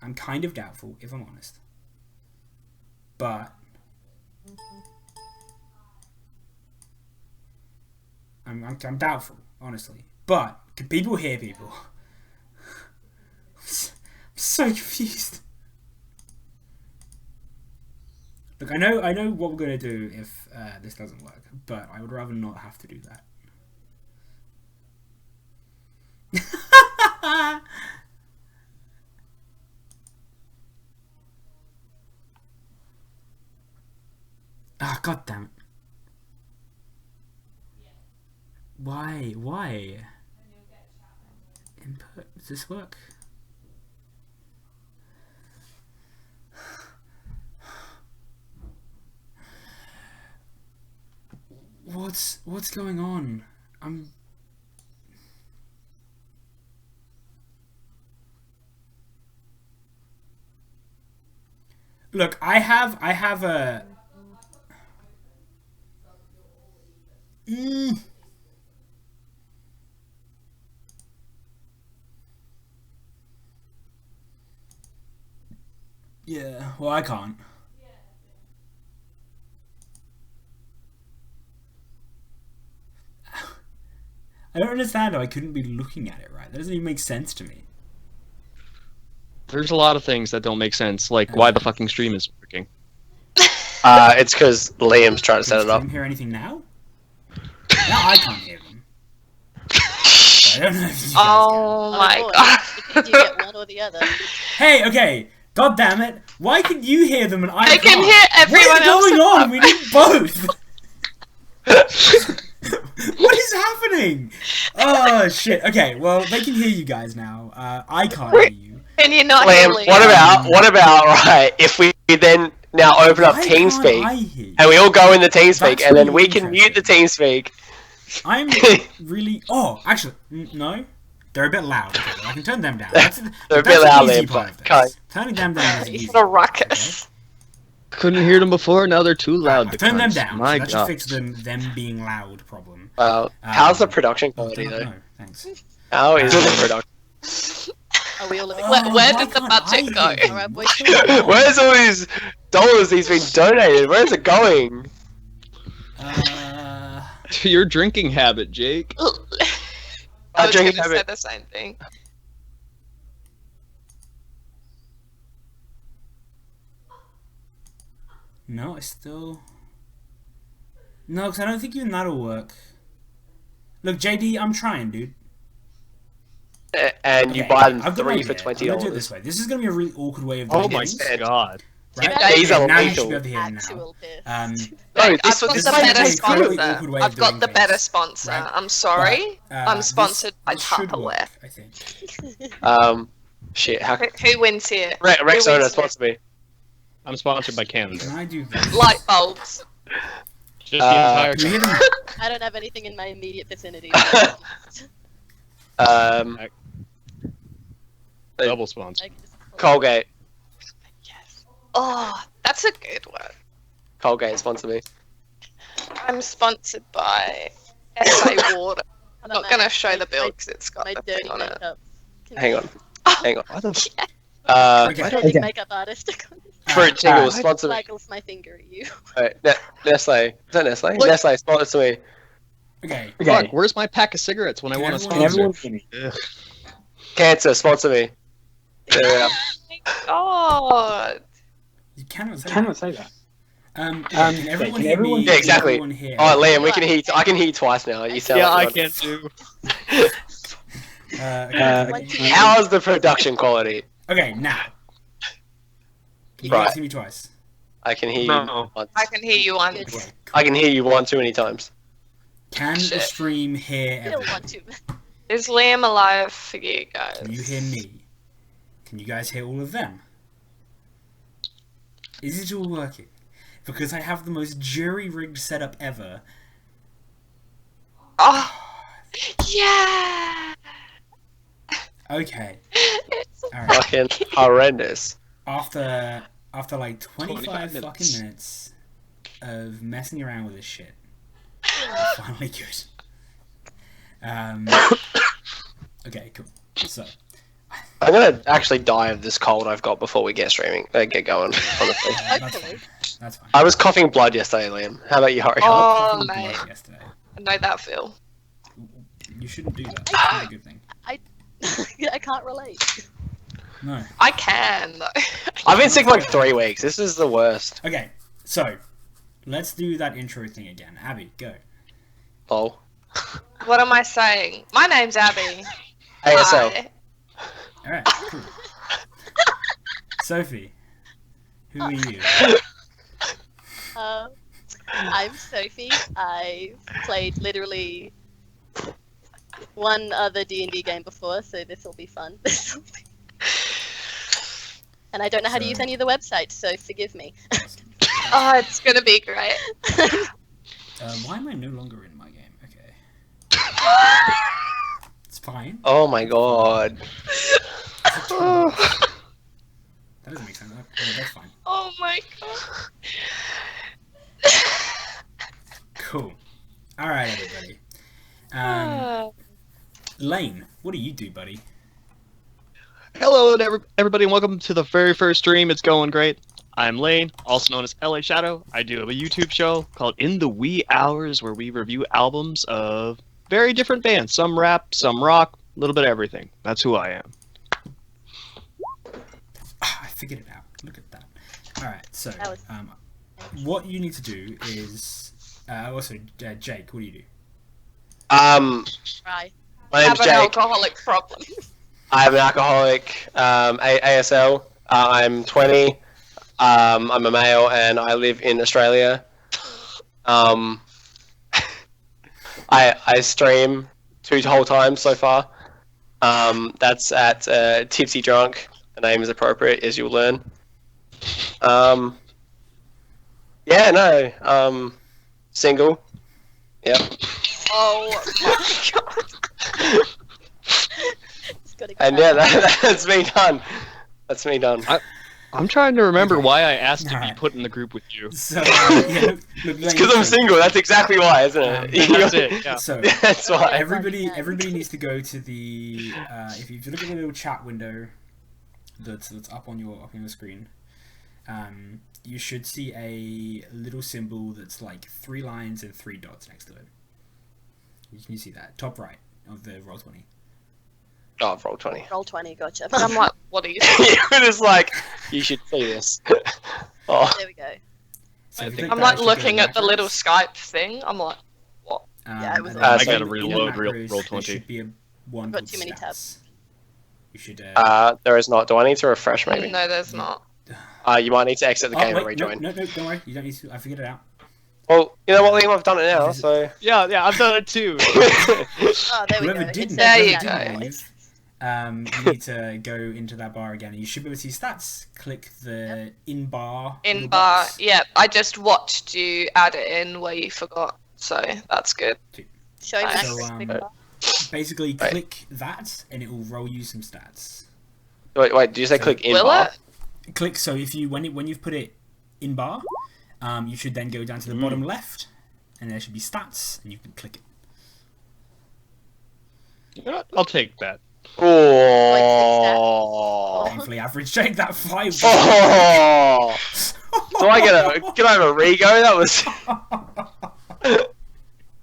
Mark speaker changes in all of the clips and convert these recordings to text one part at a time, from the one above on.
Speaker 1: I'm kind of doubtful, if I'm honest. But I'm doubtful, honestly. But can people hear people? I'm so confused. Look, I know what we're gonna do if this doesn't work, but I would rather not have to do that. Ah, god damn it. Why? Why? Input. Does this work? What's going on? Look, I have a Yeah, well, I can't. I don't understand how I couldn't be looking at it right. That doesn't even make sense to me.
Speaker 2: There's a lot of things that don't make sense, like why the fucking stream is working.
Speaker 3: It's because Liam's trying to set
Speaker 1: Does
Speaker 3: it up.
Speaker 1: Stream hear anything now? Now I can't hear them. I don't know if you guys
Speaker 4: Oh my
Speaker 5: boy.
Speaker 4: god.
Speaker 5: You get one or the other.
Speaker 1: can. Hey, okay. God damn it! Why can you hear them and I
Speaker 4: I
Speaker 1: can't?
Speaker 4: can hear everyone
Speaker 1: What is
Speaker 4: else
Speaker 1: going on?
Speaker 4: above.
Speaker 1: We need both. What is happening? Oh shit. Okay, well they can hear you guys now. I can't hear you.
Speaker 4: Can you not hear
Speaker 3: Liam,
Speaker 4: Liam?
Speaker 3: what about right? If we then now open up
Speaker 1: Why can't I
Speaker 3: TeamSpeak
Speaker 1: hear you?
Speaker 3: and we all go in the TeamSpeak,
Speaker 1: That's
Speaker 3: and then
Speaker 1: really
Speaker 3: we can mute the TeamSpeak.
Speaker 1: I'm really. Oh, actually, no. They're a bit loud. Okay, well, I can turn them down. That's
Speaker 3: They're a
Speaker 1: that's
Speaker 3: bit
Speaker 1: the
Speaker 3: loud,
Speaker 1: easy
Speaker 3: Liam,
Speaker 1: part of this.
Speaker 3: but
Speaker 1: Turning them down is easy.
Speaker 4: What a ruckus.
Speaker 2: Couldn't hear them before, now they're too loud.
Speaker 1: I've turned them
Speaker 2: cunts.
Speaker 1: down.
Speaker 2: My
Speaker 1: so that should
Speaker 2: god.
Speaker 1: fix them being loud problem.
Speaker 3: How's the production quality
Speaker 1: No,
Speaker 3: though?
Speaker 1: thanks.
Speaker 3: How is the production?
Speaker 5: Are we all living?
Speaker 4: Where
Speaker 1: why
Speaker 4: did the
Speaker 1: can't
Speaker 4: budget
Speaker 1: I
Speaker 4: go?
Speaker 1: hear
Speaker 5: Alright,
Speaker 1: them?
Speaker 5: boys.
Speaker 3: Where's all these dollars he's been donated? Where's it going?
Speaker 2: To your drinking habit, Jake.
Speaker 4: I was
Speaker 3: drinking
Speaker 4: gonna say
Speaker 3: habit.
Speaker 4: the same thing.
Speaker 1: No, I still. No, because I don't think even that'll work. Look, JD, I'm trying, dude.
Speaker 3: And you
Speaker 1: Okay,
Speaker 3: buy them
Speaker 1: I've got
Speaker 3: 3
Speaker 1: an
Speaker 3: for
Speaker 1: idea.
Speaker 3: $20.
Speaker 1: I'm gonna do it this way. This is gonna be a really awkward way of doing
Speaker 2: Oh my
Speaker 1: things.
Speaker 2: god.
Speaker 1: Right?
Speaker 3: These are
Speaker 1: now you
Speaker 3: lethal.
Speaker 1: should be able to hear them now.
Speaker 5: Actual piss.
Speaker 3: No,
Speaker 4: I've
Speaker 3: this
Speaker 4: got
Speaker 3: is
Speaker 4: the
Speaker 1: like
Speaker 4: better
Speaker 1: an incredibly
Speaker 4: sponsor.
Speaker 1: awkward way of
Speaker 4: I've got
Speaker 1: doing
Speaker 4: the better
Speaker 1: things,
Speaker 4: sponsor.
Speaker 1: right?
Speaker 4: I'm sorry.
Speaker 1: But,
Speaker 4: I'm sponsored by
Speaker 1: this should
Speaker 4: Tupperware.
Speaker 1: work, I think.
Speaker 3: Shit. How
Speaker 4: Who wins here?
Speaker 3: Rex
Speaker 4: Who wins
Speaker 3: Owner
Speaker 4: here?
Speaker 3: sponsor me.
Speaker 2: I'm sponsored by
Speaker 1: Can
Speaker 2: Canada.
Speaker 1: I do this?
Speaker 4: Light bulbs.
Speaker 2: Just the entire
Speaker 1: Can you hear
Speaker 2: time.
Speaker 1: them?
Speaker 5: I don't have anything in my immediate vicinity.
Speaker 2: Double sponsor.
Speaker 5: I can just-
Speaker 3: Colgate.
Speaker 4: Yes. Oh, that's a good one.
Speaker 3: Colgate sponsor me.
Speaker 4: I'm sponsored by SA Water. I'm
Speaker 5: Hold on,
Speaker 4: not gonna
Speaker 5: my-
Speaker 4: show the
Speaker 5: my-
Speaker 4: bill because it's got
Speaker 5: My
Speaker 4: the thing
Speaker 5: dirty
Speaker 4: on it.
Speaker 5: makeup. Can
Speaker 3: Hang
Speaker 5: you-
Speaker 3: on. Hang on.
Speaker 2: Why the f-
Speaker 1: Okay.
Speaker 5: Dirty makeup artist.
Speaker 3: Fruit Jingle
Speaker 5: I
Speaker 3: sponsor me.
Speaker 5: waggles my finger at you.
Speaker 3: Alright, Nestle. Is that Nestle?
Speaker 2: What?
Speaker 3: Nestle sponsor me.
Speaker 1: Okay.
Speaker 2: Fuck, where's my pack of cigarettes when I
Speaker 1: Can
Speaker 2: want a
Speaker 1: everyone-
Speaker 2: sponsor? Ugh.
Speaker 3: Cancer sponsor me. There we are.
Speaker 4: God.
Speaker 1: You cannot say
Speaker 6: Cannot say that.
Speaker 1: that. Can everyone
Speaker 6: can
Speaker 1: hear
Speaker 6: everyone-
Speaker 1: me?
Speaker 3: Yeah, exactly.
Speaker 1: Everyone hear
Speaker 3: Oh,
Speaker 1: me?
Speaker 3: Liam, we can hear. I can hear you twice now. You sound.
Speaker 2: Yeah, I
Speaker 3: like
Speaker 2: can't do.
Speaker 1: Okay.
Speaker 3: How's the production quality?
Speaker 1: Okay, now. Can you
Speaker 3: Right.
Speaker 1: guys hear me twice?
Speaker 3: I can hear you.
Speaker 2: No.
Speaker 3: Once.
Speaker 4: I can hear you once.
Speaker 1: Okay, cool.
Speaker 3: I can hear you one too many times.
Speaker 1: Can the
Speaker 4: Shit.
Speaker 1: stream hear
Speaker 5: I don't
Speaker 1: everyone?
Speaker 5: want to.
Speaker 4: Is Liam alive for you guys?
Speaker 1: Can you hear me? Can you guys hear all of them? Is it all working? Because I have the most jury-rigged setup ever.
Speaker 4: Oh. Yeah.
Speaker 1: Okay.
Speaker 4: It's
Speaker 1: Alright.
Speaker 3: Fucking horrendous.
Speaker 1: After like 25
Speaker 2: 25
Speaker 1: fucking
Speaker 2: minutes.
Speaker 1: minutes of messing around with this shit, it's finally good. Okay, cool. So,
Speaker 3: I'm gonna actually die of this cold I've got before we get streaming. Get going. Honestly,
Speaker 1: That's
Speaker 5: Hopefully.
Speaker 1: fine. That's fine.
Speaker 3: I was coughing blood yesterday, Liam. How about you hurry up?
Speaker 4: Oh,
Speaker 1: Blood
Speaker 4: mate.
Speaker 1: yesterday.
Speaker 4: I know that feel.
Speaker 1: You shouldn't do that. It's not a good thing.
Speaker 5: I can't relate.
Speaker 1: No.
Speaker 4: I can, though.
Speaker 3: I've been sick for like 3 weeks. This is the worst.
Speaker 1: Okay, so let's do that intro thing again. Abby, go.
Speaker 3: Oh,
Speaker 4: What am I saying? My name's Abby.
Speaker 3: ASL.
Speaker 4: Hi.
Speaker 1: All right, cool. Sophie, who are you?
Speaker 5: I'm Sophie. I've played literally one other D&D game before, so this will be fun. And I don't know how to use
Speaker 1: So-
Speaker 5: any of the websites, so forgive me.
Speaker 4: Oh, it's gonna be great.
Speaker 1: Why am I no longer in my game? Okay, it's fine.
Speaker 3: Oh my god.
Speaker 1: That doesn't make sense. Okay, that's fine.
Speaker 4: Oh my god.
Speaker 1: Cool. All right, everybody. Lane, what do you do, buddy?
Speaker 2: Hello, everybody, and welcome to the very first stream. It's going great. I'm Lane, also known as LA Shadow. I do have a YouTube show called In the Wee Hours, where we review albums of very different bands. Some rap, some rock, a little bit of everything. That's who I am.
Speaker 1: I figured it out. Look at that. All right, so
Speaker 5: That was-
Speaker 1: what you need to do is Jake, what do you do?
Speaker 5: Right.
Speaker 3: My
Speaker 4: I
Speaker 3: name's
Speaker 4: have an
Speaker 3: Jake.
Speaker 4: alcoholic problem.
Speaker 3: I'm an alcoholic. ASL. I'm 20. I'm a male and I live in Australia. I stream 2 whole times so far. That's at Tipsy Drunk. The name is appropriate, as you'll learn. Yeah, no. Single. Yep.
Speaker 4: Oh my god.
Speaker 5: Just gotta
Speaker 3: And
Speaker 5: get
Speaker 3: yeah,
Speaker 5: out.
Speaker 3: that's me done. That's me done.
Speaker 2: I'm trying to remember
Speaker 1: Okay.
Speaker 2: why I asked to be
Speaker 1: Alright.
Speaker 2: put in the group with you.
Speaker 1: So yeah, look,
Speaker 3: It's because I'm single. That's exactly why, isn't it?
Speaker 2: That's it, yeah.
Speaker 1: So
Speaker 3: That's why.
Speaker 1: everybody needs to go to the if you look at the little chat window that's up on your screen, you should see a little symbol that's like 3 lines and 3 dots next to it. Can you see that? Top right of the Roll20.
Speaker 3: Oh, roll 20.
Speaker 5: Roll 20, gotcha.
Speaker 4: And I'm like, what are you
Speaker 3: You're just like, you should see this. Oh,
Speaker 5: There we go.
Speaker 1: So if you
Speaker 2: think
Speaker 1: click
Speaker 4: I'm
Speaker 1: that,
Speaker 4: like
Speaker 1: it should go
Speaker 4: looking
Speaker 1: to
Speaker 4: at the little
Speaker 1: macros.
Speaker 4: Skype thing. I'm like,
Speaker 5: Yeah, I was
Speaker 1: and
Speaker 5: on
Speaker 1: then
Speaker 3: I gotta
Speaker 1: in the
Speaker 2: reload
Speaker 1: macros,
Speaker 2: Roll20.
Speaker 1: There should be a one
Speaker 5: Got
Speaker 1: called
Speaker 5: too many
Speaker 1: stats.
Speaker 5: tabs.
Speaker 1: You should.
Speaker 3: there is not. Do I need to refresh maybe?
Speaker 4: no, there's not.
Speaker 3: You might need to exit the game and
Speaker 1: wait,
Speaker 3: rejoin.
Speaker 1: no, don't worry. You don't need to. I figured it out.
Speaker 3: Well, you know what, Liam? I've done it now, so.
Speaker 2: Yeah, I've done it too.
Speaker 5: Oh, there we
Speaker 1: Whoever
Speaker 5: go.
Speaker 1: didn't,
Speaker 4: There
Speaker 1: whoever
Speaker 4: you
Speaker 1: didn't
Speaker 4: go.
Speaker 1: leave, you need to go into that bar again. You should be able to see stats. Click the in bar.
Speaker 4: In
Speaker 1: little
Speaker 4: bar,
Speaker 1: box.
Speaker 4: yeah. I just watched you add it in where you forgot, so that's good.
Speaker 5: Show
Speaker 4: So,
Speaker 5: Max big bar.
Speaker 1: Basically,
Speaker 3: Right.
Speaker 1: click that, and it will roll you some stats.
Speaker 3: Wait, did you say click in
Speaker 4: Will
Speaker 3: bar?
Speaker 4: it?
Speaker 1: Click. So if you when you've put it in bar, you should then go down to the bottom left, and there should be stats, and you can click it.
Speaker 2: You know what? I'll take that.
Speaker 3: Oh.
Speaker 1: Painfully average. Take that 5.
Speaker 3: Oh. Do I get a rego? That was.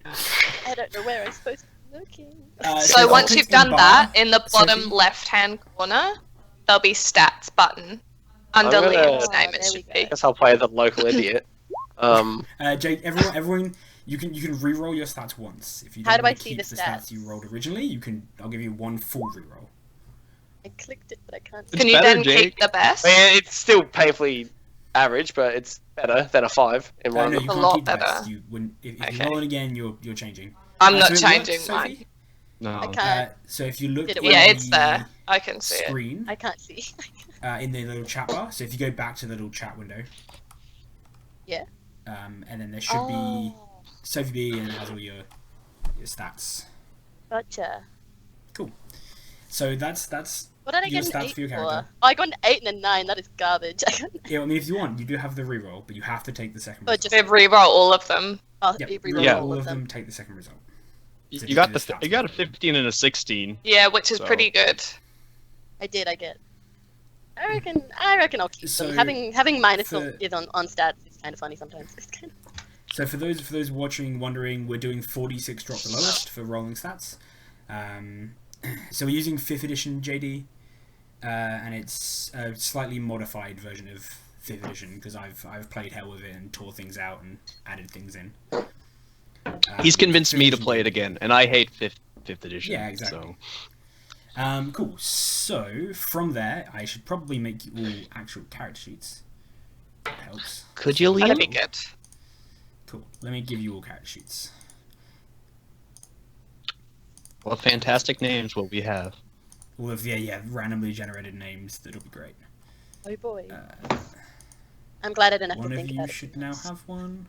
Speaker 5: I don't know where I'm supposed to be looking.
Speaker 4: So
Speaker 1: if
Speaker 4: once
Speaker 1: you
Speaker 4: you've
Speaker 1: click in
Speaker 4: done
Speaker 1: bar,
Speaker 4: that, in the bottom
Speaker 1: Sophie?
Speaker 4: left-hand corner, there'll be stats button. Under
Speaker 3: I'm gonna-
Speaker 4: Liam's name,
Speaker 5: Oh,
Speaker 4: it
Speaker 5: there
Speaker 4: should
Speaker 5: we
Speaker 4: be.
Speaker 5: go.
Speaker 3: Guess I'll play the local idiot.
Speaker 1: Jake, everyone, you can re-roll your stats once. If you
Speaker 5: How
Speaker 1: don't
Speaker 5: do I
Speaker 1: want to
Speaker 5: see
Speaker 1: keep
Speaker 5: the
Speaker 1: the stats
Speaker 5: stats?
Speaker 1: you rolled originally, I'll give you one full re-roll.
Speaker 5: I clicked it, but I can't.
Speaker 2: It's
Speaker 4: Can you
Speaker 2: better,
Speaker 4: then
Speaker 2: Jake.
Speaker 4: keep the best?
Speaker 3: I mean, it's still painfully average, but it's better than a 5 in one
Speaker 1: No,
Speaker 3: of
Speaker 1: you
Speaker 3: them.
Speaker 1: can't
Speaker 4: lot
Speaker 1: keep the best.
Speaker 4: better.
Speaker 1: You wouldn't, if you
Speaker 4: Okay.
Speaker 1: roll it again, you're changing.
Speaker 4: I'm
Speaker 1: So
Speaker 4: not
Speaker 1: it works,
Speaker 4: changing
Speaker 1: Sophie?
Speaker 4: mine.
Speaker 2: No.
Speaker 5: I can't.
Speaker 1: So if you look
Speaker 5: Did it
Speaker 1: at
Speaker 5: work?
Speaker 4: Yeah,
Speaker 1: the
Speaker 4: it's there. I can see it.
Speaker 1: screen
Speaker 5: I can't see.
Speaker 1: in the little chat bar, so if you go back to the little chat window,
Speaker 5: Yeah.
Speaker 1: and then there should be
Speaker 5: Oh,
Speaker 1: Sophie B, and it has all your stats.
Speaker 5: gotcha.
Speaker 1: So that's
Speaker 5: What did I
Speaker 1: Your
Speaker 5: get
Speaker 1: stats
Speaker 5: an 8
Speaker 1: for your
Speaker 5: for?
Speaker 1: character.
Speaker 5: Oh, I got an 8 and a 9. That is garbage. I got
Speaker 1: yeah. I mean, if you want, you do have the re-roll, but you have to take the second.
Speaker 5: Oh,
Speaker 1: result.
Speaker 5: just-
Speaker 4: We reroll all of them.
Speaker 5: oh,
Speaker 1: Yep,
Speaker 5: you
Speaker 1: re-roll
Speaker 5: reroll
Speaker 1: all
Speaker 5: all
Speaker 1: of them. Take the second result. So
Speaker 2: You
Speaker 1: just
Speaker 2: got
Speaker 1: do
Speaker 2: the
Speaker 1: stats
Speaker 2: you got a
Speaker 1: quickly.
Speaker 2: 15 and a 16.
Speaker 4: Yeah, which is
Speaker 2: So-
Speaker 4: pretty good.
Speaker 5: I did. I reckon I'll keep
Speaker 1: So,
Speaker 5: them. Having minus
Speaker 1: for-
Speaker 5: is on stats is kind of funny sometimes. It's kind of...
Speaker 1: So for those watching, wondering, we're doing 46 drop the lowest for rolling stats. So we're using 5th edition JD, and it's a slightly modified version of 5th edition because I've played hell with it and tore things out and added things in.
Speaker 2: He's convinced
Speaker 1: 5th
Speaker 2: me to
Speaker 1: edition
Speaker 2: play it
Speaker 1: JD.
Speaker 2: again, and I hate fifth edition.
Speaker 1: Yeah, exactly.
Speaker 2: So.
Speaker 1: Cool. So from there, I should probably make you all actual character sheets. That helps.
Speaker 2: Could you,
Speaker 4: That'd
Speaker 2: Liam?
Speaker 4: be good.
Speaker 1: Cool. Let me give you all character sheets.
Speaker 2: What fantastic names will we have?
Speaker 1: All of the randomly generated names. That'll be great.
Speaker 5: Oh boy.
Speaker 1: Uh,
Speaker 5: I'm glad I didn't have
Speaker 1: one
Speaker 5: to
Speaker 1: of
Speaker 5: think
Speaker 1: you
Speaker 5: about
Speaker 1: should
Speaker 5: it.
Speaker 1: now have one.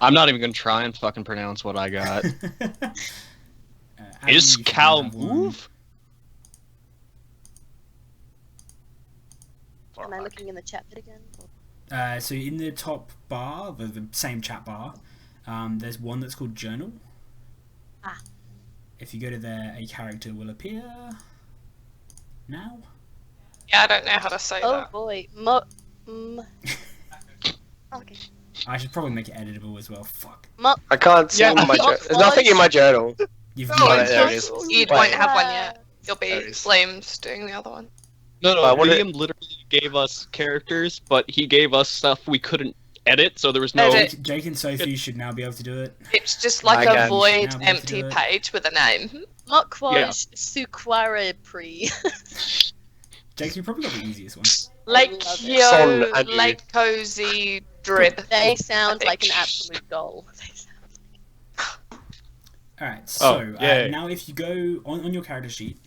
Speaker 2: I'm not even gonna try and fucking pronounce what I got.
Speaker 1: Abby, you
Speaker 2: Is
Speaker 1: should now
Speaker 2: Cal
Speaker 1: have one.
Speaker 2: move?
Speaker 5: Am I looking in the chat bit again?
Speaker 1: So in the top bar, the same chat bar, there's one that's called Journal.
Speaker 5: Ah.
Speaker 1: If you go to there, a character will appear. Now.
Speaker 4: Yeah, I don't know how to say
Speaker 5: Oh
Speaker 4: that.
Speaker 5: boy. Okay.
Speaker 1: I should probably make it editable as well. Fuck.
Speaker 3: I can't see
Speaker 2: Yeah.
Speaker 3: my journal. There's nothing in my journal.
Speaker 1: You've
Speaker 4: Oh,
Speaker 1: got
Speaker 3: it's there it is.
Speaker 4: You
Speaker 3: Wait.
Speaker 4: won't have one yet. You'll
Speaker 3: There
Speaker 4: be
Speaker 3: it is.
Speaker 4: Flames doing the other one.
Speaker 2: No,
Speaker 3: what
Speaker 2: Liam literally gave us characters, but he gave us stuff we couldn't edit, so there was no.
Speaker 4: Edit.
Speaker 1: Jake and Sophie should now be able to do it.
Speaker 4: It's just like
Speaker 3: I
Speaker 4: a
Speaker 3: can.
Speaker 4: void,
Speaker 1: Now we
Speaker 4: empty
Speaker 1: can do it.
Speaker 4: page with a name.
Speaker 5: Mokwaj Sukware Pri.
Speaker 1: Jake, you probably got the easiest one.
Speaker 4: Lake
Speaker 5: love it.
Speaker 4: Yo,
Speaker 3: Son and you.
Speaker 4: Lake Cozy Drib.
Speaker 5: They sound
Speaker 4: I
Speaker 5: like an
Speaker 4: think.
Speaker 5: absolute goal.
Speaker 1: Alright, so
Speaker 2: yay.
Speaker 1: now if you go on your character sheet,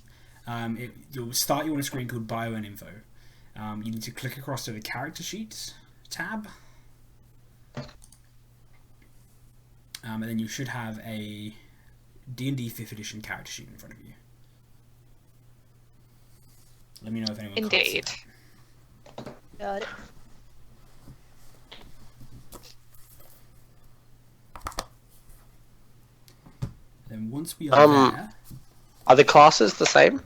Speaker 1: you'll start you on a screen called Bio and Info. You need to click across to the Character Sheet tab. And then you should have a D&D 5th edition character sheet in front of you. Let me know if anyone can't see
Speaker 4: Indeed.
Speaker 1: that.
Speaker 5: Got it.
Speaker 1: Then once we are there,
Speaker 3: Are the classes the same?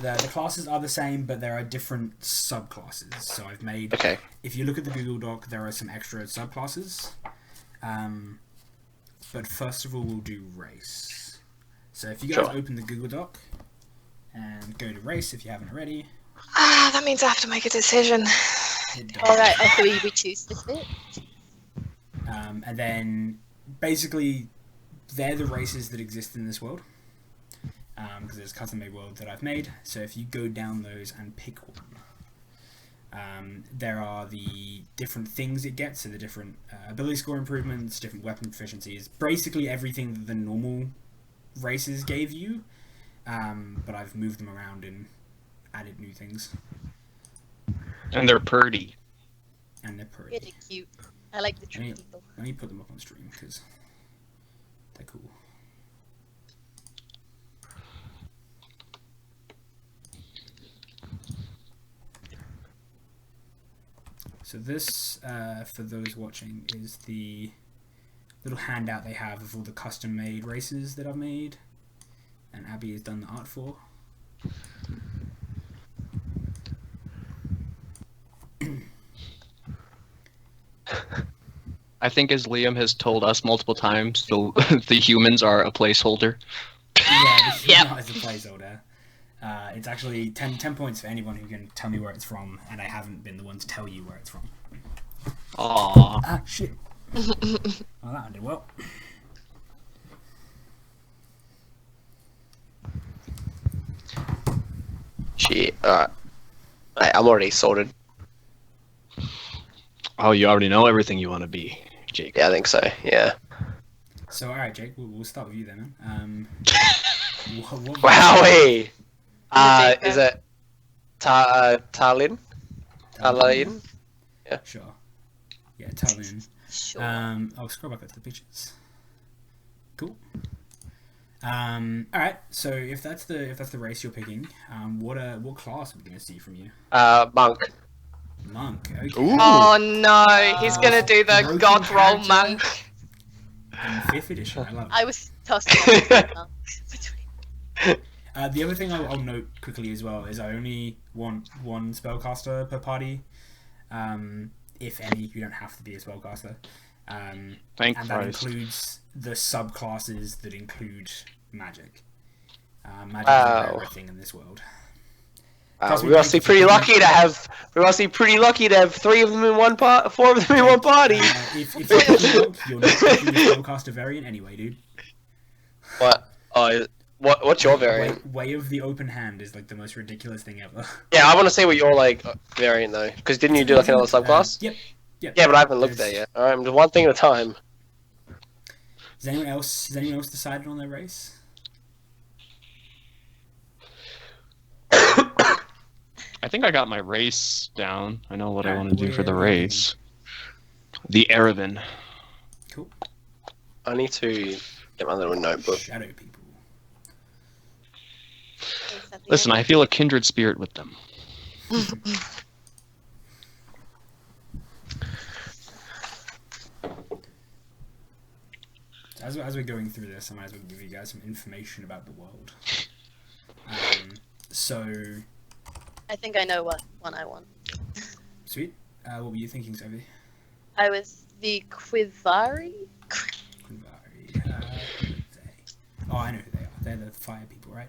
Speaker 1: the classes are the same, but there are different subclasses. So I've made...
Speaker 3: Okay.
Speaker 1: If you look at the Google Doc, there are some extra subclasses. But first of all, we'll do race. So if you guys
Speaker 3: Sure.
Speaker 1: open the Google Doc and go to race, if you haven't already,
Speaker 4: Ah, that means I have to make a decision.
Speaker 1: it does.
Speaker 5: Alright, so we choose this bit.
Speaker 1: And then basically, they're the races that exist in this world. Because there's a custom-made world that I've made. So if you go down those and pick one, there are the different things it gets, so the different ability score improvements, different weapon proficiencies, basically everything that the normal races gave you, but I've moved them around and added new things,
Speaker 2: And they're pretty.
Speaker 1: and they're pretty.
Speaker 5: Really cute. I like the tree
Speaker 1: Right.
Speaker 5: people.
Speaker 1: Let me put them up on stream, because they're cool. So this, for those watching, is the little handout they have of all the custom-made races that I've made, and Abby has done the art for.
Speaker 2: I think, as Liam has told us multiple times, the humans are a placeholder.
Speaker 1: Yeah, this
Speaker 4: Yep.
Speaker 1: is not as a placeholder. It's actually 10 points for anyone who can tell me where it's from, and I haven't been the one to tell you where it's from.
Speaker 2: Aww.
Speaker 1: Ah, shit. Well, that one did well.
Speaker 3: Shit. Alright. I'm already sorted.
Speaker 2: Oh, you already know everything you want to be, Jake.
Speaker 3: Yeah, I think so. Yeah.
Speaker 1: So, alright, Jake, we'll start with you then, man. What
Speaker 3: Wowie!
Speaker 4: Matika.
Speaker 3: Is it Talin? Talin?
Speaker 1: Sure. Yeah, Talon.
Speaker 5: Sure.
Speaker 1: I'll scroll back up to the pictures. Cool. Alright, so if that's the race you're picking, what class are we gonna see from you?
Speaker 3: Monk.
Speaker 1: Monk. Okay.
Speaker 2: Ooh.
Speaker 4: Oh no, he's gonna do the
Speaker 1: broken
Speaker 4: god roll
Speaker 1: character.
Speaker 4: monk.
Speaker 1: In 5th edition, I love it.
Speaker 5: I was tossing up between.
Speaker 1: The other thing I'll note quickly as well is I only want one spellcaster per party. If any, you don't have to be a spellcaster.
Speaker 2: Thank
Speaker 1: And that
Speaker 2: Christ.
Speaker 1: includes the subclasses that include magic. Magic
Speaker 3: Wow.
Speaker 1: is a rare thing in this world.
Speaker 3: We must be pretty lucky to have. We must be pretty lucky to have 3 of them in one part, 4 of them in one party.
Speaker 1: If you're drunk, you're not picking the spellcaster variant anyway, dude.
Speaker 3: What? Oh, what's your variant?
Speaker 1: Way of the open hand is like the most ridiculous thing ever.
Speaker 3: Yeah, I want to see what your like variant though, because didn't you do like another subclass?
Speaker 1: Yep.
Speaker 3: Yeah, but I haven't looked there yet. All right, just one thing at a time.
Speaker 1: Has anyone else decided on their race?
Speaker 2: I think I got my race down. I know what I
Speaker 1: Alright,
Speaker 2: want to do for the
Speaker 1: where-
Speaker 2: race. The Erevan.
Speaker 1: Cool.
Speaker 3: I need to get my little notebook.
Speaker 1: Shadow people.
Speaker 5: Is that the
Speaker 2: Listen,
Speaker 5: end?
Speaker 2: I feel a kindred spirit with them.
Speaker 1: As we're going through this, I might as well give you guys some information about the world. So,
Speaker 5: I think I know what one I want.
Speaker 1: sweet. What were you thinking, Sophie?
Speaker 5: I was the Quivari.
Speaker 1: Quinvari. Who are they? Oh, I know who they are. They're the fire people, right?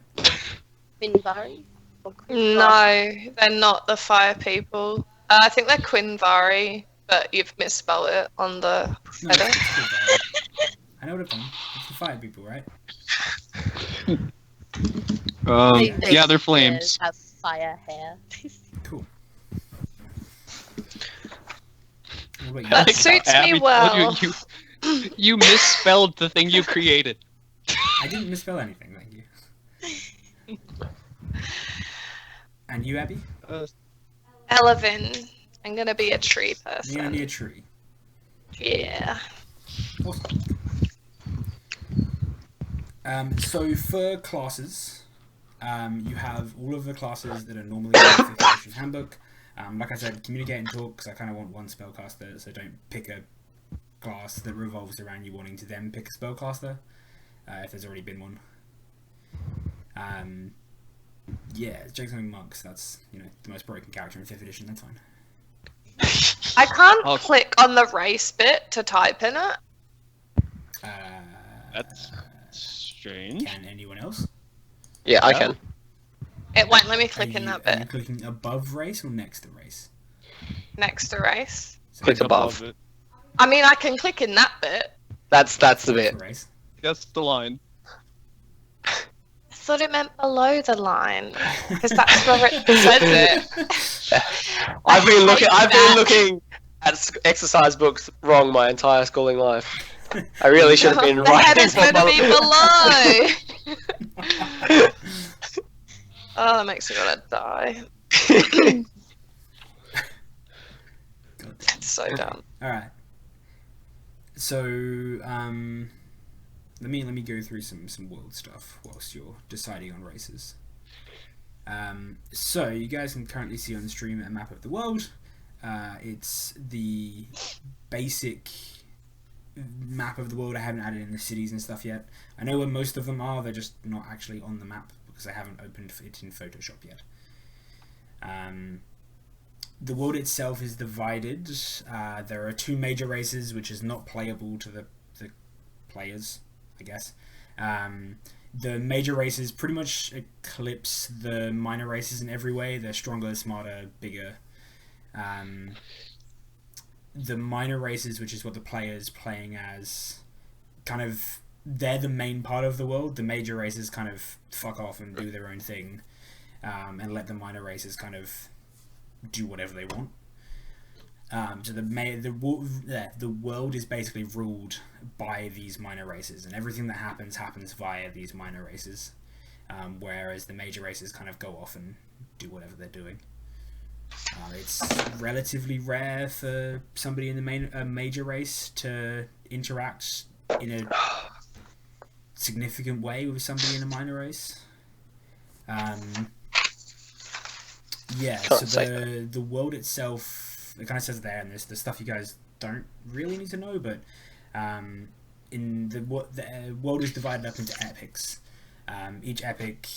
Speaker 5: Quinvari? Or Quivari?
Speaker 4: No, they're not the fire people. I think they're Quinvari, but you've misspelled it on the
Speaker 1: No,
Speaker 4: header.
Speaker 1: it's Quinvari. I know what I'm. It's the fire people, right?
Speaker 5: They
Speaker 2: Yeah, they're flames.
Speaker 5: Have fire hair.
Speaker 1: Cool. What about you?
Speaker 4: That suits me
Speaker 2: Abby
Speaker 4: well.
Speaker 2: told you misspelled the thing you created.
Speaker 1: I didn't misspell anything, thank you. And you, Abby?
Speaker 4: Elevin. I'm gonna be a tree
Speaker 1: You're gonna
Speaker 4: person.
Speaker 1: be a tree.
Speaker 4: Yeah.
Speaker 1: Awesome. So for classes, you have all of the classes that are normally in the 5th edition handbook. Like I said, communicate and talk, because I kind of want one spellcaster, so don't pick a class that revolves around you wanting to then pick a spellcaster, if there's already been one. Yeah, Jake's Own Monks, that's, the most broken character in 5th edition, that's fine.
Speaker 4: I can't
Speaker 2: Oh.
Speaker 4: click on the race bit to type in it.
Speaker 2: That's strange.
Speaker 1: Can anyone else?
Speaker 3: Yeah, I
Speaker 2: Yeah.
Speaker 3: can.
Speaker 4: It won't let me
Speaker 1: Are
Speaker 4: click in
Speaker 1: you-
Speaker 4: that
Speaker 1: Are you
Speaker 4: bit.
Speaker 1: clicking above race or next to race?
Speaker 4: Next to race.
Speaker 1: So
Speaker 3: Click above.
Speaker 2: it.
Speaker 4: I mean, I can click in that bit.
Speaker 3: That's the bit.
Speaker 1: race.
Speaker 2: That's the line.
Speaker 4: I thought it meant below the line. Because that's where it says it.
Speaker 3: I've been looking.
Speaker 4: hate
Speaker 3: I've been
Speaker 4: that.
Speaker 3: looking at exercise books wrong my entire schooling life. I really should have been
Speaker 4: The
Speaker 3: writing
Speaker 4: header's
Speaker 3: for
Speaker 4: meant to be
Speaker 3: my-
Speaker 4: below. Oh, that makes me want to die.
Speaker 1: God.
Speaker 4: It's so dumb.
Speaker 1: All right. So, let me go through some world stuff whilst you're deciding on races. So you guys can currently see on the stream a map of the world. It's the basic map of the world. I haven't added in the cities and stuff yet. I know where most of them are. They're just not actually on the map because I haven't opened it in Photoshop yet. The world itself is divided. There are 2 major races, which is not playable to the players, I guess. The major races pretty much eclipse the minor races in every way. They're stronger, smarter, bigger. The minor races, which is what the player's playing as, kind of, they're the main part of the world. The major races kind of fuck off and do their own thing, and let the minor races kind of do whatever they want. So the world is basically ruled by these minor races, and everything that happens via these minor races, whereas the major races kind of go off and do whatever they're doing. It's relatively rare for somebody in the major race to interact in a significant way with somebody in a minor race. Yeah,
Speaker 3: Can't
Speaker 1: so
Speaker 3: say
Speaker 1: the world itself, it kind of says there, and there's the stuff you guys don't really need to know, but in the world is divided up into epics. Each epic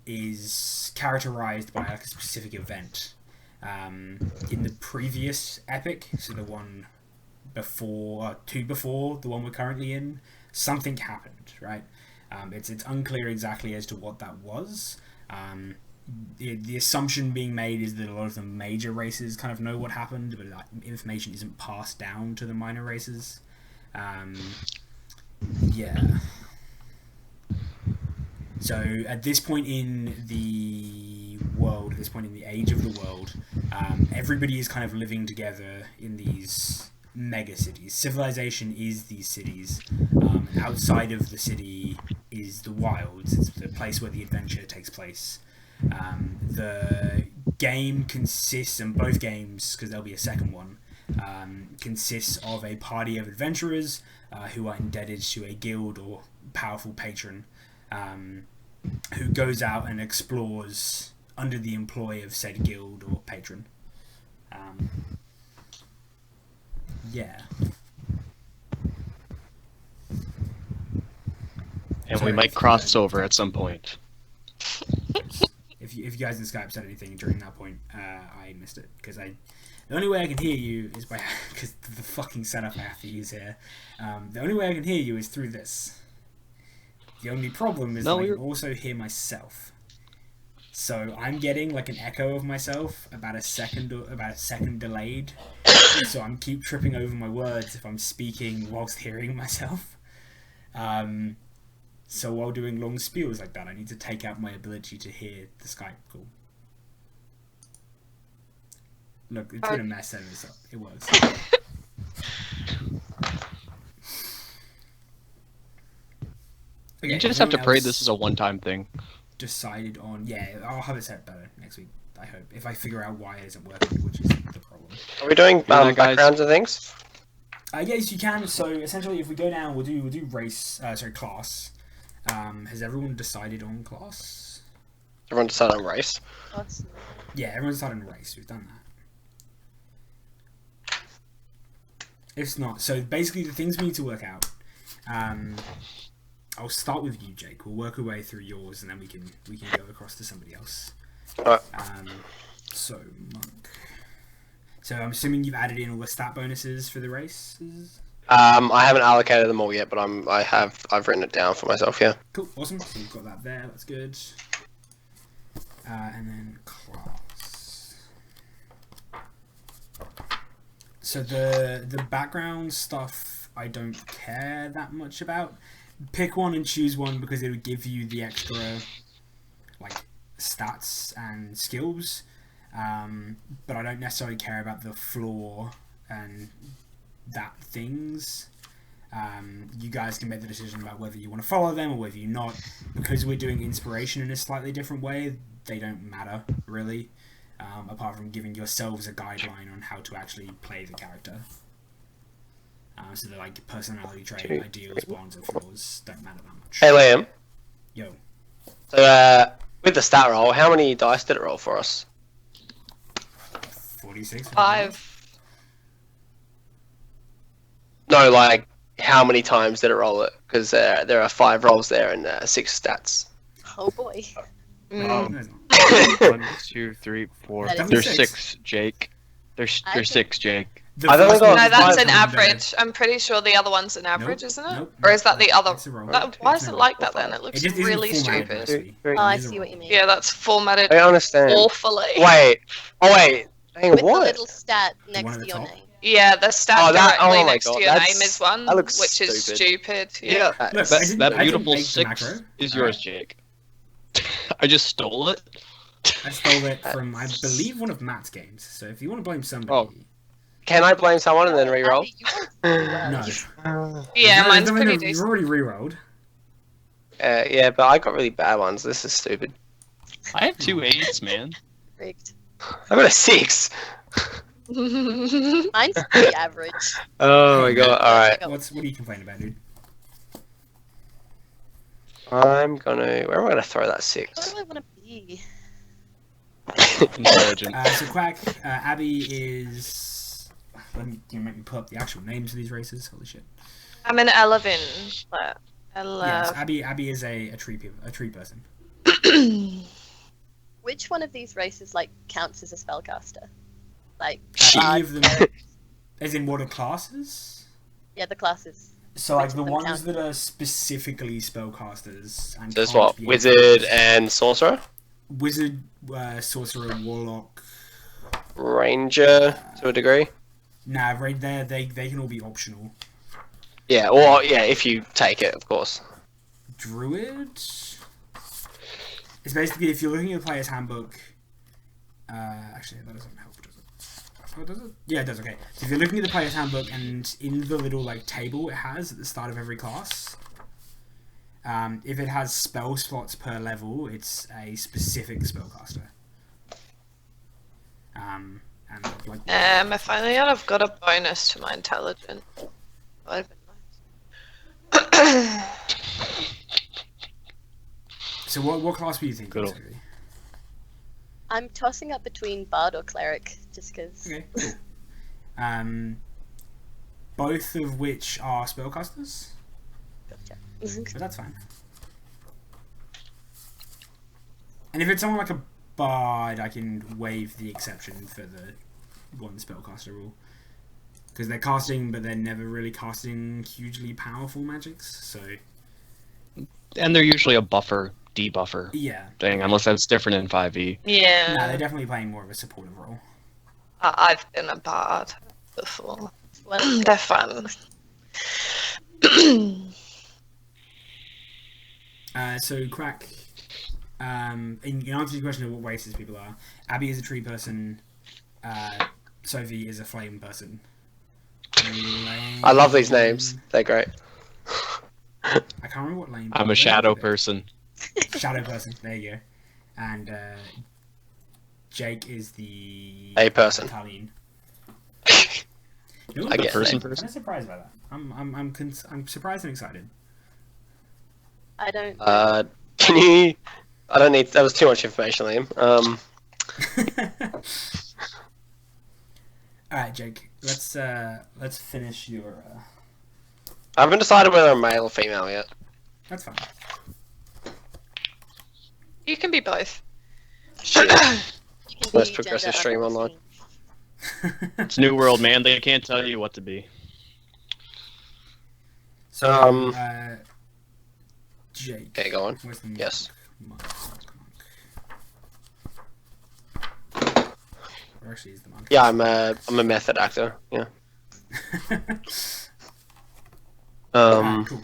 Speaker 1: is characterized by like a specific event. In the previous epic, so the one before, before the one we're currently in, something happened, right? It's unclear exactly as to what that was. The assumption being made is that a lot of the major races kind of know what happened, but that information isn't passed down to the minor races. Yeah. So at this point in the world, at this point in the age of the world, everybody is kind of living together in these mega cities. Civilization is these cities, and outside of the city is the wilds. It's the place where the adventure takes place. The game consists, and both games, because there'll be a second one, consists of a party of adventurers who are indebted to a guild or powerful patron, who goes out and explores under the employ of said guild or patron. Yeah.
Speaker 2: And
Speaker 1: Sorry,
Speaker 2: we might cross over at some point.
Speaker 1: If you guys in Skype said anything during that point, I missed it because the only way I can hear you is by because the fucking setup I have to use here. The only way I can hear you is through this. The only problem is I can also hear myself. So I'm getting like an echo of myself about a second delayed. So I'm keep tripping over my words if I'm speaking whilst hearing myself. So while doing long spiels like that, I need to take out my ability to hear the Skype call. Look, it's been a mess setting this up. It works. Okay,
Speaker 2: You just have to pray this is a one-time thing.
Speaker 1: Decided on, yeah, I'll have it set better next week, I hope. If I figure out why it isn't working, which is the problem.
Speaker 3: Are we doing
Speaker 2: guys.
Speaker 3: backgrounds and things?
Speaker 1: Yes, you can. So essentially, if we go down, we'll do class. Has everyone decided on class?
Speaker 3: Everyone decided on race.
Speaker 5: Awesome.
Speaker 1: Yeah, everyone's decided on race. We've done that. If not, so basically the things we need to work out. I'll start with you, Jake. We'll work our way through yours, and then we can go across to somebody else.
Speaker 3: Alright.
Speaker 1: So monk. So I'm assuming you've added in all the stat bonuses for the races.
Speaker 3: I haven't allocated them all yet, but I've written it down for myself. Yeah.
Speaker 1: Cool, awesome. So you've got that there. That's good. And then class. So the background stuff I don't care that much about. Pick one and choose one because it would give you the extra like stats and skills. But I don't necessarily care about the floor and that things. You guys can make the decision about whether you want to follow them or whether you're not. Because we're doing inspiration in a slightly different way, they don't matter really, apart from giving yourselves a guideline on how to actually play the character. So the like personality trait, ideals, bonds, and flaws don't matter that much.
Speaker 3: Hey Liam.
Speaker 1: Yo.
Speaker 3: So with the stat roll, how many dice did it roll for us?
Speaker 1: 46.
Speaker 4: 5.
Speaker 3: No, like how many times did it roll it? Because there are 5 rolls there and 6 stats.
Speaker 5: Oh boy.
Speaker 1: No, it's not.
Speaker 2: 1, 2, 3, 4.
Speaker 5: That is
Speaker 2: There's
Speaker 1: six.
Speaker 2: 6, Jake. There's
Speaker 5: I think-
Speaker 2: 6, Jake.
Speaker 1: The
Speaker 3: I've only
Speaker 1: first
Speaker 3: got
Speaker 1: one
Speaker 4: No,
Speaker 1: is
Speaker 4: that's
Speaker 1: five
Speaker 4: an
Speaker 1: from there.
Speaker 4: average. I'm pretty sure the other one's an average,
Speaker 1: Nope,
Speaker 4: isn't it?
Speaker 1: nope,
Speaker 4: or is that the other?
Speaker 1: It's a roll.
Speaker 4: Why
Speaker 1: It's
Speaker 4: is
Speaker 1: a
Speaker 4: it
Speaker 1: roll.
Speaker 4: like that then? It looks
Speaker 1: It just isn't
Speaker 4: really
Speaker 1: formatted
Speaker 4: stupid.
Speaker 1: nicely.
Speaker 5: Oh,
Speaker 1: It
Speaker 5: I
Speaker 1: is a
Speaker 5: see what
Speaker 1: roll.
Speaker 5: you mean.
Speaker 4: Yeah, that's formatted
Speaker 3: I understand.
Speaker 4: awfully.
Speaker 3: Wait. Oh wait. Hang
Speaker 5: With the
Speaker 3: what?
Speaker 5: little stat
Speaker 1: one
Speaker 5: next
Speaker 1: at
Speaker 5: to
Speaker 1: the
Speaker 5: your
Speaker 1: top?
Speaker 5: name.
Speaker 4: Yeah, the stat
Speaker 3: Oh, that-
Speaker 4: directly
Speaker 3: oh my
Speaker 4: next
Speaker 3: God,
Speaker 4: to your
Speaker 3: that's-
Speaker 4: name is one,
Speaker 3: that looks
Speaker 4: which is stupid. Yeah.
Speaker 1: Look, I
Speaker 2: That,
Speaker 1: didn't-
Speaker 2: that
Speaker 1: I didn't
Speaker 2: beautiful
Speaker 1: make the
Speaker 2: 6
Speaker 1: macro.
Speaker 2: is yours, Jake. I just stole it.
Speaker 1: I stole it from, I believe, one of Matt's games. So if you want to blame somebody,
Speaker 2: Oh.
Speaker 3: Can I blame someone and then re-roll?
Speaker 5: Abby, you rolled pretty well.
Speaker 1: no.
Speaker 4: Yeah, mine's
Speaker 1: You've
Speaker 4: pretty
Speaker 1: You've
Speaker 4: decent.
Speaker 1: already re-rolled.
Speaker 3: Yeah, but I got really bad ones. This is stupid.
Speaker 2: I have 2 8s, man.
Speaker 5: Rigged.
Speaker 3: I got a 6.
Speaker 5: Mine's pretty average.
Speaker 3: Oh my god. Alright.
Speaker 1: What are you complaining about, dude?
Speaker 3: Where am I gonna throw that
Speaker 5: What
Speaker 3: 6?
Speaker 5: do I want to be?
Speaker 2: Intelligent.
Speaker 1: So Quack, Abby is... You make me pull up the actual names of these races. Holy shit.
Speaker 4: I'm an Elevin. But I
Speaker 1: Yes,
Speaker 4: love.
Speaker 1: Abby is a tree person.
Speaker 5: Which one of these races like counts as a spellcaster? Like
Speaker 1: Any
Speaker 5: bard,
Speaker 1: of them,
Speaker 5: cleric?
Speaker 1: as in what are classes?
Speaker 5: Yeah, the classes.
Speaker 1: So like
Speaker 5: Which
Speaker 1: the
Speaker 5: of them
Speaker 1: ones
Speaker 5: count?
Speaker 1: that are specifically spellcasters and
Speaker 3: There's
Speaker 1: can't
Speaker 3: what?
Speaker 1: be
Speaker 3: Wizard
Speaker 1: anything
Speaker 3: and sorcerer?
Speaker 1: else. Wizard, sorcerer, warlock.
Speaker 3: Ranger to a degree.
Speaker 1: Nah, right there they can all be optional.
Speaker 3: Yeah, or yeah, if you take it, of course.
Speaker 1: Druid. It's basically if you're looking at the player's handbook. Actually, that doesn't help, does it? Oh, does it? Yeah, it does. Okay. So if you're looking at the player's handbook and in the little like table it has at the start of every class, if it has spell slots per level, it's a specific spellcaster. And like.
Speaker 4: I finally out. I've got a bonus to my intelligence. That'd been nice.
Speaker 1: So what class were you thinking?
Speaker 2: Good.
Speaker 1: Sophie?
Speaker 5: I'm tossing up between bard or cleric, just because.
Speaker 1: Okay, cool. Both of which are spellcasters, but that's fine. And if it's someone like a bard, I can waive the exception for the one spellcaster rule. Because they're casting, but they're never really casting hugely powerful magics, so...
Speaker 2: And they're usually a buffer, debuffer
Speaker 1: Yeah.
Speaker 2: thing, unless that's different in 5e.
Speaker 4: Yeah.
Speaker 1: No, they're definitely playing more of a supportive role.
Speaker 4: I've been a bard before.
Speaker 5: Well,
Speaker 4: They're fun.
Speaker 1: So, Crack, in answer to your question of what races people are, Abby is a tree person, Sophie is a flame person.
Speaker 3: I love these names. They're great.
Speaker 1: I can't remember what lane.
Speaker 2: I'm a shadow person.
Speaker 1: Shadow person. There you go. And Jake is the
Speaker 3: A person.
Speaker 1: Italian. You know,
Speaker 3: I
Speaker 1: I'm
Speaker 3: get
Speaker 2: person.
Speaker 1: kind of surprised by that. I'm surprised and excited.
Speaker 5: I don't.
Speaker 3: Can you? I don't need. That was too much information, Liam.
Speaker 1: All right, Jake. Let's finish your.
Speaker 3: I haven't decided whether I'm male or female yet.
Speaker 1: That's fine.
Speaker 4: You can be both.
Speaker 5: You can
Speaker 3: Most
Speaker 5: be
Speaker 3: progressive
Speaker 5: gender
Speaker 3: stream
Speaker 5: agnostic.
Speaker 3: online.
Speaker 2: It's New World, man. They can't tell you what to be.
Speaker 1: So, Jake.
Speaker 3: Okay, go on.
Speaker 1: Where's the
Speaker 3: Yes.
Speaker 1: monk? Where actually is the monk?
Speaker 3: Yeah, I'm a method actor. Yeah.
Speaker 1: Cool.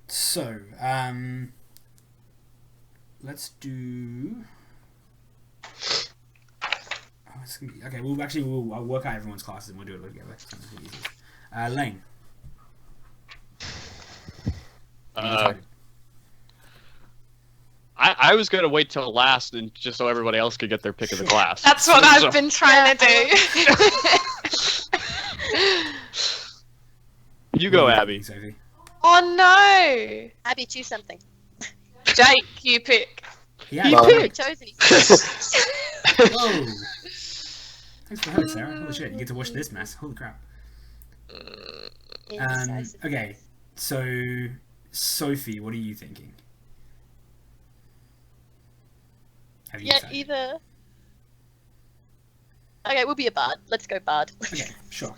Speaker 1: So, let's do. Oh, it's gonna be okay. I'll work out everyone's classes and we'll do it together. It's gonna be easy. Lane.
Speaker 2: I was gonna wait till last, and just so everybody else could get their pick of the class.
Speaker 4: That's what I've been trying to do.
Speaker 2: You go, Abby.
Speaker 1: Sophie.
Speaker 4: Oh no!
Speaker 5: Abby, choose something.
Speaker 4: Jake, you pick.
Speaker 1: Yeah.
Speaker 5: You've
Speaker 3: Well-
Speaker 5: already chosen.
Speaker 1: Whoa. Thanks for having Sarah. Holy shit, you get to watch this mess. Holy crap.
Speaker 5: Indecisive.
Speaker 1: Okay, so Sophie, what are you thinking? Have you
Speaker 5: Yeah,
Speaker 1: decided?
Speaker 5: either. Okay, we'll be a bard. Let's go bard.
Speaker 1: Okay, sure.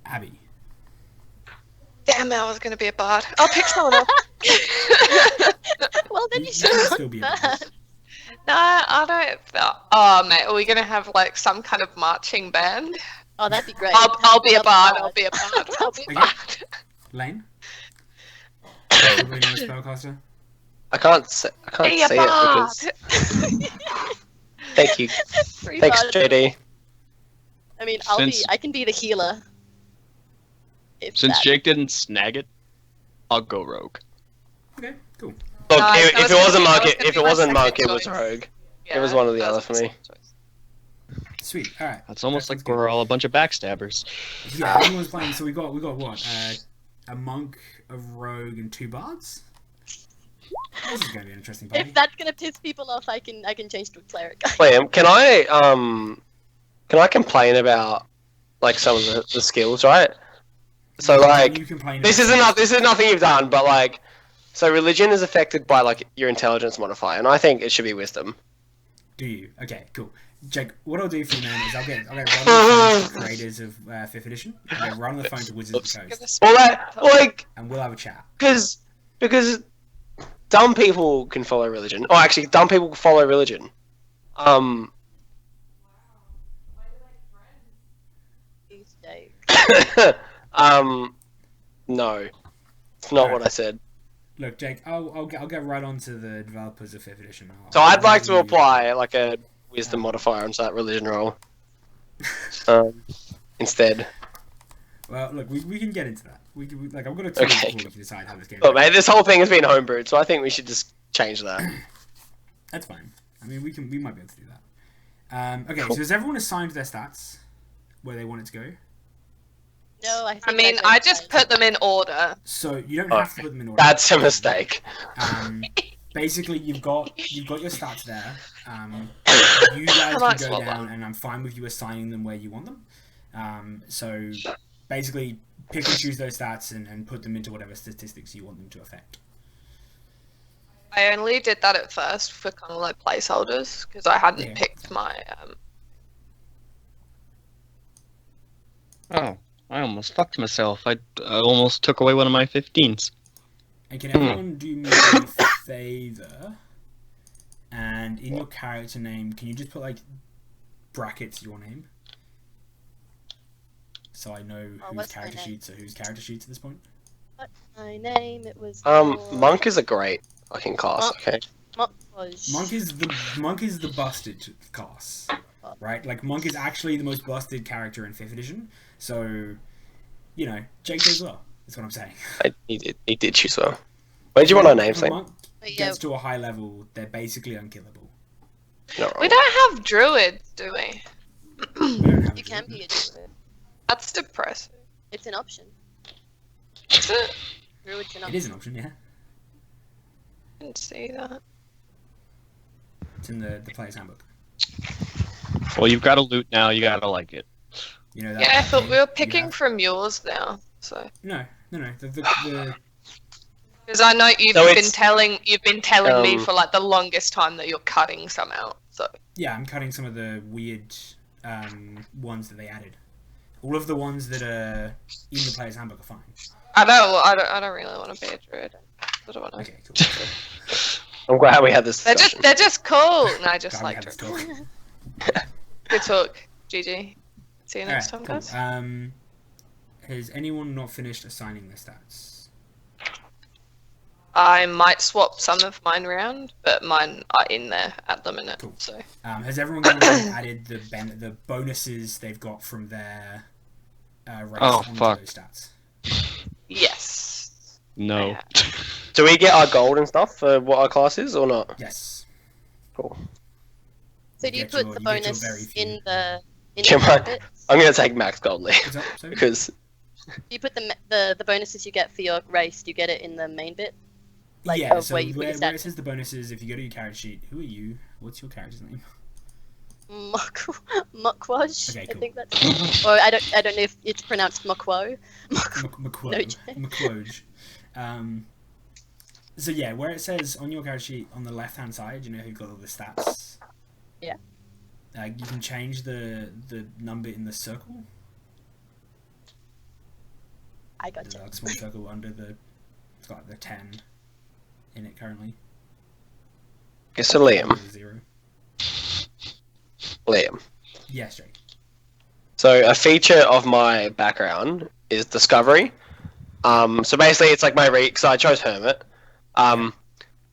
Speaker 1: Abby.
Speaker 4: Damn it, I was gonna be a bard. I'll pick someone else.
Speaker 5: Well, then
Speaker 1: You
Speaker 5: you should
Speaker 1: can
Speaker 5: have
Speaker 1: still be a bard.
Speaker 5: that.
Speaker 4: No, I don't. Oh, mate, are we gonna have like some kind of marching band?
Speaker 5: Oh, that'd be great.
Speaker 4: I'll be a
Speaker 5: Love
Speaker 4: bard. I'll be a bard. I'll be a
Speaker 1: Okay.
Speaker 4: bard.
Speaker 1: Lane? Probably not a spellcaster.
Speaker 3: I can't see
Speaker 4: Be a
Speaker 3: it
Speaker 4: bard.
Speaker 3: because. Thank you.
Speaker 5: Three
Speaker 3: Thanks,
Speaker 5: bards.
Speaker 3: JD.
Speaker 5: I mean,
Speaker 2: Since-
Speaker 5: I can be the healer. If
Speaker 2: Since
Speaker 5: that-
Speaker 2: Jake didn't snag it, I'll go rogue.
Speaker 1: Okay, cool.
Speaker 3: Look,
Speaker 4: Nice,
Speaker 3: if
Speaker 4: that
Speaker 3: it
Speaker 4: was
Speaker 3: wasn't
Speaker 4: gonna
Speaker 3: monk,
Speaker 4: be
Speaker 3: if it
Speaker 4: my
Speaker 3: wasn't monk,
Speaker 4: second
Speaker 3: it was
Speaker 4: choice.
Speaker 3: rogue.
Speaker 4: Yeah,
Speaker 3: was one or the
Speaker 4: that
Speaker 3: other
Speaker 4: was
Speaker 3: for
Speaker 4: my
Speaker 3: me.
Speaker 4: second choice.
Speaker 1: Sweet. All right.
Speaker 2: That's almost
Speaker 1: That
Speaker 2: like
Speaker 1: sounds good.
Speaker 2: we're all a bunch of backstabbers.
Speaker 1: Yeah, everyone's playing. So we got what? A monk, a rogue, and 2 bards. This is going to be an interesting party.
Speaker 5: If that's gonna piss people off, I can change to a cleric.
Speaker 3: Liam, can I complain about like some of the skills, right? So like,
Speaker 1: you complain
Speaker 3: this
Speaker 1: about
Speaker 3: is nothing you've done, but like, so religion is affected by like your intelligence modifier, and I think it should be wisdom.
Speaker 1: Do you? Okay, cool. Jake, what I'll do for you, man, is I'll get run on the phone to the creators of 5th edition. I'll get run on the phone to Wizards of the
Speaker 4: Give
Speaker 1: Coast,
Speaker 4: us-
Speaker 3: Well, like,
Speaker 1: and we'll have a chat.
Speaker 3: because dumb people can follow religion. Or actually, dumb people can follow religion.
Speaker 5: These days.
Speaker 3: No, it's not what I said.
Speaker 1: Look, Jake, I'll get right on to the developers of 5th edition.
Speaker 3: So I'd like to apply like a wisdom modifier onto that religion roll. Instead.
Speaker 1: Well, look, we can get into that. Like, I've got a 2
Speaker 3: Okay,
Speaker 1: before we can decide how this game.
Speaker 3: Look, mate, this whole thing has been homebrewed, so I think we should just change that.
Speaker 1: That's fine. I mean, we might be able to do that. Okay,
Speaker 3: Cool.
Speaker 1: so has everyone assigned their stats where they want it to go?
Speaker 5: No, I think
Speaker 4: I mean,
Speaker 5: don't
Speaker 4: I just
Speaker 5: play.
Speaker 4: put them in order.
Speaker 1: So you don't have to put them in order.
Speaker 3: That's a mistake.
Speaker 1: Basically, you've got your stats there. You guys
Speaker 4: might
Speaker 1: can go
Speaker 4: swap
Speaker 1: down, and I'm fine with you assigning them where you want them. So basically, pick and choose those stats and put them into whatever statistics you want them to affect.
Speaker 4: I only did that at first for kind of like placeholders because I hadn't
Speaker 1: Yeah.
Speaker 4: picked my.
Speaker 2: Oh, I almost fucked myself. I almost took away one of my 15s.
Speaker 1: And can everyone do me a favor? And in your character name, can you just put like brackets your name? So I know whose
Speaker 5: what's my
Speaker 1: character
Speaker 5: name?
Speaker 1: sheets are whose character sheets at this point.
Speaker 5: What's my name? It was.
Speaker 3: Monk is a great fucking class. Okay.
Speaker 1: Monk is the busted class, right? Like Monk is actually the most busted character in 5th edition. So, you know, Jake does well. That's what I'm saying.
Speaker 3: He did choose well. Where do you want our names?
Speaker 1: If a
Speaker 3: Like,
Speaker 1: monk
Speaker 5: But yeah,
Speaker 1: gets to a high level, they're basically unkillable.
Speaker 3: not
Speaker 4: We
Speaker 3: wrong.
Speaker 4: don't have druids, do we?
Speaker 1: We don't have
Speaker 5: you can be a druid.
Speaker 4: That's depressing.
Speaker 5: It's an option.
Speaker 4: Is it?
Speaker 5: Druid's an
Speaker 1: It
Speaker 5: option.
Speaker 1: is an option, yeah.
Speaker 4: Didn't see that.
Speaker 1: It's in the player's handbook.
Speaker 2: Well, you've got to loot now. You got to like it.
Speaker 1: You know that.
Speaker 4: Yeah, I thought
Speaker 1: thing
Speaker 4: we were
Speaker 1: you
Speaker 4: picking
Speaker 1: have?
Speaker 4: from yours now. So,
Speaker 1: No.
Speaker 4: because I know you've
Speaker 3: So
Speaker 4: been
Speaker 3: it's-
Speaker 4: telling me
Speaker 3: um,
Speaker 4: for like the longest time that you're cutting some out. So
Speaker 1: Yeah, I'm cutting some of the weird ones that they added. All of the ones that are in the player's handbook are fine.
Speaker 4: I don't really want to be a druid. I don't want to.
Speaker 1: Okay, cool.
Speaker 3: I'm glad we had this
Speaker 4: They're
Speaker 3: discussion.
Speaker 4: just cool. And I just
Speaker 1: Glad we
Speaker 4: like
Speaker 1: had this
Speaker 4: druids.
Speaker 1: talk.
Speaker 4: Good talk, GG. See you next
Speaker 1: Alright,
Speaker 4: time,
Speaker 1: cool.
Speaker 4: guys.
Speaker 1: Has anyone not finished assigning their stats?
Speaker 4: I might swap some of mine around, but mine are in there at the minute.
Speaker 1: Cool.
Speaker 4: So
Speaker 1: Has everyone gone ahead and added the bonuses they've got from their race onto
Speaker 2: fuck.
Speaker 1: those stats?
Speaker 4: yes.
Speaker 2: No.
Speaker 4: Yeah.
Speaker 3: Do we get our gold and stuff for what our class is or not?
Speaker 1: Yes.
Speaker 3: Cool.
Speaker 5: So do you
Speaker 1: get your-
Speaker 5: put the
Speaker 1: you get your
Speaker 5: bonus
Speaker 1: very few.
Speaker 5: in the
Speaker 3: Yeah,
Speaker 5: main
Speaker 3: right.
Speaker 5: bits?
Speaker 3: I'm gonna take max gold leave
Speaker 1: Is that so?
Speaker 3: because
Speaker 5: Do you put the bonuses you get for your race? Do you get it in the main bit? Like,
Speaker 1: yeah,
Speaker 5: of
Speaker 1: so
Speaker 5: where you put your
Speaker 1: where it
Speaker 5: stats.
Speaker 1: says the bonuses, if you go to your character sheet, who are you? What's your character's name?
Speaker 5: Mukwaj.
Speaker 1: Okay,
Speaker 5: I
Speaker 1: cool.
Speaker 5: think that's. Or I don't know if it's pronounced Mukwo.
Speaker 1: McQuoj.
Speaker 5: No.
Speaker 1: McQuoj. So yeah, where it says on your character sheet on the left hand side, you know who've got all the stats.
Speaker 5: Yeah.
Speaker 1: You can change the number in the circle.
Speaker 5: I
Speaker 1: There's
Speaker 5: gotcha.
Speaker 1: like a small circle under the. It's got the 10 in it currently.
Speaker 3: okay, so Liam.
Speaker 1: 0.
Speaker 3: Liam.
Speaker 1: Yes, Jake.
Speaker 3: So a feature of my background is discovery. So basically, it's like because I chose hermit.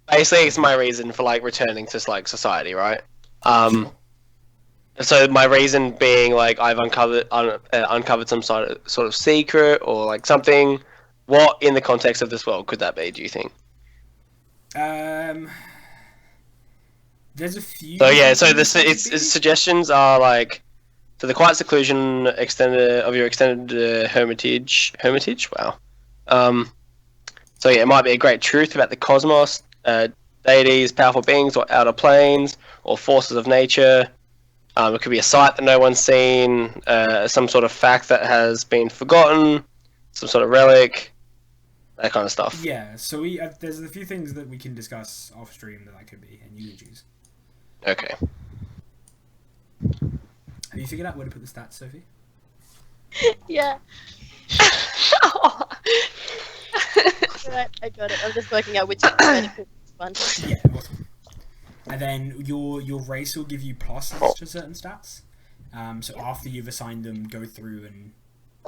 Speaker 3: Basically, it's my reason for like returning to like society, right? So my reason being like I've uncovered some sort of secret or like something. What in the context of this world could that be? Do you think?
Speaker 1: There's a few.
Speaker 3: So yeah, so
Speaker 1: things that could
Speaker 3: its
Speaker 1: be.
Speaker 3: suggestions are like, so the quiet seclusion of your extended hermitage. Wow. So yeah, it might be a great truth about the cosmos, deities, powerful beings, or outer planes, or forces of nature. It could be a sight that no one's seen, some sort of fact that has been forgotten, some sort of relic, that kind of stuff.
Speaker 1: Yeah, so there's a few things that we can discuss off stream that could be, and you can choose.
Speaker 3: Okay.
Speaker 1: Have you figured out where to put the stats, Sophie?
Speaker 5: Yeah. Right, I got it. I'm just working out which medical one.
Speaker 1: Yeah, awesome. And then your race will give you pluses to certain stats. So after you've assigned them, go through and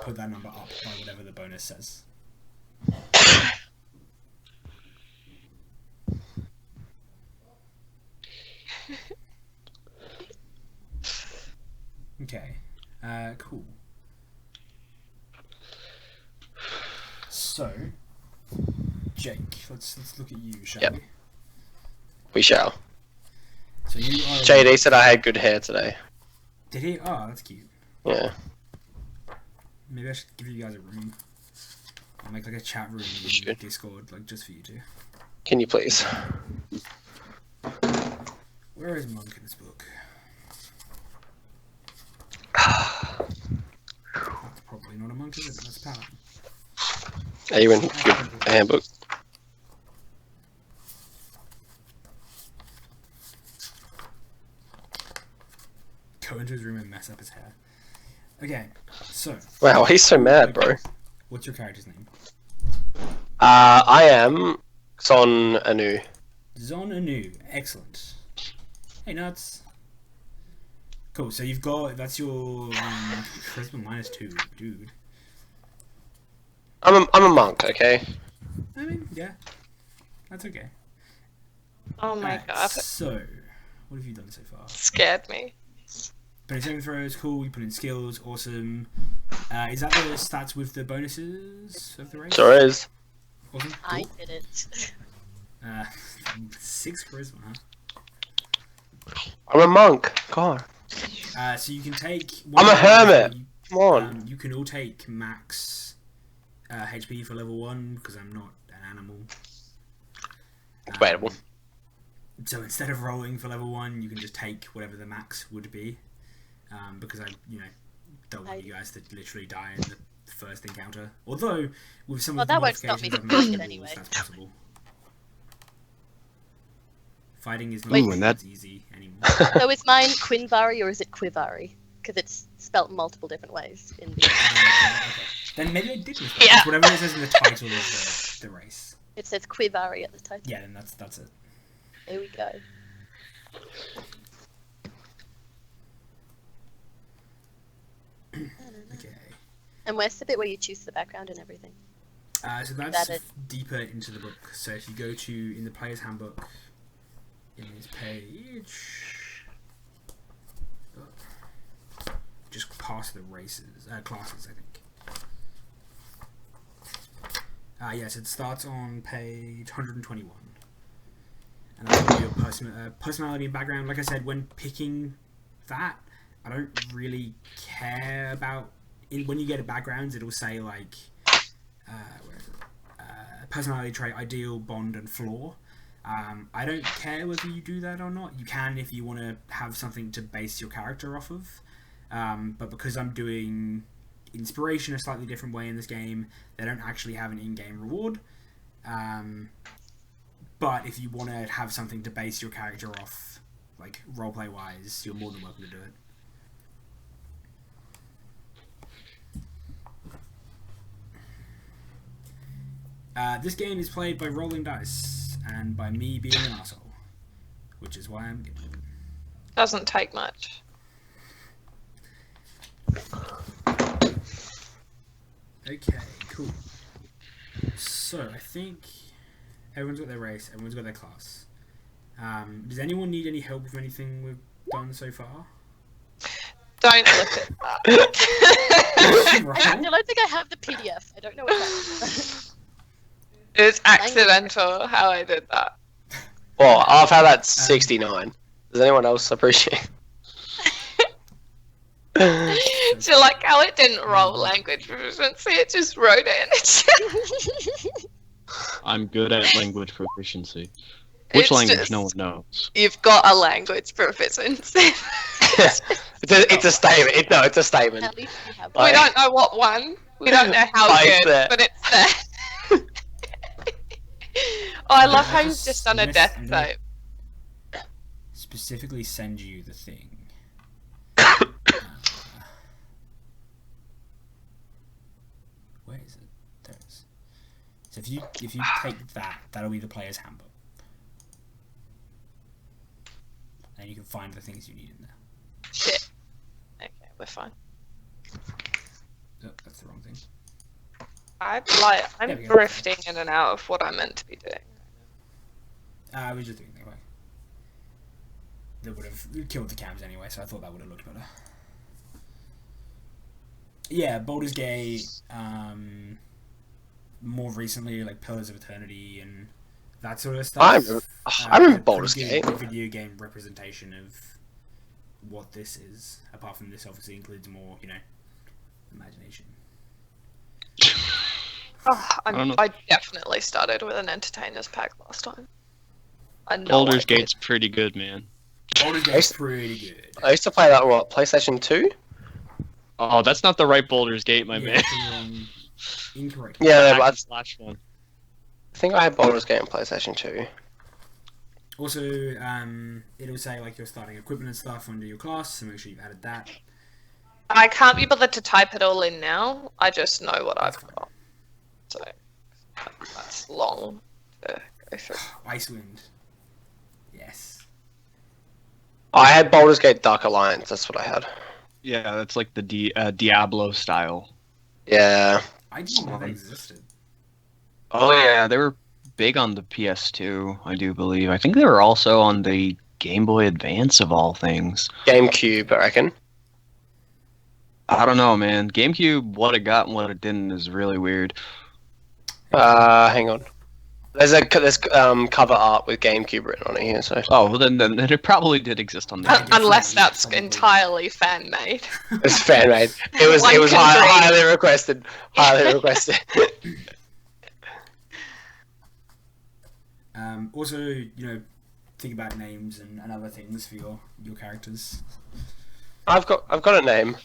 Speaker 1: put that number up by whatever the bonus says. Okay. Cool. So, Jake, let's look at you, shall
Speaker 3: Yep.
Speaker 1: we?
Speaker 3: We shall.
Speaker 1: So you are.
Speaker 3: JD said I had good hair today.
Speaker 1: Did he? Oh, that's cute.
Speaker 3: Yeah.
Speaker 1: Maybe I should give you guys a room. I'll make like a chat room in
Speaker 3: should.
Speaker 1: Discord, like just for you two.
Speaker 3: Can you please?
Speaker 1: Where is Monk in this book? That's probably not a monk, is it? That's a paladin.
Speaker 3: Are you in your handbook?
Speaker 1: Go into his room and mess up his hair. Okay, so
Speaker 3: Wow, he's so mad, bro.
Speaker 1: what's your character's name?
Speaker 3: I am Son Anu.
Speaker 1: Zon Anu. Excellent. Hey, nuts. Cool. So you've got that's your charisma -2, dude.
Speaker 3: I'm a monk, okay?
Speaker 1: I mean, yeah, that's okay.
Speaker 4: Oh my
Speaker 1: Alright,
Speaker 4: god.
Speaker 1: So, what have you done so far?
Speaker 4: Scared me.
Speaker 1: Put in saving throws, cool. You put in skills, awesome. Is that the stats with the bonuses of the race?
Speaker 3: Sure is.
Speaker 1: Awesome.
Speaker 5: I
Speaker 1: Cool.
Speaker 5: did it.
Speaker 1: 6 charisma, huh?
Speaker 3: I'm a monk. God.
Speaker 1: So you can take.
Speaker 3: I'm a hermit.
Speaker 1: You,
Speaker 3: Come on.
Speaker 1: you can all take max HP for level 1 because I'm not an animal.
Speaker 3: Debatable.
Speaker 1: So instead of rolling for level 1, you can just take whatever the max would be. Because I, don't want you guys to literally die in the first encounter. Although, with some
Speaker 5: Well,
Speaker 1: of the
Speaker 5: that won't stop me
Speaker 1: modifications
Speaker 5: from
Speaker 1: I've
Speaker 5: doing
Speaker 1: made
Speaker 5: it
Speaker 1: to the
Speaker 5: anyway.
Speaker 1: rules, that's possible. Fighting is not
Speaker 5: Wait.
Speaker 2: Ooh, and
Speaker 1: as easy anymore.
Speaker 5: So is mine Quinvari or is it Quivari? Because it's spelt multiple different ways in the.
Speaker 1: Okay. Then maybe I did miss it.
Speaker 4: Yeah.
Speaker 1: It's whatever it says in the title of the race.
Speaker 5: It says Quivari at the title.
Speaker 1: Yeah, then that's it.
Speaker 5: There we go.
Speaker 1: Okay.
Speaker 5: And where's the bit where you choose the background and everything?
Speaker 1: So that's
Speaker 5: That is-
Speaker 1: deeper into the book. So if you go to in the player's handbook, in this page, just past the races, classes, I think. Yes, it starts on page 121. And that's your personality and background. Like I said, when picking that, I don't really care about. When you get a background, it'll say like, where is it? Personality trait, ideal, bond, and flaw. I don't care whether you do that or not. You can if you want to have something to base your character off of. But because I'm doing inspiration a slightly different way in this game, they don't actually have an in-game reward. But if you want to have something to base your character off, like roleplay wise, you're more than welcome to do it. This game is played by rolling dice and by me being an asshole, which is why I'm giving it.
Speaker 4: Doesn't take much.
Speaker 1: Okay, cool. So I think everyone's got their race, everyone's got their class. Does anyone need any help with anything we've done so far?
Speaker 4: Don't look at that.
Speaker 1: Roll?
Speaker 5: I don't think I have the PDF. I don't know what that is.
Speaker 4: It's accidental how I did that.
Speaker 3: Well, I've had that 69. Does anyone else appreciate?
Speaker 4: So like how it didn't roll language proficiency, it just wrote it.
Speaker 2: I'm good at language proficiency. Which
Speaker 4: It's
Speaker 2: language?
Speaker 4: just-
Speaker 2: No one knows.
Speaker 4: You've got a language proficiency.
Speaker 3: It's a statement. It's a statement.
Speaker 5: At least you have
Speaker 4: We don't know what one. We don't know how
Speaker 3: Why it's
Speaker 4: good,
Speaker 3: there.
Speaker 4: but it's there. Oh, I love how you've just done a death type.
Speaker 1: Specifically send you the thing. Where is it? There it is. So if you take that, that'll be the player's handbook. And you can find the things you need in there.
Speaker 4: Shit. Okay, we're fine.
Speaker 1: Oh, that's the wrong thing.
Speaker 4: I'm
Speaker 1: There we go.
Speaker 4: drifting in and out of what I meant to be doing.
Speaker 1: I was just doing that way. That would have killed the cams anyway, so I thought that would have looked better. Yeah, Baldur's Gate, more recently, like Pillars of Eternity and that sort of stuff.
Speaker 3: I remember
Speaker 1: had
Speaker 3: Baldur's
Speaker 1: pretty
Speaker 3: Gate.
Speaker 1: good video game representation of what this is. Apart from this, obviously includes more, imagination.
Speaker 4: Oh,
Speaker 2: I don't know.
Speaker 4: I definitely started with an entertainers pack last time. I know
Speaker 2: Baldur's
Speaker 4: I did.
Speaker 2: Gate's pretty good, man.
Speaker 1: Baldur's Gate's pretty good.
Speaker 3: I used to play that PlayStation 2?
Speaker 2: Oh, that's not the right Baldur's Gate, my
Speaker 1: Yeah,
Speaker 2: man.
Speaker 1: it's, incorrect.
Speaker 3: Yeah, no,
Speaker 2: Hack
Speaker 3: but
Speaker 2: and slash one.
Speaker 3: I think I had Baldur's Gate on PlayStation 2.
Speaker 1: Also, it'll say like your starting equipment and stuff under your class, so make sure you've added that.
Speaker 4: I can't be bothered to type it all in now. I just know what I've
Speaker 1: That's fine.
Speaker 4: got. So that's long to go through.
Speaker 1: Icewind. Yes.
Speaker 3: I had Baldur's Gate Dark Alliance, that's what I had.
Speaker 2: Yeah, that's like the Diablo style.
Speaker 3: Yeah.
Speaker 1: I didn't know that existed.
Speaker 2: Oh yeah, they were big on the PS2, I do believe. I think they were also on the Game Boy Advance of all things.
Speaker 3: GameCube, I reckon.
Speaker 2: I don't know, man. GameCube, what it got and what it didn't is really weird.
Speaker 3: Hang on. There's cover art with GameCube written on it here, so
Speaker 2: Oh, well then it probably did exist on
Speaker 1: Yeah,
Speaker 2: the
Speaker 4: Unless
Speaker 1: definitely,
Speaker 4: that's
Speaker 1: probably.
Speaker 4: entirely fan made.
Speaker 3: it's fan made. It
Speaker 4: One
Speaker 3: was
Speaker 4: can dream.
Speaker 3: highly requested. Highly requested.
Speaker 1: Also, think about names and other things for your characters.
Speaker 3: I've got a name.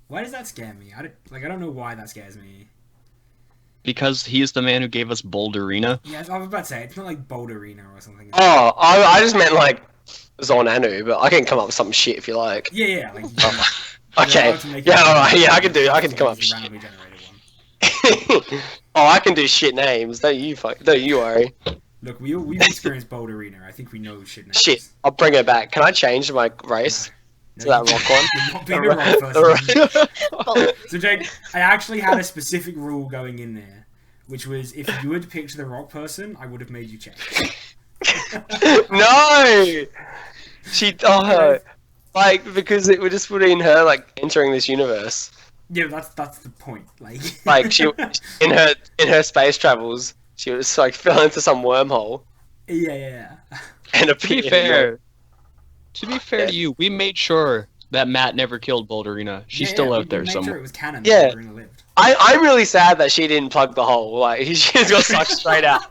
Speaker 1: Why does that scare me? I don't know why that scares me.
Speaker 2: because he is the man who gave us Boulderina.
Speaker 1: Yeah, I was about to say it's not like Boulderina or something.
Speaker 3: Oh, I just meant like Zonanu, but I can come up with some shit if you like.
Speaker 1: Yeah, like.
Speaker 3: Okay. Yeah, alright. Yeah, I can come up with shit.
Speaker 1: randomly generated one.
Speaker 3: Oh, I can do shit names. Don't you worry.
Speaker 1: Look, we've experienced Boulderina. I think we know shit names.
Speaker 3: Shit, I'll bring it back. Can I change my race to that rock one?
Speaker 1: You're not being a rock person.
Speaker 5: Bold.
Speaker 1: So Jake, I actually had a specific rule going in there, which was if you had picked the rock person, I would have made you change.
Speaker 3: No! Because it would just put in her like entering this universe.
Speaker 1: Yeah, that's the point.
Speaker 3: Like she in her space travels, she was like fell into some wormhole
Speaker 1: Yeah.
Speaker 3: and
Speaker 2: To be
Speaker 3: appeared.
Speaker 2: fair to you, we made sure that Matt never killed Boulderina. She's
Speaker 1: Yeah,
Speaker 2: still
Speaker 1: we
Speaker 2: out there
Speaker 1: made
Speaker 2: somewhere.
Speaker 1: Sure it was canon.
Speaker 3: Yeah.
Speaker 1: That Boulderina lived.
Speaker 3: I'm really sad that she didn't plug the hole. Like she just got sucked straight out.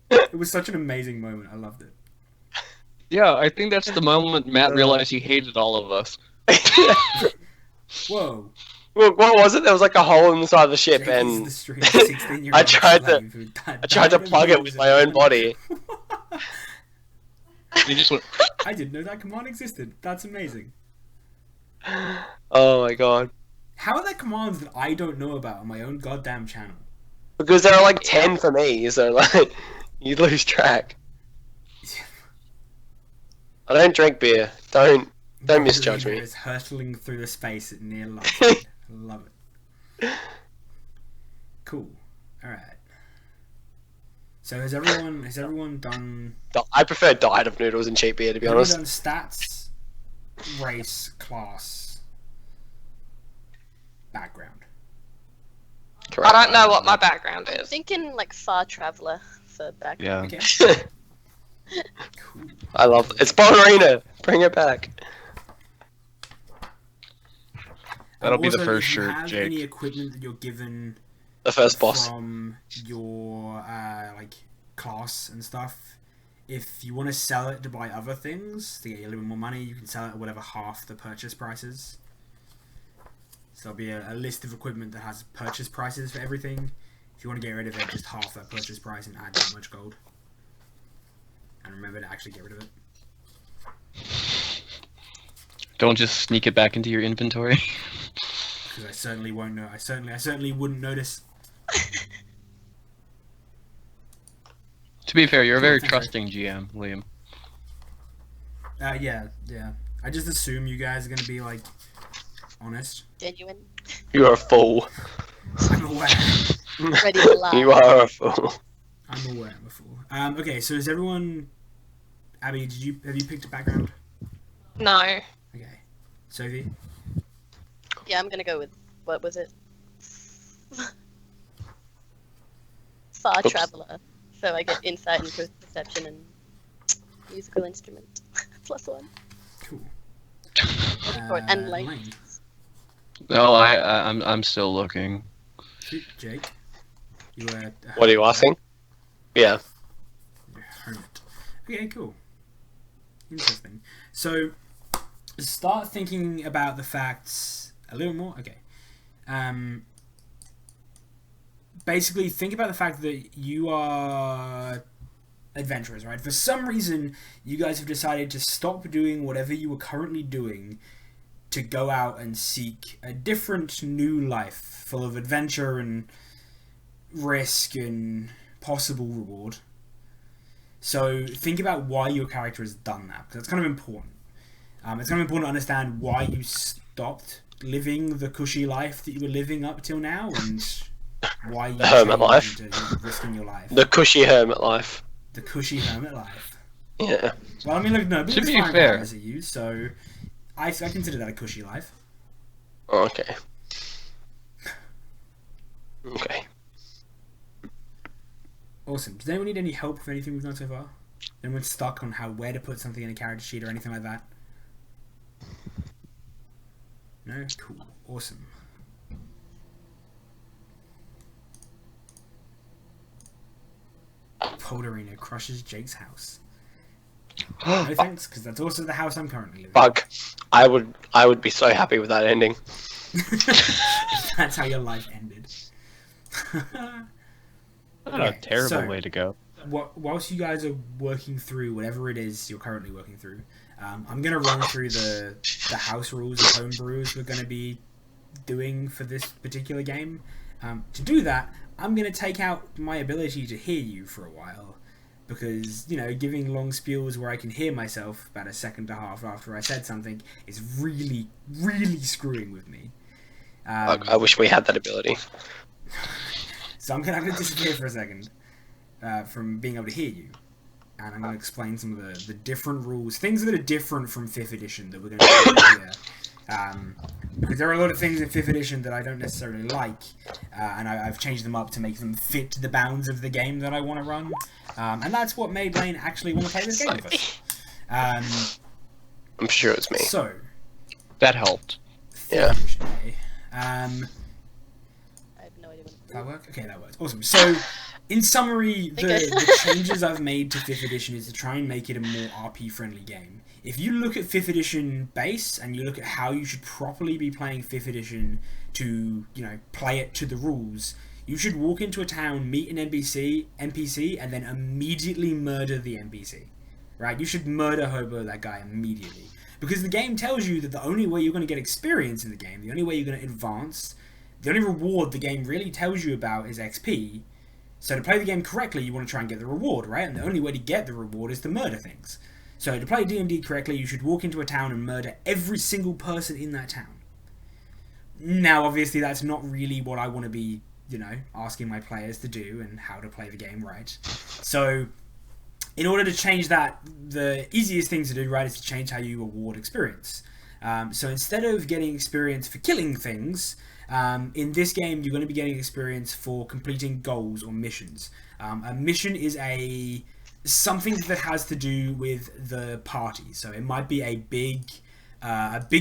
Speaker 1: It was such an amazing moment. I loved it.
Speaker 2: Yeah, I think that's the moment Matt realized he hated all of us.
Speaker 1: Whoa.
Speaker 3: Well, what was it? There was like a hole in the side of the ship,
Speaker 1: Jake is
Speaker 3: and
Speaker 1: the strange 16-year-old
Speaker 3: I tried to-
Speaker 1: slave who
Speaker 3: I tried to plug it with my own body.
Speaker 2: He just went,
Speaker 1: I didn't know that command existed. That's amazing.
Speaker 3: Oh my god!
Speaker 1: How are there commands that I don't know about on my own goddamn channel?
Speaker 3: Because there are like 10 for me, so like you lose track. I don't drink beer. Don't misjudge me.
Speaker 1: Is hurtling through the space at near light speed. I love it. Cool. All right. So has everyone done?
Speaker 3: I prefer diet of noodles and cheap beer, to be
Speaker 1: Have
Speaker 3: honest.
Speaker 1: done stats, race, class, background?
Speaker 3: Correct.
Speaker 4: I don't know what my background
Speaker 5: I'm
Speaker 4: is.
Speaker 5: thinking like Far Traveler for back.
Speaker 2: yeah.
Speaker 1: Okay. Cool.
Speaker 3: I love it. It's Ballerina. Bring it back.
Speaker 2: That'll be the
Speaker 1: Also,
Speaker 2: first
Speaker 1: if you
Speaker 2: shirt,
Speaker 1: have
Speaker 2: Jake.
Speaker 1: any equipment that you're given
Speaker 3: The first boss.
Speaker 1: from your like class and stuff, if you want to sell it to buy other things to get you a little bit more money, you can sell it at whatever half the purchase price is. So there'll be a list of equipment that has purchase prices for everything. If you want to get rid of it, just half that purchase price and add that much gold. And remember to actually get rid of it.
Speaker 2: Don't just sneak it back into your inventory.
Speaker 1: Because I certainly won't know. I certainly wouldn't notice.
Speaker 2: To be fair, you're a very
Speaker 1: Thanks,
Speaker 2: trusting GM, Liam.
Speaker 1: Yeah. I just assume you guys are gonna be like honest.
Speaker 5: Genuine.
Speaker 3: You're a fool.
Speaker 1: I'm aware.
Speaker 5: Ready to lie.
Speaker 3: You are a fool.
Speaker 1: I'm aware I'm a fool. Okay, so is everyone? Abby, have you picked a background?
Speaker 4: No.
Speaker 1: Okay. Sophie?
Speaker 5: Yeah, I'm gonna go with, what was it? Far
Speaker 3: Oops.
Speaker 5: Traveler. So I get insight and perception and musical instrument. +1.
Speaker 1: Cool.
Speaker 5: And length.
Speaker 1: Lane.
Speaker 2: No, I'm still looking.
Speaker 1: Shoot, Jake. You were.
Speaker 3: What are you asking? Yeah.
Speaker 1: Hermit. Okay, cool. Interesting. So, start thinking about the facts a little more. Okay. Basically, think about the fact that you are adventurers, right? For some reason, you guys have decided to stop doing whatever you were currently doing to go out and seek a different new life full of adventure and risk and possible reward. So think about why your character has done that, because that's kind of important. It's kind of important to understand why you stopped living the cushy life that you were living up till now, and why you
Speaker 3: The hermit life.
Speaker 1: changed into, risking your life.
Speaker 3: The cushy hermit life.
Speaker 1: The cushy hermit life.
Speaker 3: Yeah.
Speaker 1: Well, I mean, look, no, but
Speaker 2: To
Speaker 1: it's
Speaker 2: be
Speaker 1: fine
Speaker 2: fair.
Speaker 1: as you, so I consider that a cushy life.
Speaker 3: Okay. Okay.
Speaker 1: Awesome. Does anyone need any help with anything we've done so far? Anyone stuck on where to put something in a character sheet or anything like that? No? Cool. Awesome. Polderina crushes Jake's house. No thanks, because that's also the house I'm currently living in.
Speaker 3: Fuck. I would be so happy with that ending.
Speaker 1: That's how your life ended.
Speaker 2: Not a
Speaker 1: Okay,
Speaker 2: terrible
Speaker 1: so-
Speaker 2: way to go.
Speaker 1: Whilst you guys are working through whatever it is you're currently working through, I'm going to run through the house rules and homebrews we're going to be doing for this particular game. To do that, I'm going to take out my ability to hear you for a while, because, you know, giving long spiels where I can hear myself about a second and a half after I said something is really, really screwing with me.
Speaker 3: Fuck, I wish we had that ability.
Speaker 1: So I'm going to have to disappear for a second from being able to hear you. And I'm going to explain some of the different rules, things that are different from 5th edition that we're going to do here. Because there are a lot of things in 5th edition that I don't necessarily like, and I've changed them up to make them fit the bounds of the game that I want to run. And that's what made Lane actually want to play this game with us.
Speaker 3: I'm sure it's me.
Speaker 1: So,
Speaker 2: That helped.
Speaker 1: 5th
Speaker 3: Yeah.
Speaker 1: edition, eh?
Speaker 5: I have no idea what
Speaker 1: That work? Okay, that works. Awesome. So, in summary, the changes I've made to 5th edition is to try and make it a more RP-friendly game. If you look at 5th edition base, and you look at how you should properly be playing 5th edition to, you know, play it to the rules, you should walk into a town, meet an NPC, and then immediately murder the NPC. Right? You should murder Hobo, that guy, immediately. Because the game tells you that the only way you're going to get experience in the game, the only way you're going to advance, the only reward the game really tells you about is XP. So to play the game correctly, you want to try and get the reward, right? And the only way to get the reward is to murder things. So to play D&D correctly, you should walk into a town and murder every single person in that town. Now, obviously, that's not really what I want to be, you know, asking my players to do and how to play the game right. So, in order to change that, the easiest thing to do, right, is to change how you award experience. So instead of getting experience for killing things, in this game, you're going to be getting experience for completing goals or missions. A mission is something that has to do with the party. So it might be a big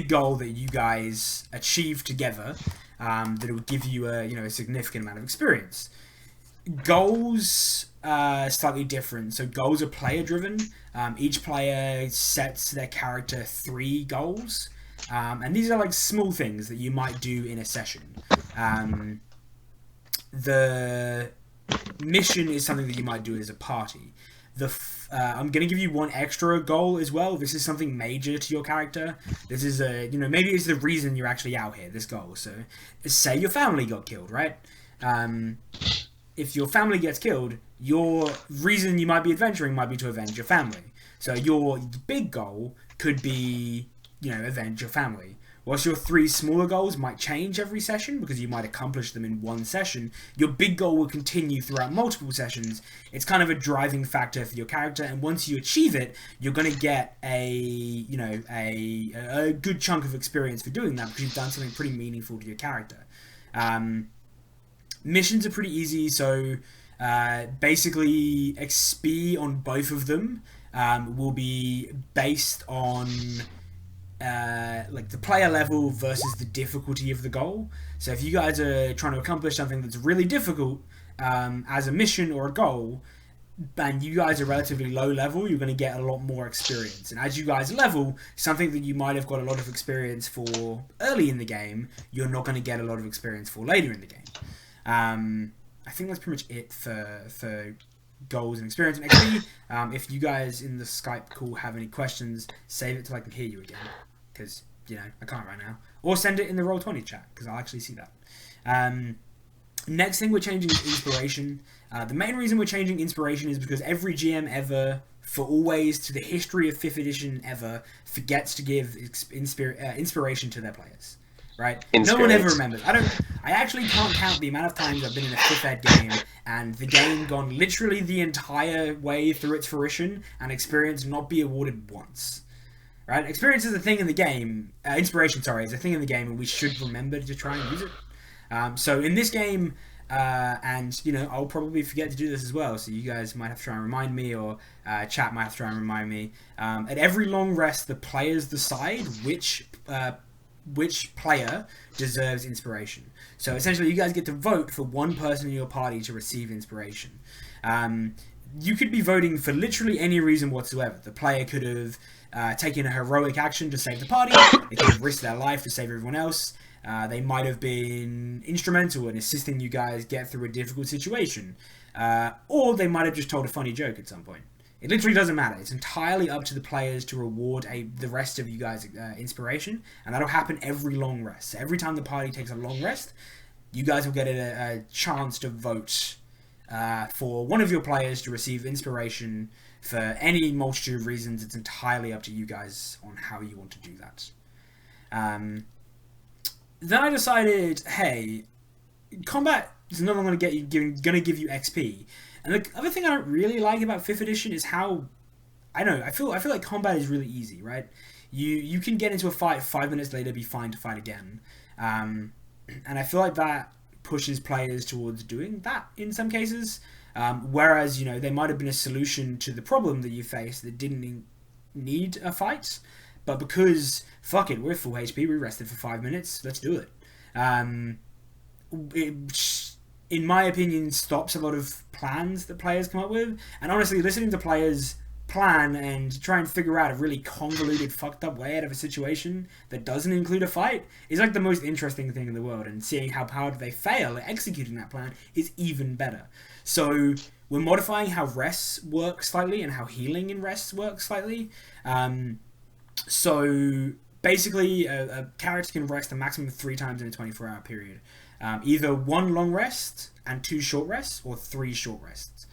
Speaker 1: goal that you guys achieve together that will give you a significant amount of experience. Goals slightly different. So goals are player driven. Each player sets their character 3 goals, and these are like small things that you might do in a session. The mission is something that you might do as a party. I'm going to give you one extra goal as well. This is something major to your character. This is maybe it's the reason you're actually out here, this goal. So say your family got killed, right? If your family gets killed, your reason you might be adventuring might be to avenge your family. So your big goal could be, avenge your family. Whilst your 3 smaller goals might change every session because you might accomplish them in one session, your big goal will continue throughout multiple sessions. It's kind of a driving factor for your character, and once you achieve it, you're going to get a good chunk of experience for doing that because you've done something pretty meaningful to your character. Missions are pretty easy, so basically XP on both of them will be based on the player level versus the difficulty of the goal. So if you guys are trying to accomplish something that's really difficult as a mission or a goal, and you guys are relatively low level, you're going to get a lot more experience. And as you guys level, something that you might have got a lot of experience for early in the game, you're not going to get a lot of experience for later in the game. I think that's pretty much it for goals and experience and XP. If you guys in the Skype call have any questions, save it till I can hear you again, because I can't right now, or send it in the Roll20 chat because I'll actually see that. Next thing we're changing is inspiration. The main reason we're changing inspiration is because every GM ever, for always, to the history of 5th edition ever, forgets to give inspiration to their players. Right? No one ever remembers. I actually can't count the amount of times I've been in a 5th ed game and the game gone literally the entire way through its fruition and experience not be awarded once. Right? Experience is a thing in the game. Inspiration, is a thing in the game, and we should remember to try and use it. So in this game, and I'll probably forget to do this as well, so you guys might have to try and remind me, or chat might have to try and remind me. At every long rest, the players decide which player deserves inspiration. So essentially you guys get to vote for one person in your party to receive inspiration. You could be voting for literally any reason whatsoever. The player could have taken a heroic action to save the party. They could have risked their life to save everyone else. They might have been instrumental in assisting you guys get through a difficult situation. Or they might have just told a funny joke at some point. It literally doesn't matter. It's entirely up to the players to reward the rest of you guys' inspiration, and that'll happen every long rest. So every time the party takes a long rest, you guys will get a chance to vote for one of your players to receive inspiration for any multitude of reasons. It's entirely up to you guys on how you want to do that. Then I decided, hey, combat is no longer going to give you XP. And the other thing I don't really like about 5th edition is how, I feel like combat is really easy, right? You can get into a fight, 5 minutes later be fine to fight again. And I feel like that pushes players towards doing that in some cases. Whereas, there might have been a solution to the problem that you faced that didn't need a fight. But because, fuck it, we're full HP, we rested for 5 minutes, let's do it. In my opinion, stops a lot of plans that players come up with. And honestly, listening to players plan and try and figure out a really convoluted, fucked up way out of a situation that doesn't include a fight is like the most interesting thing in the world. And seeing how hard they fail at executing that plan is even better. So we're modifying how rests work slightly and how healing in rests works slightly. So basically, a character can rest a maximum of 3 times in a 24-hour period. Either 1 long rest and 2 short rests, or 3 short rests.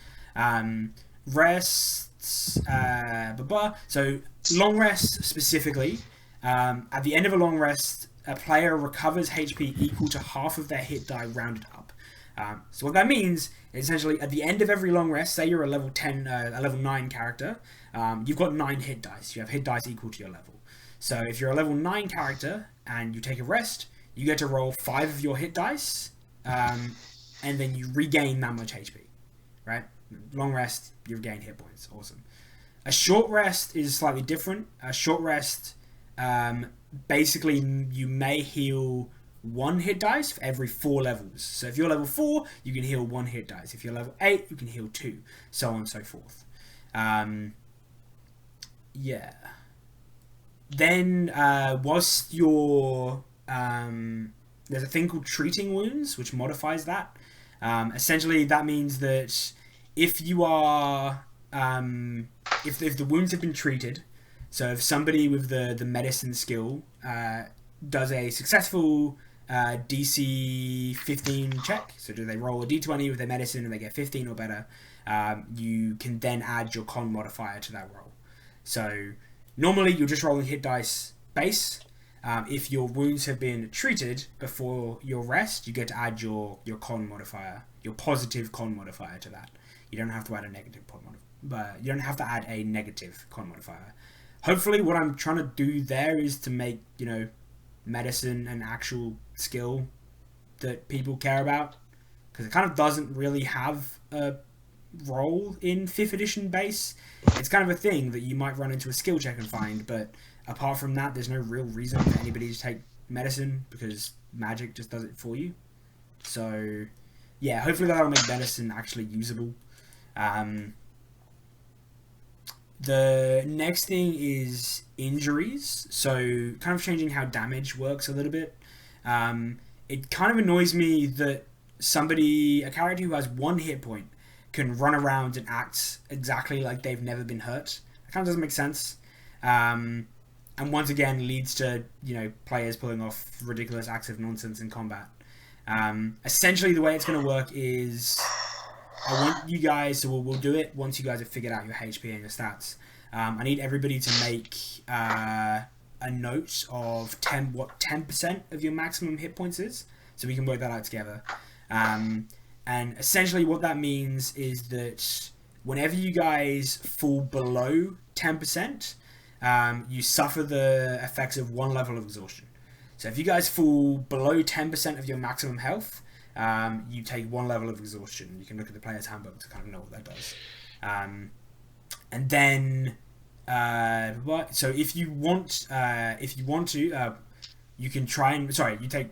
Speaker 1: So long rests specifically, at the end of a long rest, a player recovers HP equal to half of their hit die rounded up. So what that means is essentially at the end of every long rest, say you're a level 9 character, you've got 9 hit dice. You have hit dice equal to your level. So if you're a level 9 character and you take a rest, you get to roll 5 of your hit dice, and then you regain that much HP, right? Long rest, you regain hit points. Awesome. A short rest is slightly different. A short rest, basically, you may heal 1 hit dice for every 4 levels. So if you're level 4, you can heal 1 hit dice. If you're level 8, you can heal 2, so on and so forth. Yeah. Then, whilst you're... there's a thing called treating wounds, which modifies that. Essentially, that means that if you are... if the wounds have been treated, so if somebody with the medicine skill does a successful DC 15 check, so do they roll a d20 with their medicine and they get 15 or better, you can then add your con modifier to that roll. So normally you're just rolling hit dice base. If your wounds have been treated before your rest, you get to add your con modifier, your positive con modifier to that. You don't have to add a negative con modifier, but you don't have to add a negative con modifier. Hopefully what I'm trying to do there is to make, medicine an actual skill that people care about, because it kind of doesn't really have a role in 5th edition base. It's kind of a thing that you might run into a skill check and find, but apart from that, there's no real reason for anybody to take medicine, because magic just does it for you. So yeah, hopefully that'll make medicine actually usable. The next thing is injuries, so kind of changing how damage works a little bit. It kind of annoys me that a character who has 1 hit point can run around and act exactly like they've never been hurt. That kind of doesn't make sense. And once again leads to, players pulling off ridiculous acts of nonsense in combat. Essentially the way it's going to work is... I want you guys, so we'll do it once you guys have figured out your HP and your stats. I need everybody to make a note of 10% of your maximum hit points is, so we can work that out together. And essentially what that means is that whenever you guys fall below 10%, you suffer the effects of 1 level of exhaustion. So if you guys fall below 10% of your maximum health, you take 1 level of exhaustion. You can look at the player's handbook to kind of know what that does. And then, so if you want to, you can try and, you take,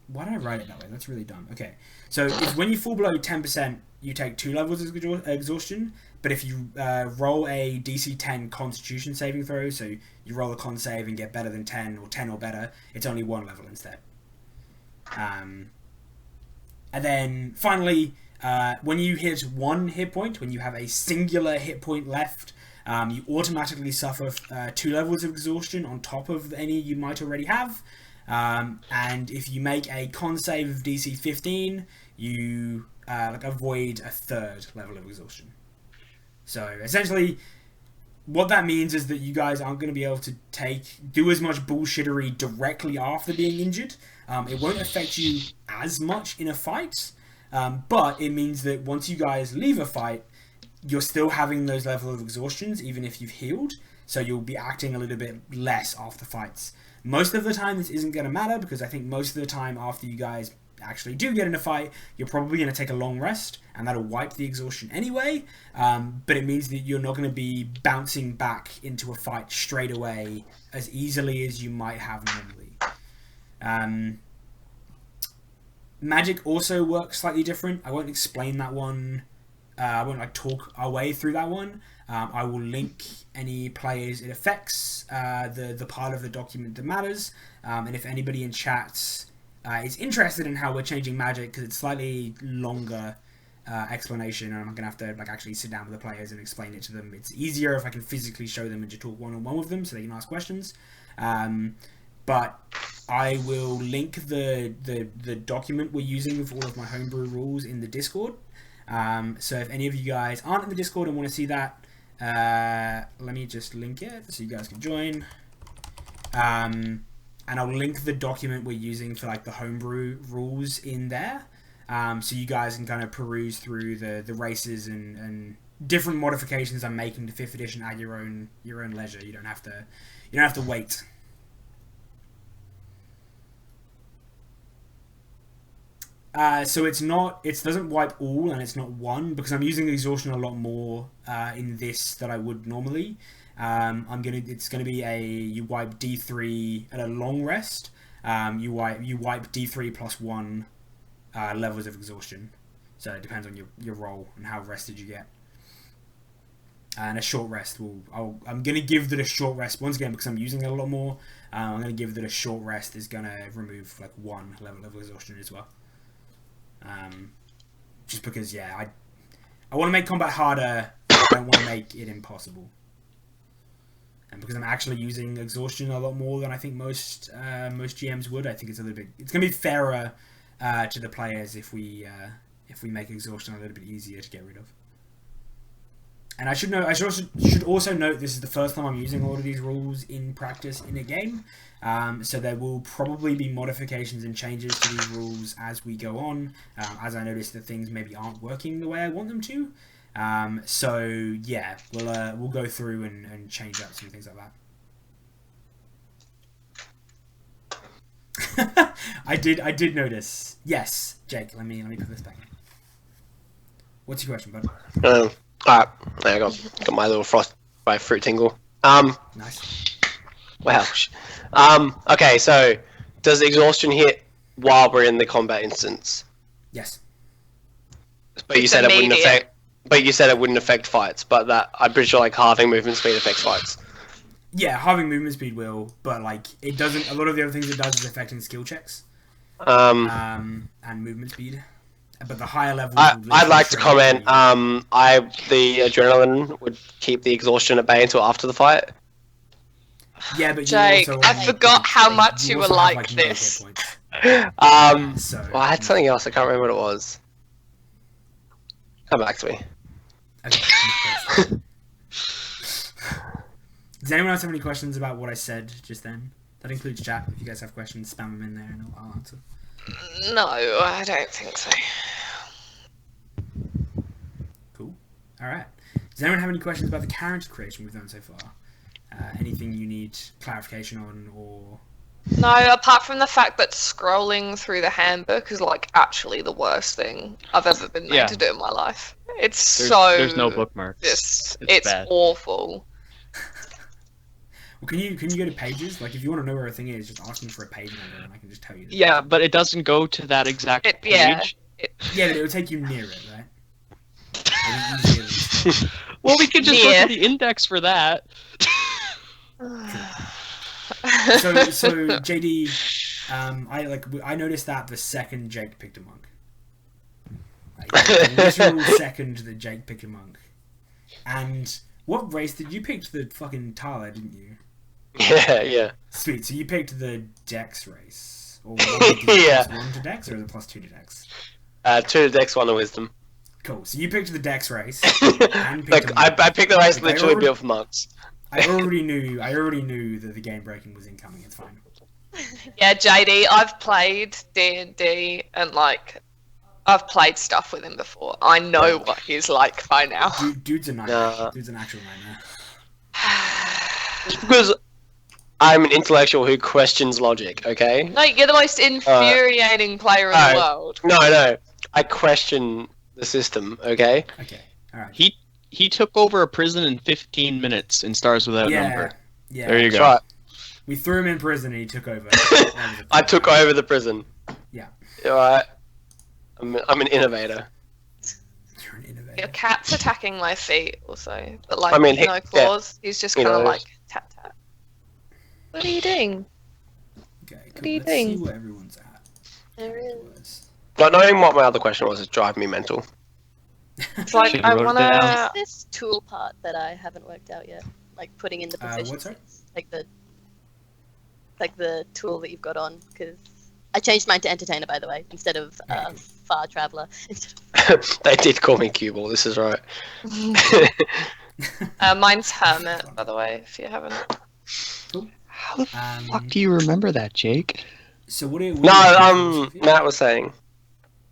Speaker 1: why did I write it that way? That's really dumb. Okay, so when you fall below 10%, you take 2 levels of exhaustion, but if you roll a DC 10 Constitution saving throw, so you roll a con save and get better than 10 or 10 or better, it's only 1 level instead. And then finally, when you hit 1 hit point, when you have a singular hit point left, you automatically suffer 2 levels of exhaustion on top of any you might already have. And if you make a con save of DC 15, you avoid a 3rd level of exhaustion. So essentially, what that means is that you guys aren't going to be able to do as much bullshittery directly after being injured. It won't affect you as much in a fight, but it means that once you guys leave a fight, you're still having those level of exhaustions, even if you've healed, so you'll be acting a little bit less after fights. Most of the time this isn't going to matter, because I think most of the time after you guys actually do get in a fight, you're probably going to take a long rest, and that'll wipe the exhaustion anyway, but it means that you're not going to be bouncing back into a fight straight away as easily as you might have normally. Magic also works slightly different. I won't explain that one. I won't talk our way through that one. I will link any players it affects, the part of the document that matters, and if anybody in chat is interested in how we're changing magic, because it's slightly longer explanation, and I'm gonna have to actually sit down with the players and explain it to them. It's easier if I can physically show them and just talk one-on-one with them so they can ask questions. But I will link the document we're using with all of my homebrew rules in the Discord. So if any of you guys aren't in the Discord and want to see that, let me just link it so you guys can join. And I'll link the document we're using for the homebrew rules in there, so you guys can kind of peruse through the races and different modifications I'm making to 5th edition at your own leisure. You don't have to wait. So it doesn't wipe all, and it's not 1, because I'm using exhaustion a lot more in this than I would normally. It's gonna be you wipe D3 at a long rest, you wipe D3 plus 1 levels of exhaustion. So it depends on your roll and how rested you get. And a short rest I'm going to give that a short rest once again because I'm using it a lot more. I'm going to give that a short rest is going to remove like 1 level of exhaustion as well. Just because I want to make combat harder. I don't want to make it impossible. And because I'm actually using exhaustion a lot more than I think most GMs would, I think it's going to be fairer to the players if we make exhaustion a little bit easier to get rid of. And I should also note this is the first time I'm using all of these rules in practice in a game, so there will probably be modifications and changes to these rules as we go on, as I notice that things maybe aren't working the way I want them to. So yeah, we'll go through and change up some things like that. I did notice. Yes, Jake. Let me put this back in. What's your question, bud?
Speaker 3: Alright, I got my little frostbite fruit tingle.
Speaker 1: Nice.
Speaker 3: Wow. Okay, so does exhaustion hit while we're in the combat instance?
Speaker 1: Yes.
Speaker 3: But you
Speaker 4: It's
Speaker 3: said it wouldn't
Speaker 4: immediate.
Speaker 3: affect. But you said it wouldn't affect fights. But that I'm pretty sure like halving movement speed affects fights.
Speaker 1: Yeah, halving movement speed will, but like it doesn't. A lot of the other things it does is affecting skill checks. And movement speed. But the higher level.
Speaker 3: I'd like to comment. The adrenaline would keep the exhaustion at bay until after the fight.
Speaker 1: Yeah, but
Speaker 4: Jake,
Speaker 1: you also
Speaker 4: I forgot how much you were
Speaker 1: also have,
Speaker 4: like
Speaker 1: no hit
Speaker 4: this.
Speaker 1: points. So
Speaker 3: Well, I had something else. I can't remember what it was. Come back to me.
Speaker 1: Okay. Does anyone else have any questions about what I said just then? That includes chat. If you guys have questions, spam them in there and I'll answer.
Speaker 4: No, I don't think so.
Speaker 1: Cool. All right. Does anyone have any questions about the character creation we've done so far? Anything you need clarification on, or
Speaker 4: No, apart from the fact that scrolling through the handbook is like actually the worst thing I've ever been made
Speaker 2: Yeah.
Speaker 4: to do in my life. It's
Speaker 2: There's no bookmarks.
Speaker 4: It's
Speaker 2: bad.
Speaker 4: awful.
Speaker 1: well, can you go to pages? Like, if you want to know where a thing is, just ask me for a page number, and I can just tell you.
Speaker 2: Yeah, but it doesn't go to that exact
Speaker 4: It- yeah.
Speaker 2: page.
Speaker 1: Yeah, but it will take you near it, right? It'll easier than-
Speaker 2: Well, we could just go
Speaker 4: Yeah.
Speaker 2: to the index for that.
Speaker 1: So JD, I noticed that the second Jake picked a monk, like, the literal second that Jake picked a monk, and what race did you pick? The fucking Tala, didn't you?
Speaker 3: Yeah.
Speaker 1: Sweet. So you picked the Dex race, or
Speaker 3: Yeah.
Speaker 1: +1 to Dex, or the +2 to Dex?
Speaker 3: 2 to Dex, 1 to Wisdom.
Speaker 1: Cool. So you picked the Dex race. And picked
Speaker 3: Like
Speaker 1: a monk.
Speaker 3: I picked the race
Speaker 1: Like, I
Speaker 3: literally
Speaker 1: already-
Speaker 3: built for monks.
Speaker 1: I already knew that the game breaking was incoming. It's fine.
Speaker 4: Yeah, JD, I've played D&D and like I've played stuff with him before. I know what he's like by now.
Speaker 1: Dude's a nightmare.
Speaker 3: Nah.
Speaker 1: Dude's an actual nightmare.
Speaker 3: Just because I'm an intellectual who questions logic, okay?
Speaker 4: No, you're the most infuriating player in
Speaker 3: alright.
Speaker 4: the world.
Speaker 3: No. I question the system, okay?
Speaker 1: Okay. All right.
Speaker 2: He took over a prison in 15 minutes in Stars Without Number.
Speaker 1: Yeah.
Speaker 2: There you
Speaker 3: That's
Speaker 2: go.
Speaker 3: right.
Speaker 1: We threw him in prison and he took over. That was a-
Speaker 3: I took over the prison.
Speaker 1: Yeah.
Speaker 3: Alright. I'm an innovator.
Speaker 1: You're an
Speaker 4: Your
Speaker 1: innovator.
Speaker 4: cat's attacking my feet also, but like
Speaker 3: I mean,
Speaker 4: no claws. He's just
Speaker 3: you
Speaker 4: kind of
Speaker 3: know.
Speaker 4: like tap tap. What are you doing?
Speaker 1: Okay, cool.
Speaker 4: do you
Speaker 1: Let's see
Speaker 4: think?
Speaker 1: where everyone's at.
Speaker 5: There is.
Speaker 3: Not knowing what my other question was is driving me mental.
Speaker 4: It's like
Speaker 2: Should've
Speaker 4: I
Speaker 2: wrote it
Speaker 4: wanna.
Speaker 2: down.
Speaker 5: This tool part that I haven't worked out yet, like putting in the
Speaker 1: What's
Speaker 5: positions,
Speaker 1: that?
Speaker 5: like the tool that you've got on, because I changed mine to entertainer, by the way, instead of
Speaker 1: Okay.
Speaker 5: far traveler.
Speaker 3: They did call me Cuball, this is right.
Speaker 4: Mine's hermit, by the way, if you haven't.
Speaker 2: How the
Speaker 1: Um,
Speaker 2: fuck do you remember that, Jake?
Speaker 1: So what? Are
Speaker 3: No, Matt was saying.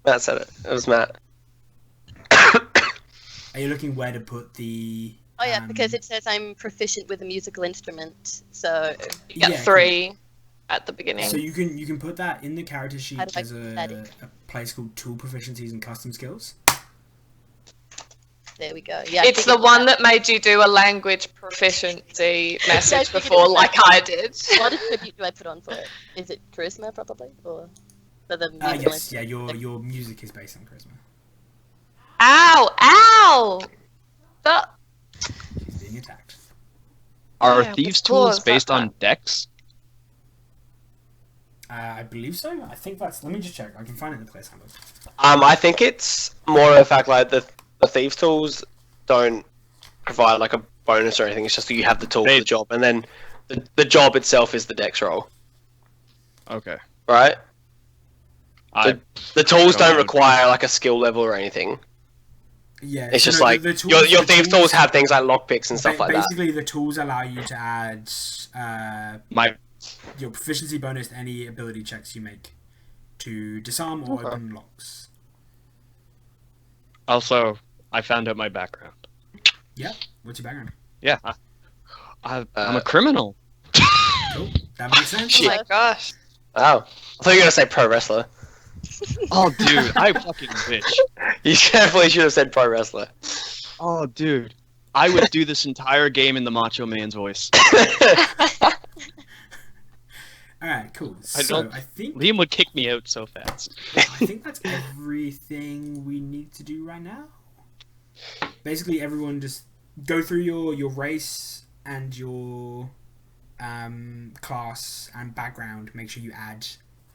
Speaker 3: Matt said it. It was Matt.
Speaker 1: Are you looking where to put the?
Speaker 5: Oh yeah, because
Speaker 1: um,
Speaker 5: it says I'm proficient with a musical instrument, so
Speaker 4: You get
Speaker 1: Yeah,
Speaker 4: 3 at the beginning.
Speaker 1: So you can put that in the character sheet
Speaker 5: How do I
Speaker 1: as
Speaker 5: put that in?
Speaker 1: a place called Tool Proficiencies and Custom Skills.
Speaker 5: There we go. Yeah.
Speaker 4: It's the one that made you do a language proficiency message
Speaker 5: figured it
Speaker 4: before,
Speaker 5: was
Speaker 4: like
Speaker 5: that.
Speaker 4: I did.
Speaker 5: What tribute do I put on for it? Is it charisma probably, or for the musical
Speaker 1: Yes, yeah, your music is based on charisma.
Speaker 4: Ow! Ow!
Speaker 1: She's being attacked.
Speaker 2: Are
Speaker 4: Yeah,
Speaker 2: thieves'
Speaker 4: of course,
Speaker 2: tools based
Speaker 4: that's
Speaker 2: on dex?
Speaker 1: I believe so. I think that's. Let me just check. I can find it in the place handbook.
Speaker 3: I think it's more of a fact like the thieves tools don't provide like a bonus or anything. It's just that you have the tool for the job, and then the job itself is the dex roll,
Speaker 2: Okay.
Speaker 3: right?
Speaker 2: I
Speaker 3: The tools
Speaker 2: Don't
Speaker 3: don't
Speaker 2: know.
Speaker 3: require like a skill level or anything.
Speaker 1: Yeah,
Speaker 3: It's
Speaker 1: so
Speaker 3: just
Speaker 1: no,
Speaker 3: like
Speaker 1: the tools,
Speaker 3: your
Speaker 1: the
Speaker 3: thieves tools have things like lockpicks and stuff like that.
Speaker 1: Basically, the tools allow you to add
Speaker 2: my
Speaker 1: your proficiency bonus to any ability checks you make to disarm or
Speaker 3: Okay.
Speaker 1: open locks.
Speaker 2: also I found out my background.
Speaker 1: Yeah. What's your background?
Speaker 2: Yeah. I'm a criminal.
Speaker 1: Cool. That makes sense.
Speaker 4: Oh my gosh.
Speaker 3: Oh, I thought you were gonna say pro wrestler.
Speaker 2: Oh, dude, I fucking bitch.
Speaker 3: You definitely should have said pro wrestler.
Speaker 2: Oh, dude, I would do this entire game in the Macho Man's voice.
Speaker 1: All right. Cool.
Speaker 2: I
Speaker 1: So
Speaker 2: don't-
Speaker 1: I think
Speaker 2: Liam would kick me out so fast.
Speaker 1: I think that's everything we need to do right now. Basically, everyone just go through your race and your class and background. Make sure you add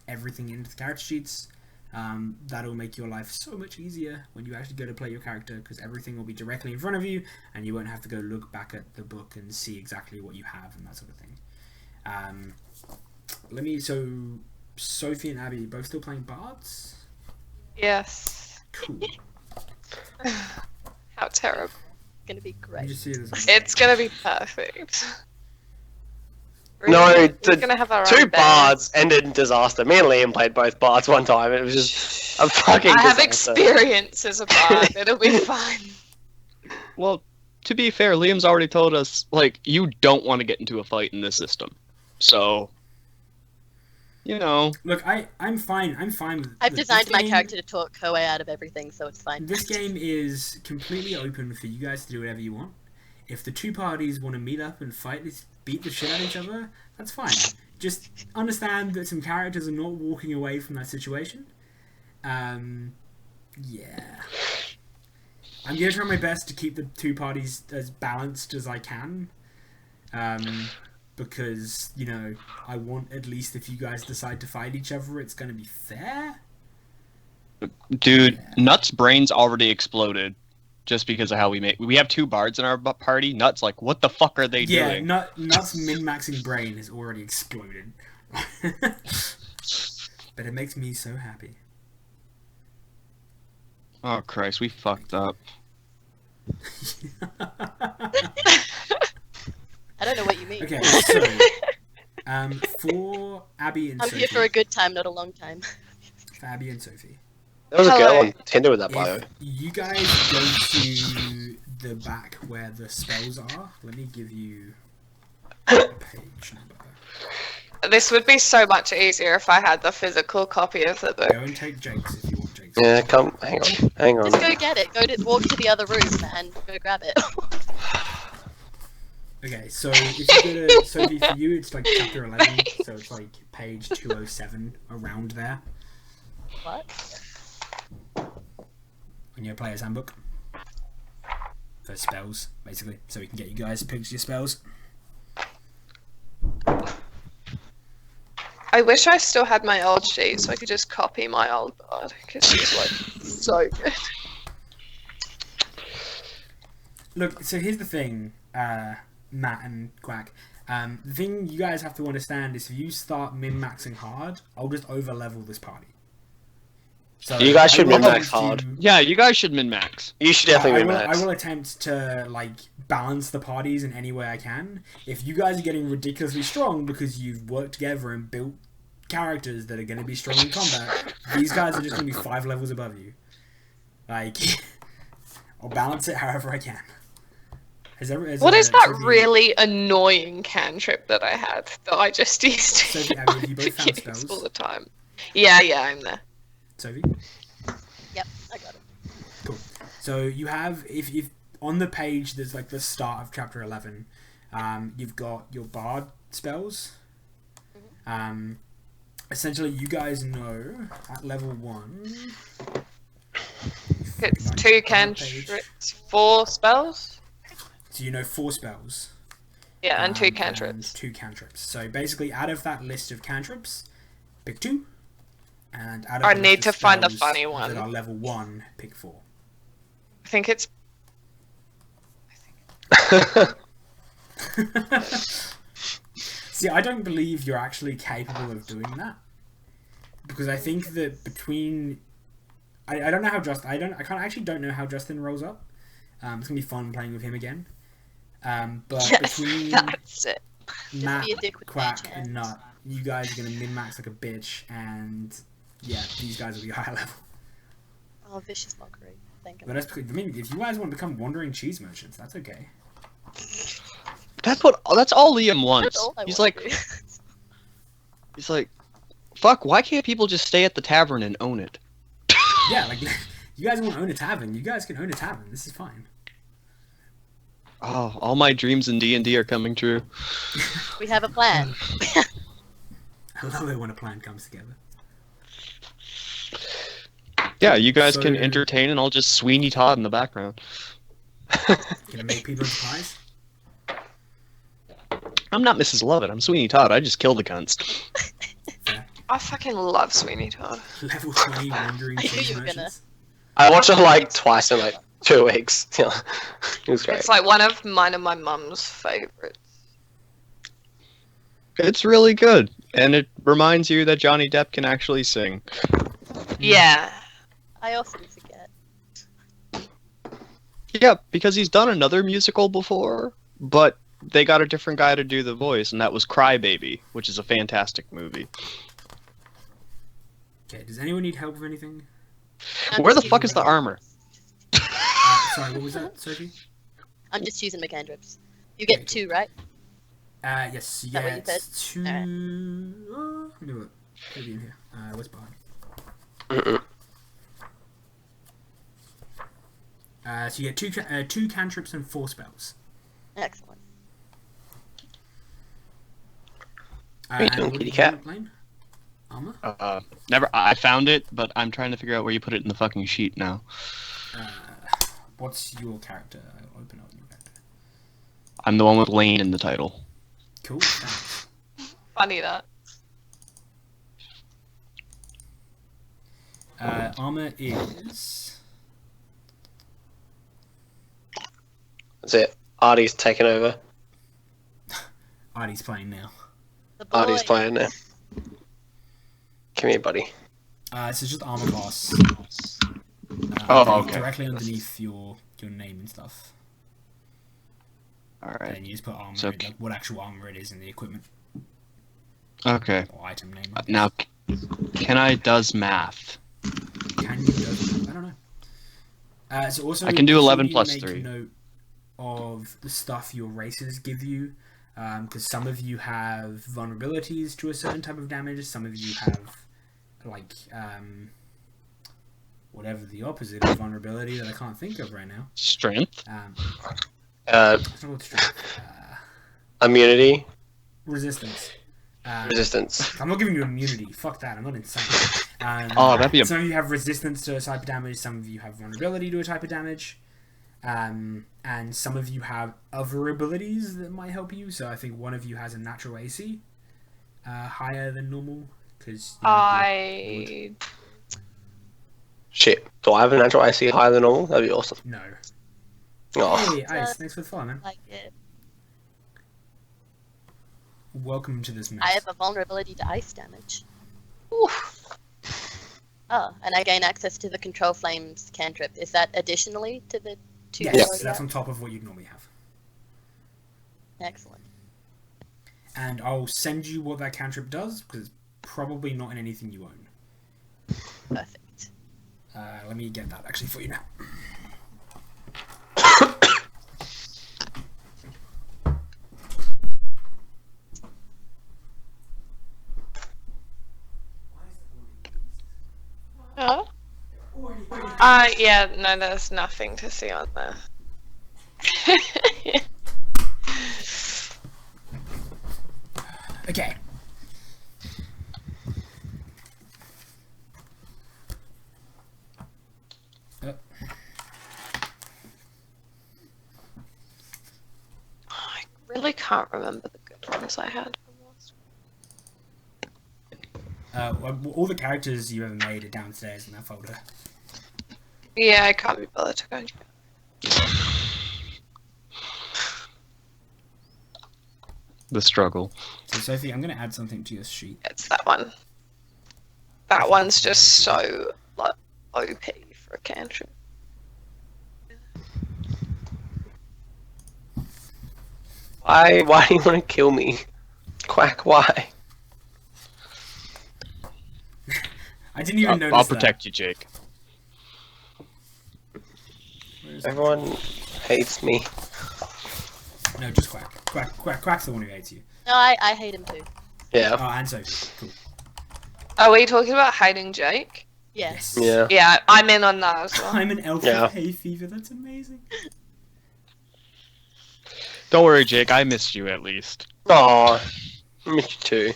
Speaker 1: everything into the character sheets. That'll make your life so much easier when you actually go to play your character, because everything will be directly in front of you, and you won't have to go look back at the book and see exactly what you have and that sort of thing. So Sophie and Abby both still playing bards?
Speaker 4: Yes.
Speaker 1: Cool.
Speaker 4: How terrible.
Speaker 5: It's gonna be
Speaker 1: You
Speaker 5: great.
Speaker 1: just see it as
Speaker 4: It's gonna be perfect.
Speaker 3: No,
Speaker 4: We're
Speaker 3: the
Speaker 4: gonna have our
Speaker 3: Two
Speaker 4: own band.
Speaker 3: bards ended in disaster. Me and Liam played both bards one time. It was just a fucking
Speaker 4: I have
Speaker 3: disaster.
Speaker 4: experience as a bard. It'll be fine.
Speaker 2: Well, to be fair, Liam's already told us, like, you don't want to get into a fight in this system. So, you know.
Speaker 1: Look, I'm fine. I'm fine with.
Speaker 5: I've
Speaker 1: with
Speaker 5: designed
Speaker 1: this
Speaker 5: my
Speaker 1: game.
Speaker 5: character to talk her way out of everything, so it's fine.
Speaker 1: This game is completely open for you guys to do whatever you want. If the two parties want to meet up and beat the shit out of each other, that's fine. Just understand that some characters are not walking away from that situation. Yeah. I'm gonna try my best to keep the two parties as balanced as I can. Because, you know, I want, at least if you guys decide to fight each other, it's gonna be fair.
Speaker 2: Dude, Nuts' brain's already exploded just because of how we have two bards in our party. Nuts, like, what the fuck are they
Speaker 1: Yeah,
Speaker 2: doing?
Speaker 1: Nuts' min-maxing brain has already exploded. But it makes me so happy.
Speaker 2: Oh, Christ, we fucked up.
Speaker 5: I don't know what you mean.
Speaker 1: Okay, so for Abby and
Speaker 5: I'm
Speaker 1: Sophie,
Speaker 5: here for a good time, not a long time.
Speaker 1: for Abby and Sophie,
Speaker 3: There was a girl
Speaker 4: Hello.
Speaker 3: on Tinder with that bio.
Speaker 1: if you guys go to the back where the spells are, let me give you a page number.
Speaker 4: This would be so much easier if I had the physical copy of the book.
Speaker 1: Go and take Jake's if you want Jake's.
Speaker 3: Yeah, come, hang on.
Speaker 5: Just go get it. Walk to the other room and go grab it.
Speaker 1: Okay, so if you go to Sophie, for you it's like chapter 11, so it's like page 207, around there,
Speaker 5: What?
Speaker 1: on your player's handbook. For spells, basically, so we can get you guys to pick your spells.
Speaker 4: I wish I still had my old sheet so I could just copy my old bard, because she's like so good.
Speaker 1: Look, so here's the thing, Matt and Quack. The thing you guys have to understand is if you start min-maxing hard, I'll just over-level this party. So
Speaker 3: You guys should
Speaker 1: I will
Speaker 3: min-max
Speaker 1: attempt
Speaker 3: hard.
Speaker 2: Yeah, you guys should min-max.
Speaker 3: You should definitely
Speaker 1: I
Speaker 3: be
Speaker 1: will,
Speaker 3: max.
Speaker 1: I will attempt to like balance the parties in any way I can. If you guys are getting ridiculously strong because you've worked together and built characters that are going to be strong in combat, these guys are just going to be 5 levels above you. Like, I'll balance it however I can.
Speaker 4: What is that
Speaker 1: Sophie-
Speaker 4: really annoying cantrip that I had that I just used to
Speaker 1: Sophie, Abby, have you both found
Speaker 4: use
Speaker 1: spells?
Speaker 4: all the time? Yeah, I'm there.
Speaker 1: Sophie?
Speaker 5: Yep, I got it.
Speaker 1: So you have if on the page there's like the start of chapter 11. You've got your bard spells. Essentially, you guys know at level 1.
Speaker 4: It's 2 cantrips, 4 spells.
Speaker 1: So you know 4 spells.
Speaker 4: Yeah, and 2
Speaker 1: And
Speaker 4: cantrips.
Speaker 1: 2 cantrips. So basically, out of that list of cantrips, pick 2. And out of
Speaker 4: I
Speaker 1: the
Speaker 4: need
Speaker 1: list of
Speaker 4: to find a
Speaker 1: spells
Speaker 4: funny one.
Speaker 1: that are level 1, pick 4.
Speaker 4: I think it's.
Speaker 1: See, I don't believe you're actually capable of doing that, because I think that between, I don't know how I don't know how Justin rolls up. It's gonna be fun playing with him again. But
Speaker 4: Yes,
Speaker 1: between
Speaker 4: that's it.
Speaker 1: Matt,
Speaker 5: be a dick with
Speaker 1: Quack,
Speaker 5: your
Speaker 1: and
Speaker 5: hands.
Speaker 1: Nut, you guys are gonna min max like a bitch, and yeah, these guys will be higher level.
Speaker 5: Oh, vicious mockery. Thank you.
Speaker 1: But that's, I mean, if you guys want to become wandering cheese merchants, that's okay.
Speaker 2: That's all Liam wants.
Speaker 5: That's all I
Speaker 2: He's
Speaker 5: want
Speaker 2: like,
Speaker 5: to do.
Speaker 2: he's like, fuck. Why can't people just stay at the tavern and own it?
Speaker 1: Yeah, like you guys want to own a tavern, you guys can own a tavern. This is fine.
Speaker 2: Oh, all my dreams in D&D are coming true.
Speaker 5: We have a plan.
Speaker 1: I love it when a plan comes together.
Speaker 2: Yeah, you guys
Speaker 1: So-
Speaker 2: can entertain, and I'll just Sweeney Todd in the background.
Speaker 1: Gonna make people into pies.
Speaker 2: I'm not Mrs. Lovett. I'm Sweeney Todd. I just kill the cunts.
Speaker 4: I fucking love Sweeney Todd.
Speaker 1: Level 20 wandering
Speaker 5: I knew
Speaker 1: cheese
Speaker 5: you were gonna-
Speaker 1: merchants.
Speaker 3: I watched it like twice in like 2 weeks. Yeah, it was great.
Speaker 4: It's like one of mine and my mum's favorites.
Speaker 2: It's really good, and it reminds you that Johnny Depp can actually sing.
Speaker 4: Yeah.
Speaker 5: I often forget.
Speaker 2: Yeah, because he's done another musical before, but they got a different guy to do the voice, and that was Crybaby, which is a fantastic movie.
Speaker 1: Okay, does anyone need help with anything?
Speaker 5: I'm
Speaker 2: Where the
Speaker 5: just
Speaker 2: fuck
Speaker 5: using
Speaker 2: is the armor?
Speaker 1: Sorry, what was that, Sophie?
Speaker 5: I'm just choosing McAndrips. You get 2, right?
Speaker 1: Yes, you
Speaker 5: Is that what you
Speaker 1: get
Speaker 5: said?
Speaker 1: 2... Oh, let me look. It'll be in here. Where's Bard?
Speaker 3: Mm-mm.
Speaker 1: So you get 2 cantrips and 4 spells.
Speaker 5: Excellent.
Speaker 3: What are you
Speaker 1: and
Speaker 3: doing,
Speaker 1: what
Speaker 3: kitty
Speaker 1: did you
Speaker 3: cat?
Speaker 1: end up playing? Armor?
Speaker 2: Never. I found it, but I'm trying to figure out where you put it in the fucking sheet now.
Speaker 1: What's your character? I'll open up your character.
Speaker 2: I'm the one with Lane in the title.
Speaker 1: Cool. Thanks.
Speaker 4: Funny that.
Speaker 1: Armor is...
Speaker 3: That's it. Artie's taken over.
Speaker 1: Artie's playing now.
Speaker 5: The boy.
Speaker 3: Artie's playing now. Come here, buddy.
Speaker 1: So it's just armor class.
Speaker 2: Oh, okay.
Speaker 1: Directly underneath your name and stuff.
Speaker 2: All right.
Speaker 1: And you just put armor,
Speaker 2: So-
Speaker 1: like what actual armor it is in the equipment
Speaker 2: Okay.
Speaker 1: or item name.
Speaker 2: Now, can I does math?
Speaker 1: Can you go? I don't know. So also,
Speaker 2: I can do
Speaker 1: also
Speaker 2: 11
Speaker 1: you
Speaker 2: plus
Speaker 1: make
Speaker 2: 3.
Speaker 1: Note of the stuff your races give you, because some of you have vulnerabilities to a certain type of damage. Some of you have like whatever the opposite of vulnerability that I can't think of right now.
Speaker 2: Strength.
Speaker 1: It's not called strength.
Speaker 3: Immunity,
Speaker 1: Resistance.
Speaker 3: resistance.
Speaker 1: I'm not giving you immunity. Fuck that. I'm not insane.
Speaker 2: Oh, that'd be a-
Speaker 1: Some of you have resistance to a type of damage. Some of you have vulnerability to a type of damage. And some of you have other abilities that might help you. So I think one of you has a natural AC higher than normal. Because
Speaker 3: Shit. Do I have a natural AC higher than normal? That'd be awesome.
Speaker 1: no.
Speaker 3: Oh,
Speaker 1: Hey, Ice, thanks for the follow, man.
Speaker 5: Like it.
Speaker 1: Welcome to this mess.
Speaker 5: I have a vulnerability to ice damage. Oof. Oh, and I gain access to the Control Flames cantrip. Is that additionally to the 2
Speaker 1: Yes,
Speaker 5: you
Speaker 1: that's
Speaker 5: already have?
Speaker 1: on top of what you'd normally have.
Speaker 5: Excellent.
Speaker 1: And I'll send you what that cantrip does, because it's probably not in anything you own.
Speaker 5: Perfect.
Speaker 1: Let me get that actually for you now.
Speaker 4: Huh? Yeah, no, there's nothing to see on there.
Speaker 1: Okay.
Speaker 4: I really can't remember the good ones I had.
Speaker 1: All the characters you ever made are downstairs in that folder.
Speaker 4: Yeah, I can't be bothered to go and
Speaker 2: The struggle.
Speaker 1: So Sophie, I'm going to add something to your sheet.
Speaker 4: It's that one. That one's just so like OP for a cantrip.
Speaker 3: Why do you want to kill me? Quack, why?
Speaker 1: I didn't even notice
Speaker 2: I'll
Speaker 1: that.
Speaker 2: protect you, Jake.
Speaker 1: Where is
Speaker 3: Everyone hates me.
Speaker 1: it? No, just Quack. Quack's the one who hates you.
Speaker 5: No, I hate him too.
Speaker 3: Yeah.
Speaker 1: Oh, and Sophie. Cool.
Speaker 4: Are we talking about hating Jake?
Speaker 5: Yeah.
Speaker 1: Yes.
Speaker 3: Yeah.
Speaker 4: Yeah, I'm in on that as well.
Speaker 1: I'm an elf
Speaker 3: Yeah.
Speaker 1: with hay fever. That's amazing.
Speaker 2: Don't worry, Jake. I missed you at least.
Speaker 3: Aw, I miss you too.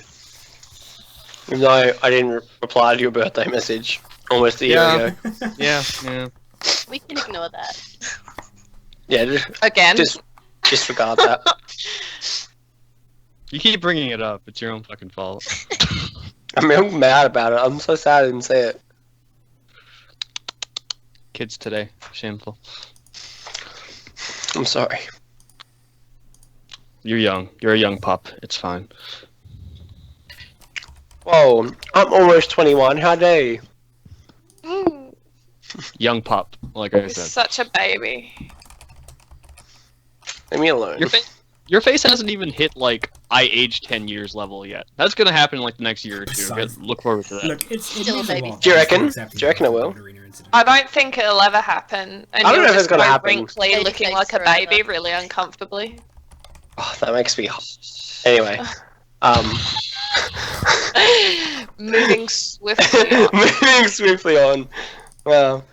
Speaker 3: Even though I didn't reply to your birthday message almost a year
Speaker 2: Yeah.
Speaker 3: ago.
Speaker 2: Yeah.
Speaker 5: We can ignore that.
Speaker 3: Yeah,
Speaker 4: Again.
Speaker 3: just disregard that.
Speaker 2: You keep bringing it up. It's your own fucking fault.
Speaker 3: I'm real mad about it. I'm so sad I didn't say it.
Speaker 2: Kids today. Shameful.
Speaker 3: I'm sorry.
Speaker 2: You're young. You're a young pup. It's fine.
Speaker 3: Whoa, I'm almost 21. How dare you?
Speaker 4: Mm,
Speaker 2: Young pup, like I
Speaker 4: you're
Speaker 2: said.
Speaker 4: such a baby.
Speaker 3: Leave me alone.
Speaker 2: Your face hasn't even hit, like, I aged 10 years level yet. That's gonna happen in, like, the next year or two.
Speaker 1: Besides-
Speaker 2: Look forward to that.
Speaker 1: Look, it
Speaker 5: Still
Speaker 1: means
Speaker 5: a
Speaker 1: a
Speaker 5: baby.
Speaker 1: lot.
Speaker 3: Do you reckon?
Speaker 1: Accepting
Speaker 3: Do you reckon it
Speaker 1: the
Speaker 3: will?
Speaker 1: arena incident.
Speaker 4: I don't think it'll ever happen. And
Speaker 3: I don't
Speaker 4: you'll
Speaker 3: know if it's
Speaker 4: just
Speaker 3: gonna
Speaker 4: go
Speaker 3: happen.
Speaker 4: wrinkly,
Speaker 5: Baby
Speaker 4: looking
Speaker 5: face
Speaker 4: like a
Speaker 5: forever.
Speaker 4: baby, really uncomfortably.
Speaker 3: Oh, that makes me hot. Anyway,
Speaker 4: Moving swiftly on.
Speaker 3: moving swiftly on. Well,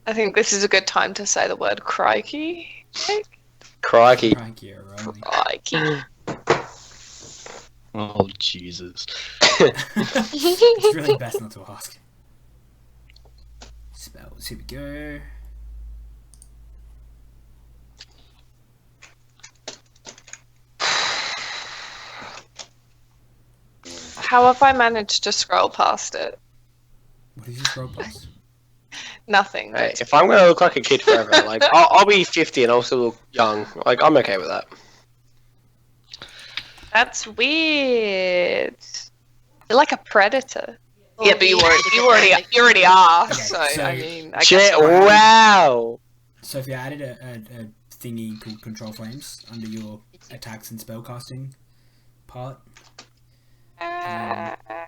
Speaker 4: I think this is a good time to say the word crikey.
Speaker 3: crikey.
Speaker 1: Crikey, alright.
Speaker 4: Crikey.
Speaker 2: Oh, Jesus.
Speaker 1: It's really best not to ask. Spells, here we go.
Speaker 4: How have I managed to scroll past it?
Speaker 1: What did you scroll past?
Speaker 4: Nothing.
Speaker 3: Hey, if I'm gonna look like a kid forever, like I'll be 50 and I'll still look young. Like I'm okay with that.
Speaker 4: That's weird. You're like a predator.
Speaker 5: Or
Speaker 4: Yeah, but you
Speaker 5: be
Speaker 4: already
Speaker 5: like-
Speaker 4: you already are.
Speaker 1: Okay,
Speaker 4: So I mean, I
Speaker 3: Shit!
Speaker 4: guess you're right.
Speaker 3: Wow.
Speaker 1: Sophie, I added a thingy called Control Flames under your attacks and spellcasting part.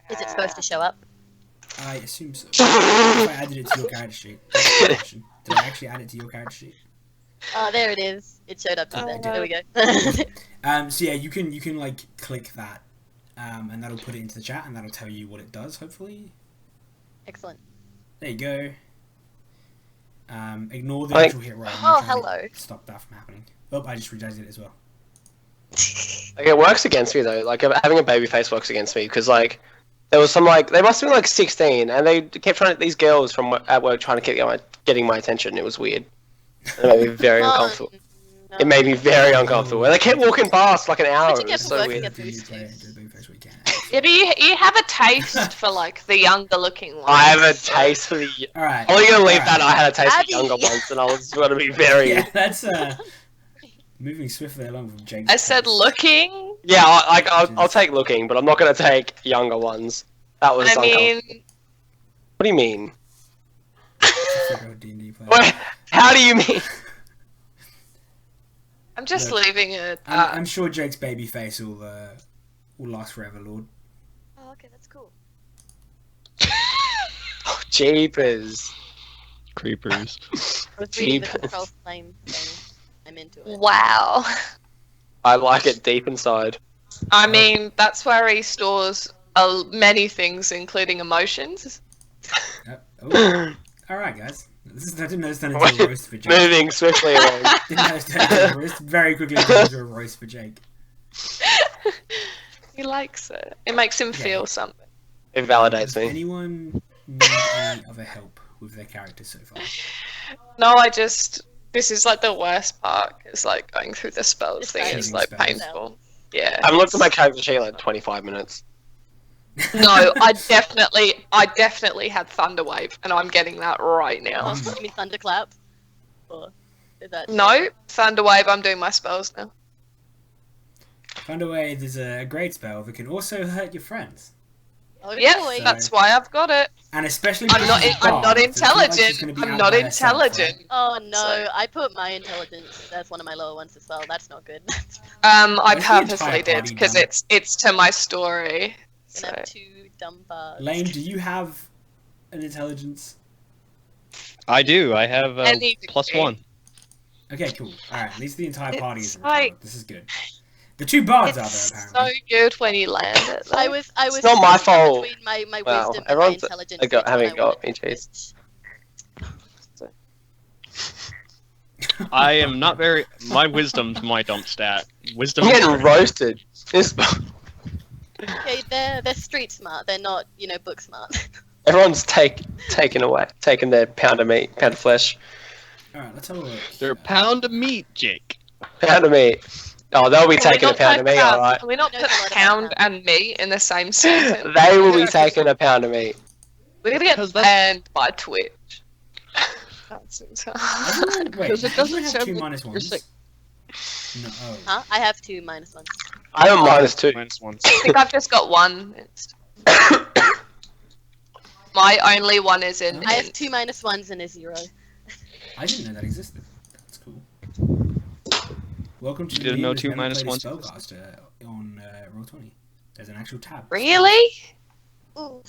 Speaker 5: Is it supposed to show up?
Speaker 1: I assume so. If I added it to your character sheet. That's the question. Did I actually add it to your character sheet?
Speaker 5: Oh, there it is. It showed up just then.
Speaker 4: Oh,
Speaker 5: There we go.
Speaker 1: So yeah, you can like click that, and that'll put it into the chat, and that'll tell you what it does. Hopefully,
Speaker 5: Excellent.
Speaker 1: there you go. Ignore the
Speaker 3: Like-
Speaker 1: actual hit roll. I'm
Speaker 5: Oh,
Speaker 1: trying to
Speaker 5: hello.
Speaker 1: Stop that from happening. Oh, I just redid it as well.
Speaker 3: Like it works against me though. Like having a baby face works against me because like there was some like they must have been like 16 and they kept trying to, these girls from at work trying to keep getting my attention. It was weird. It made me very uncomfortable.
Speaker 5: no.
Speaker 3: It made me very uncomfortable. And they kept walking past like an hour.
Speaker 5: How'd you
Speaker 3: It
Speaker 5: get
Speaker 3: was
Speaker 5: to
Speaker 3: so
Speaker 5: work
Speaker 3: weird.
Speaker 5: again?
Speaker 1: Do you play it? Do the big face we can.
Speaker 4: Yeah, but you have a taste for like the younger looking ones.
Speaker 3: I have a taste for the.
Speaker 1: All right.
Speaker 3: I'm only gonna leave
Speaker 1: All
Speaker 3: that.
Speaker 1: right.
Speaker 3: I had a taste
Speaker 5: Abby.
Speaker 3: for younger ones, and I was gonna be very.
Speaker 1: Yeah, that's moving swiftly along from James.
Speaker 4: I said looking.
Speaker 3: Yeah, I'll take looking, but I'm not gonna take younger ones. That was.
Speaker 4: I mean,
Speaker 3: What do you mean?
Speaker 1: D&D player.
Speaker 3: What? How do you mean?
Speaker 4: I'm just
Speaker 1: Look,
Speaker 4: leaving it.
Speaker 1: I'm sure Jake's baby face will last forever, Lord.
Speaker 5: Oh, okay, that's cool.
Speaker 3: Oh, jeepers.
Speaker 2: Creepers.
Speaker 5: I was reading the
Speaker 3: Jeepers.
Speaker 5: control flame thing. I'm into it.
Speaker 4: Wow.
Speaker 3: I like it deep inside.
Speaker 4: I mean, that's where he stores many things, including emotions.
Speaker 1: Oh. All right, guys. I didn't know this turned into a roast for Jake.
Speaker 3: Moving swiftly along.
Speaker 1: Didn't know this turned into a roast. Very quickly turned into a roast for Jake.
Speaker 4: He likes it. It makes him
Speaker 1: Yeah.
Speaker 4: feel something.
Speaker 3: It validates
Speaker 1: Does
Speaker 3: me.
Speaker 1: anyone need any other help with their characters so far?
Speaker 4: No, this is like the worst part. It's like going through the spells thing. It's like
Speaker 1: Spells.
Speaker 4: painful. Yeah.
Speaker 3: I've looked at my character sheet like 25 minutes.
Speaker 4: No, I definitely had Thunderwave, and I'm getting that right now.
Speaker 5: Oh, you mean thunderclap? Or is that?
Speaker 4: No, Thunderwave. I'm doing my spells now.
Speaker 1: Thunderwave is a great spell that can also hurt your friends.
Speaker 5: Oh,
Speaker 4: Yeah,
Speaker 5: boy.
Speaker 4: that's why I've got it.
Speaker 1: And especially
Speaker 4: I'm not.
Speaker 1: because it's
Speaker 4: I'm not
Speaker 1: bard, so it's like she's
Speaker 4: intelligent.
Speaker 1: gonna be
Speaker 4: I'm
Speaker 1: out
Speaker 4: not
Speaker 1: by herself,
Speaker 4: intelligent.
Speaker 1: right?
Speaker 5: Oh no,
Speaker 4: So-
Speaker 5: I put my intelligence as one of my lower ones as well. That's not good.
Speaker 4: I
Speaker 1: Where's the
Speaker 4: purposely
Speaker 1: entire
Speaker 4: did
Speaker 1: party
Speaker 4: because
Speaker 1: done?
Speaker 4: it's to my story.
Speaker 5: And
Speaker 4: So.
Speaker 5: I have 2 dumb bards.
Speaker 1: Lane, do you have an intelligence?
Speaker 2: I do. I have
Speaker 4: Any
Speaker 2: plus
Speaker 4: degree.
Speaker 2: 1.
Speaker 1: Okay, cool. Alright, at least the entire party
Speaker 4: It's
Speaker 1: is
Speaker 4: like-
Speaker 1: recovered. This is good. The 2 bards are
Speaker 4: It's
Speaker 1: there,
Speaker 4: so
Speaker 1: apparently.
Speaker 4: good when you land it. though.
Speaker 5: I was
Speaker 3: It's not my
Speaker 5: switching
Speaker 3: fault.
Speaker 5: between my
Speaker 3: Wow,
Speaker 5: wisdom and my
Speaker 3: everyone's
Speaker 5: intelligence.
Speaker 3: having
Speaker 5: which one I
Speaker 3: got
Speaker 5: wanted
Speaker 3: me,
Speaker 5: to
Speaker 3: jeez.
Speaker 5: switch.
Speaker 2: I am not very. My wisdom's my dump stat. Wisdom.
Speaker 3: I'm getting roasted. This
Speaker 5: Okay, they're street smart. They're not, book smart.
Speaker 3: everyone's taken their pound of meat, pound of flesh,
Speaker 1: Alright, let's have a look.
Speaker 2: They're a pound of meat, Jake.
Speaker 3: pound of meat. Oh, they'll be
Speaker 4: Can we
Speaker 3: taking a
Speaker 4: not
Speaker 3: pound of
Speaker 4: talk
Speaker 3: meat,
Speaker 4: about-
Speaker 3: alright.
Speaker 4: Can we not
Speaker 5: Knows
Speaker 4: put
Speaker 5: a lot about
Speaker 4: pound
Speaker 5: that.
Speaker 4: and meat in the same sentence?
Speaker 3: They will be taking a pound of meat.
Speaker 4: We're gonna get
Speaker 2: Because that's-
Speaker 4: banned by Twitch. That's insane.
Speaker 1: Everyone, wait,
Speaker 2: Because it
Speaker 1: does
Speaker 2: doesn't
Speaker 1: have
Speaker 2: sound
Speaker 1: 2
Speaker 2: like
Speaker 1: minus
Speaker 2: you're
Speaker 1: 1s?
Speaker 2: sick.
Speaker 1: No, oh.
Speaker 5: Huh? I have 2 minus 1s.
Speaker 3: I have a -2.
Speaker 2: -1.
Speaker 4: I think I've just got one. My only one is in.
Speaker 5: I have 2 minus 1s and a 0.
Speaker 1: I didn't know that existed. That's cool. Welcome to
Speaker 2: You
Speaker 1: the
Speaker 2: didn't
Speaker 1: game
Speaker 2: know
Speaker 1: that's
Speaker 2: 2
Speaker 1: never
Speaker 2: minus
Speaker 1: played a
Speaker 2: 1s
Speaker 1: Spellcaster on Roll20. There's an actual tab.
Speaker 4: Really?
Speaker 5: Ooh.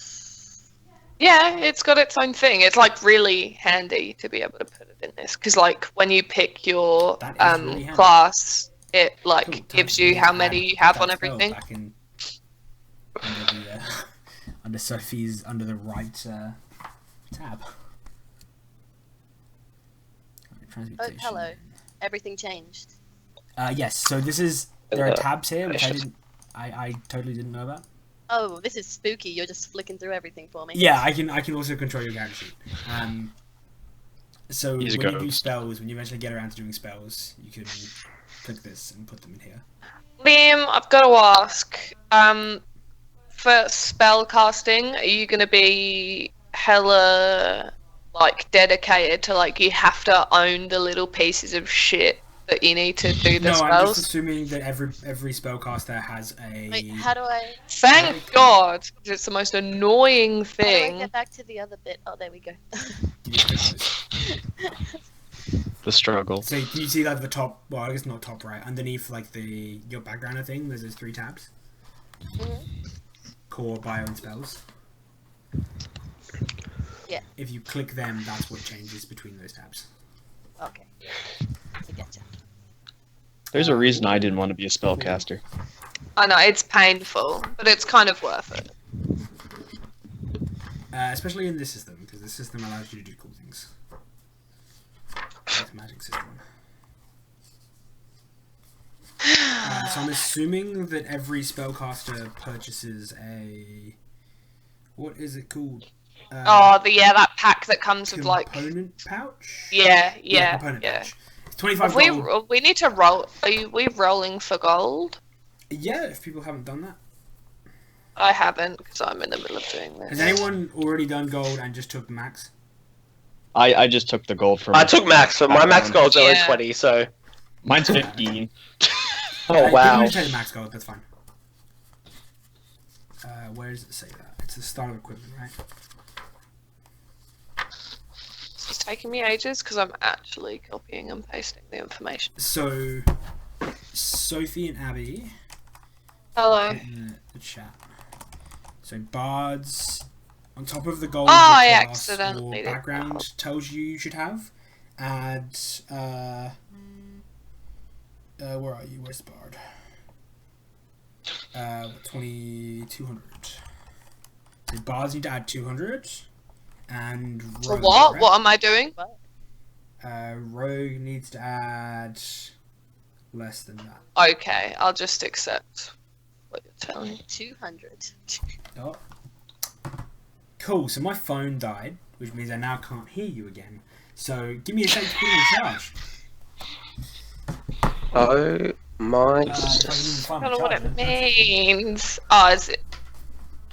Speaker 4: Yeah, it's got its own thing. It's like really handy to be able to put it in this because, like, when you pick your
Speaker 1: That is really handy.
Speaker 4: class, it like
Speaker 1: Cool.
Speaker 4: gives
Speaker 1: Time
Speaker 4: you
Speaker 1: to
Speaker 4: how
Speaker 1: add
Speaker 4: many you have
Speaker 1: that
Speaker 4: on
Speaker 1: spell
Speaker 4: everything.
Speaker 1: Back in, under Sophie's under the right tab.
Speaker 5: Oh,
Speaker 1: Transmutation.
Speaker 5: hello. Everything changed.
Speaker 1: Yes. So this is there are tabs here which I totally didn't know about.
Speaker 5: Oh, this is spooky. You're just flicking through everything for me.
Speaker 1: Yeah, I can also control your character sheet. So
Speaker 2: He's a
Speaker 1: when you do
Speaker 2: ghost.
Speaker 1: spells, when you eventually get around to doing spells, you can click this and put them in here.
Speaker 4: Liam, I've got to ask. For spell casting, are you going to be hella like dedicated to like you have to own the little pieces of shit that you need to do the
Speaker 1: No, I'm
Speaker 4: spells?
Speaker 1: just assuming that every spellcaster has a.
Speaker 5: Wait, how do I
Speaker 4: Thank God, 'cause it's the most annoying
Speaker 5: how do I
Speaker 4: thing.
Speaker 5: get back to the other bit? Oh, there we go.
Speaker 1: You just click those.
Speaker 2: The struggle.
Speaker 1: So can you see like the top? Well, I guess not top right. Underneath like your backgrounder thing, there's those 3 tabs.
Speaker 5: Mhm.
Speaker 1: Core, bio, and spells.
Speaker 5: Yeah.
Speaker 1: If you click them, that's what changes between those tabs.
Speaker 5: Okay. I getcha.
Speaker 2: There's a reason I didn't want to be a spellcaster.
Speaker 4: I know it's painful, but it's kind of worth it.
Speaker 1: Especially in this system, because this system allows you to do cool things. It's a magic system. So I'm assuming that every spellcaster purchases a. What is it called?
Speaker 4: That pack that comes with like,
Speaker 1: component pouch.
Speaker 4: yeah.
Speaker 1: Component pouch. It's 25
Speaker 4: We
Speaker 1: gold.
Speaker 4: we need to roll. Are we rolling for gold?
Speaker 1: Yeah, if people haven't done that.
Speaker 4: I haven't because I'm in the middle of doing
Speaker 1: Has
Speaker 4: this.
Speaker 1: anyone already done gold and just took max?
Speaker 2: I just took the gold from.
Speaker 3: I took max, but my max gold's only
Speaker 4: Yeah.
Speaker 3: 20, so.
Speaker 2: Mine's 15.
Speaker 3: Oh, wow.
Speaker 1: You can take max gold, that's fine. Where does it say that? It's the start of equipment, right?
Speaker 4: This is taking me ages because I'm actually copying and pasting the information.
Speaker 1: So, Sophie and Abby
Speaker 4: Hello.
Speaker 1: in the chat. So, bards on top of the gold
Speaker 4: Oh, I
Speaker 1: class
Speaker 4: accidentally
Speaker 1: or
Speaker 4: did
Speaker 1: background tells you should have. Add where are you? Where's the bard? 2200. So bards need to add 200, And
Speaker 4: For
Speaker 1: Rogue,
Speaker 4: what?
Speaker 1: right?
Speaker 4: What am I doing?
Speaker 1: Rogue needs to add less than that.
Speaker 4: Okay, I'll just accept what you're telling me.
Speaker 5: 200.
Speaker 1: Oh. Cool, so my phone died, which means I now can't hear you again. So give me a second to put it in charge.
Speaker 3: Oh my
Speaker 1: If I can even
Speaker 3: goodness.
Speaker 1: find
Speaker 4: I
Speaker 1: my
Speaker 4: don't know what
Speaker 1: charger.
Speaker 4: it means. Oh, is it?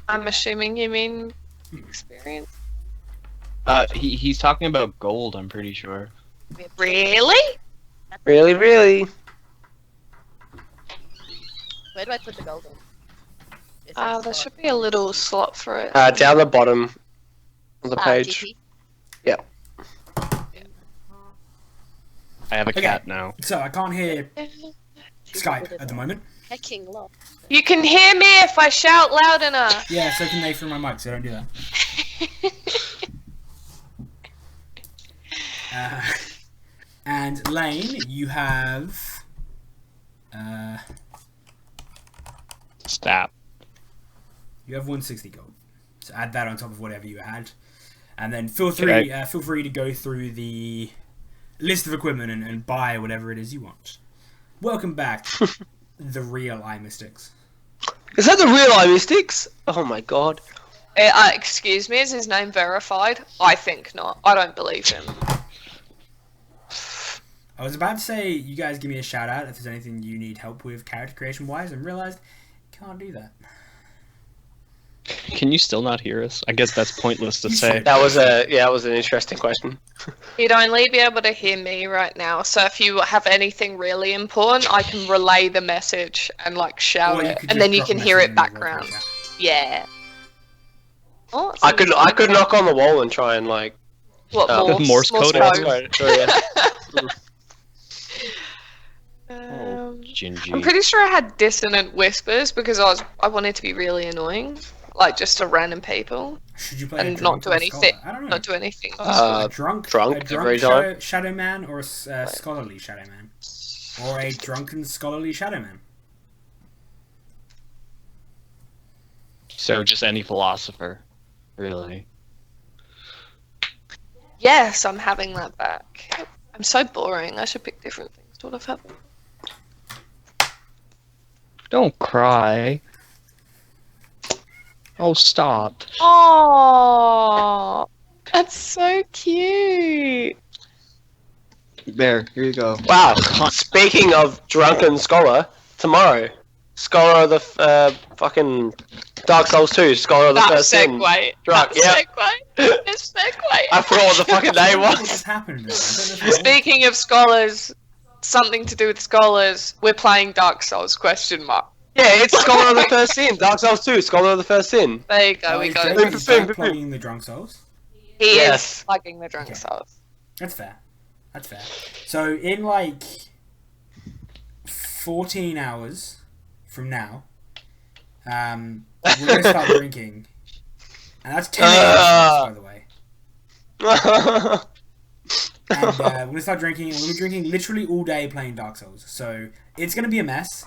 Speaker 4: I'm assuming you mean experience.
Speaker 2: He's talking about gold, I'm pretty sure.
Speaker 4: Really?
Speaker 3: Really, really?
Speaker 5: Where do I put the gold in? Is
Speaker 4: There
Speaker 5: slot?
Speaker 4: should be a little slot for it.
Speaker 3: Down the bottom of the page.
Speaker 5: GP?
Speaker 2: I have a
Speaker 1: Okay.
Speaker 2: cat now.
Speaker 1: So I can't hear Skype at the moment.
Speaker 5: Hecking lot.
Speaker 4: You can hear me if I shout loud enough.
Speaker 1: Yeah, so can they through my mic, so don't do that. And Lane, you have
Speaker 2: Stop.
Speaker 1: you have 160 gold. So add that on top of whatever you had, and then feel free to go through the list of equipment and buy whatever it is you want. Welcome back, the real iMystics.
Speaker 3: Is that the real iMystics? Oh my god.
Speaker 4: Excuse me, is his name verified? I think not. I don't believe him.
Speaker 1: I was about to say you guys give me a shout out if there's anything you need help with character creation wise, and realized can't do that.
Speaker 2: Can you still not hear us? I guess that's pointless to say.
Speaker 3: That was an interesting question.
Speaker 4: You'd only be able to hear me right now, so if you have anything really important, I can relay the message and like shout
Speaker 1: Or you
Speaker 4: it,
Speaker 1: could
Speaker 4: and
Speaker 1: just
Speaker 4: then you
Speaker 1: drop a
Speaker 4: can hear
Speaker 1: message
Speaker 4: it
Speaker 1: in the vocal
Speaker 4: background.
Speaker 1: chat.
Speaker 4: Yeah. Oh,
Speaker 3: I could knock on the wall and try and like
Speaker 4: What
Speaker 2: Morse code.
Speaker 3: Morse code. So, yeah.
Speaker 4: I'm
Speaker 2: Gingy.
Speaker 4: pretty sure I had dissonant whispers because I wanted to be really annoying, like just to random people,
Speaker 1: Should you play a
Speaker 4: and
Speaker 1: drunk
Speaker 4: not do
Speaker 1: or a
Speaker 4: anything.
Speaker 1: scholar? I don't know.
Speaker 4: Not do anything.
Speaker 1: A drunk
Speaker 3: every time.
Speaker 1: shadow man or a scholarly shadow man? Or a drunken scholarly shadow man?
Speaker 2: So just any philosopher, really.
Speaker 4: Yes, I'm having that back. I'm so boring. I should pick different things. What have happened?
Speaker 2: Don't cry. Oh, stop.
Speaker 4: Oh, that's so cute.
Speaker 2: There, here you go.
Speaker 3: Wow. Speaking of drunken scholar, tomorrow, scholar of the fucking Dark Souls 2, scholar of the
Speaker 4: That
Speaker 3: first sin.
Speaker 4: segue.
Speaker 3: Drunk.
Speaker 4: That
Speaker 3: Yeah.
Speaker 4: segue. This segue.
Speaker 3: I forgot what the fucking name
Speaker 1: What
Speaker 3: was.
Speaker 1: just happened? I don't know if it was-
Speaker 4: Speaking of scholars, something to do with scholars, we're playing Dark Souls, question mark.
Speaker 3: Yeah, it's scholar of the first sin. Dark Souls 2, scholar of the first sin.
Speaker 4: There you go,
Speaker 1: Oh,
Speaker 4: we
Speaker 1: is
Speaker 4: got
Speaker 1: Jake-
Speaker 4: it.
Speaker 1: is Jake plugging the drunk souls?
Speaker 4: He
Speaker 3: Yes.
Speaker 4: is plugging the Drunk
Speaker 1: Okay.
Speaker 4: Souls.
Speaker 1: That's fair. That's fair. So in like 14 hours from now, we're gonna start drinking, and that's 10 a.m. by the way. And we're gonna start drinking, and we'll be drinking literally all day playing Dark Souls. So it's gonna be a mess.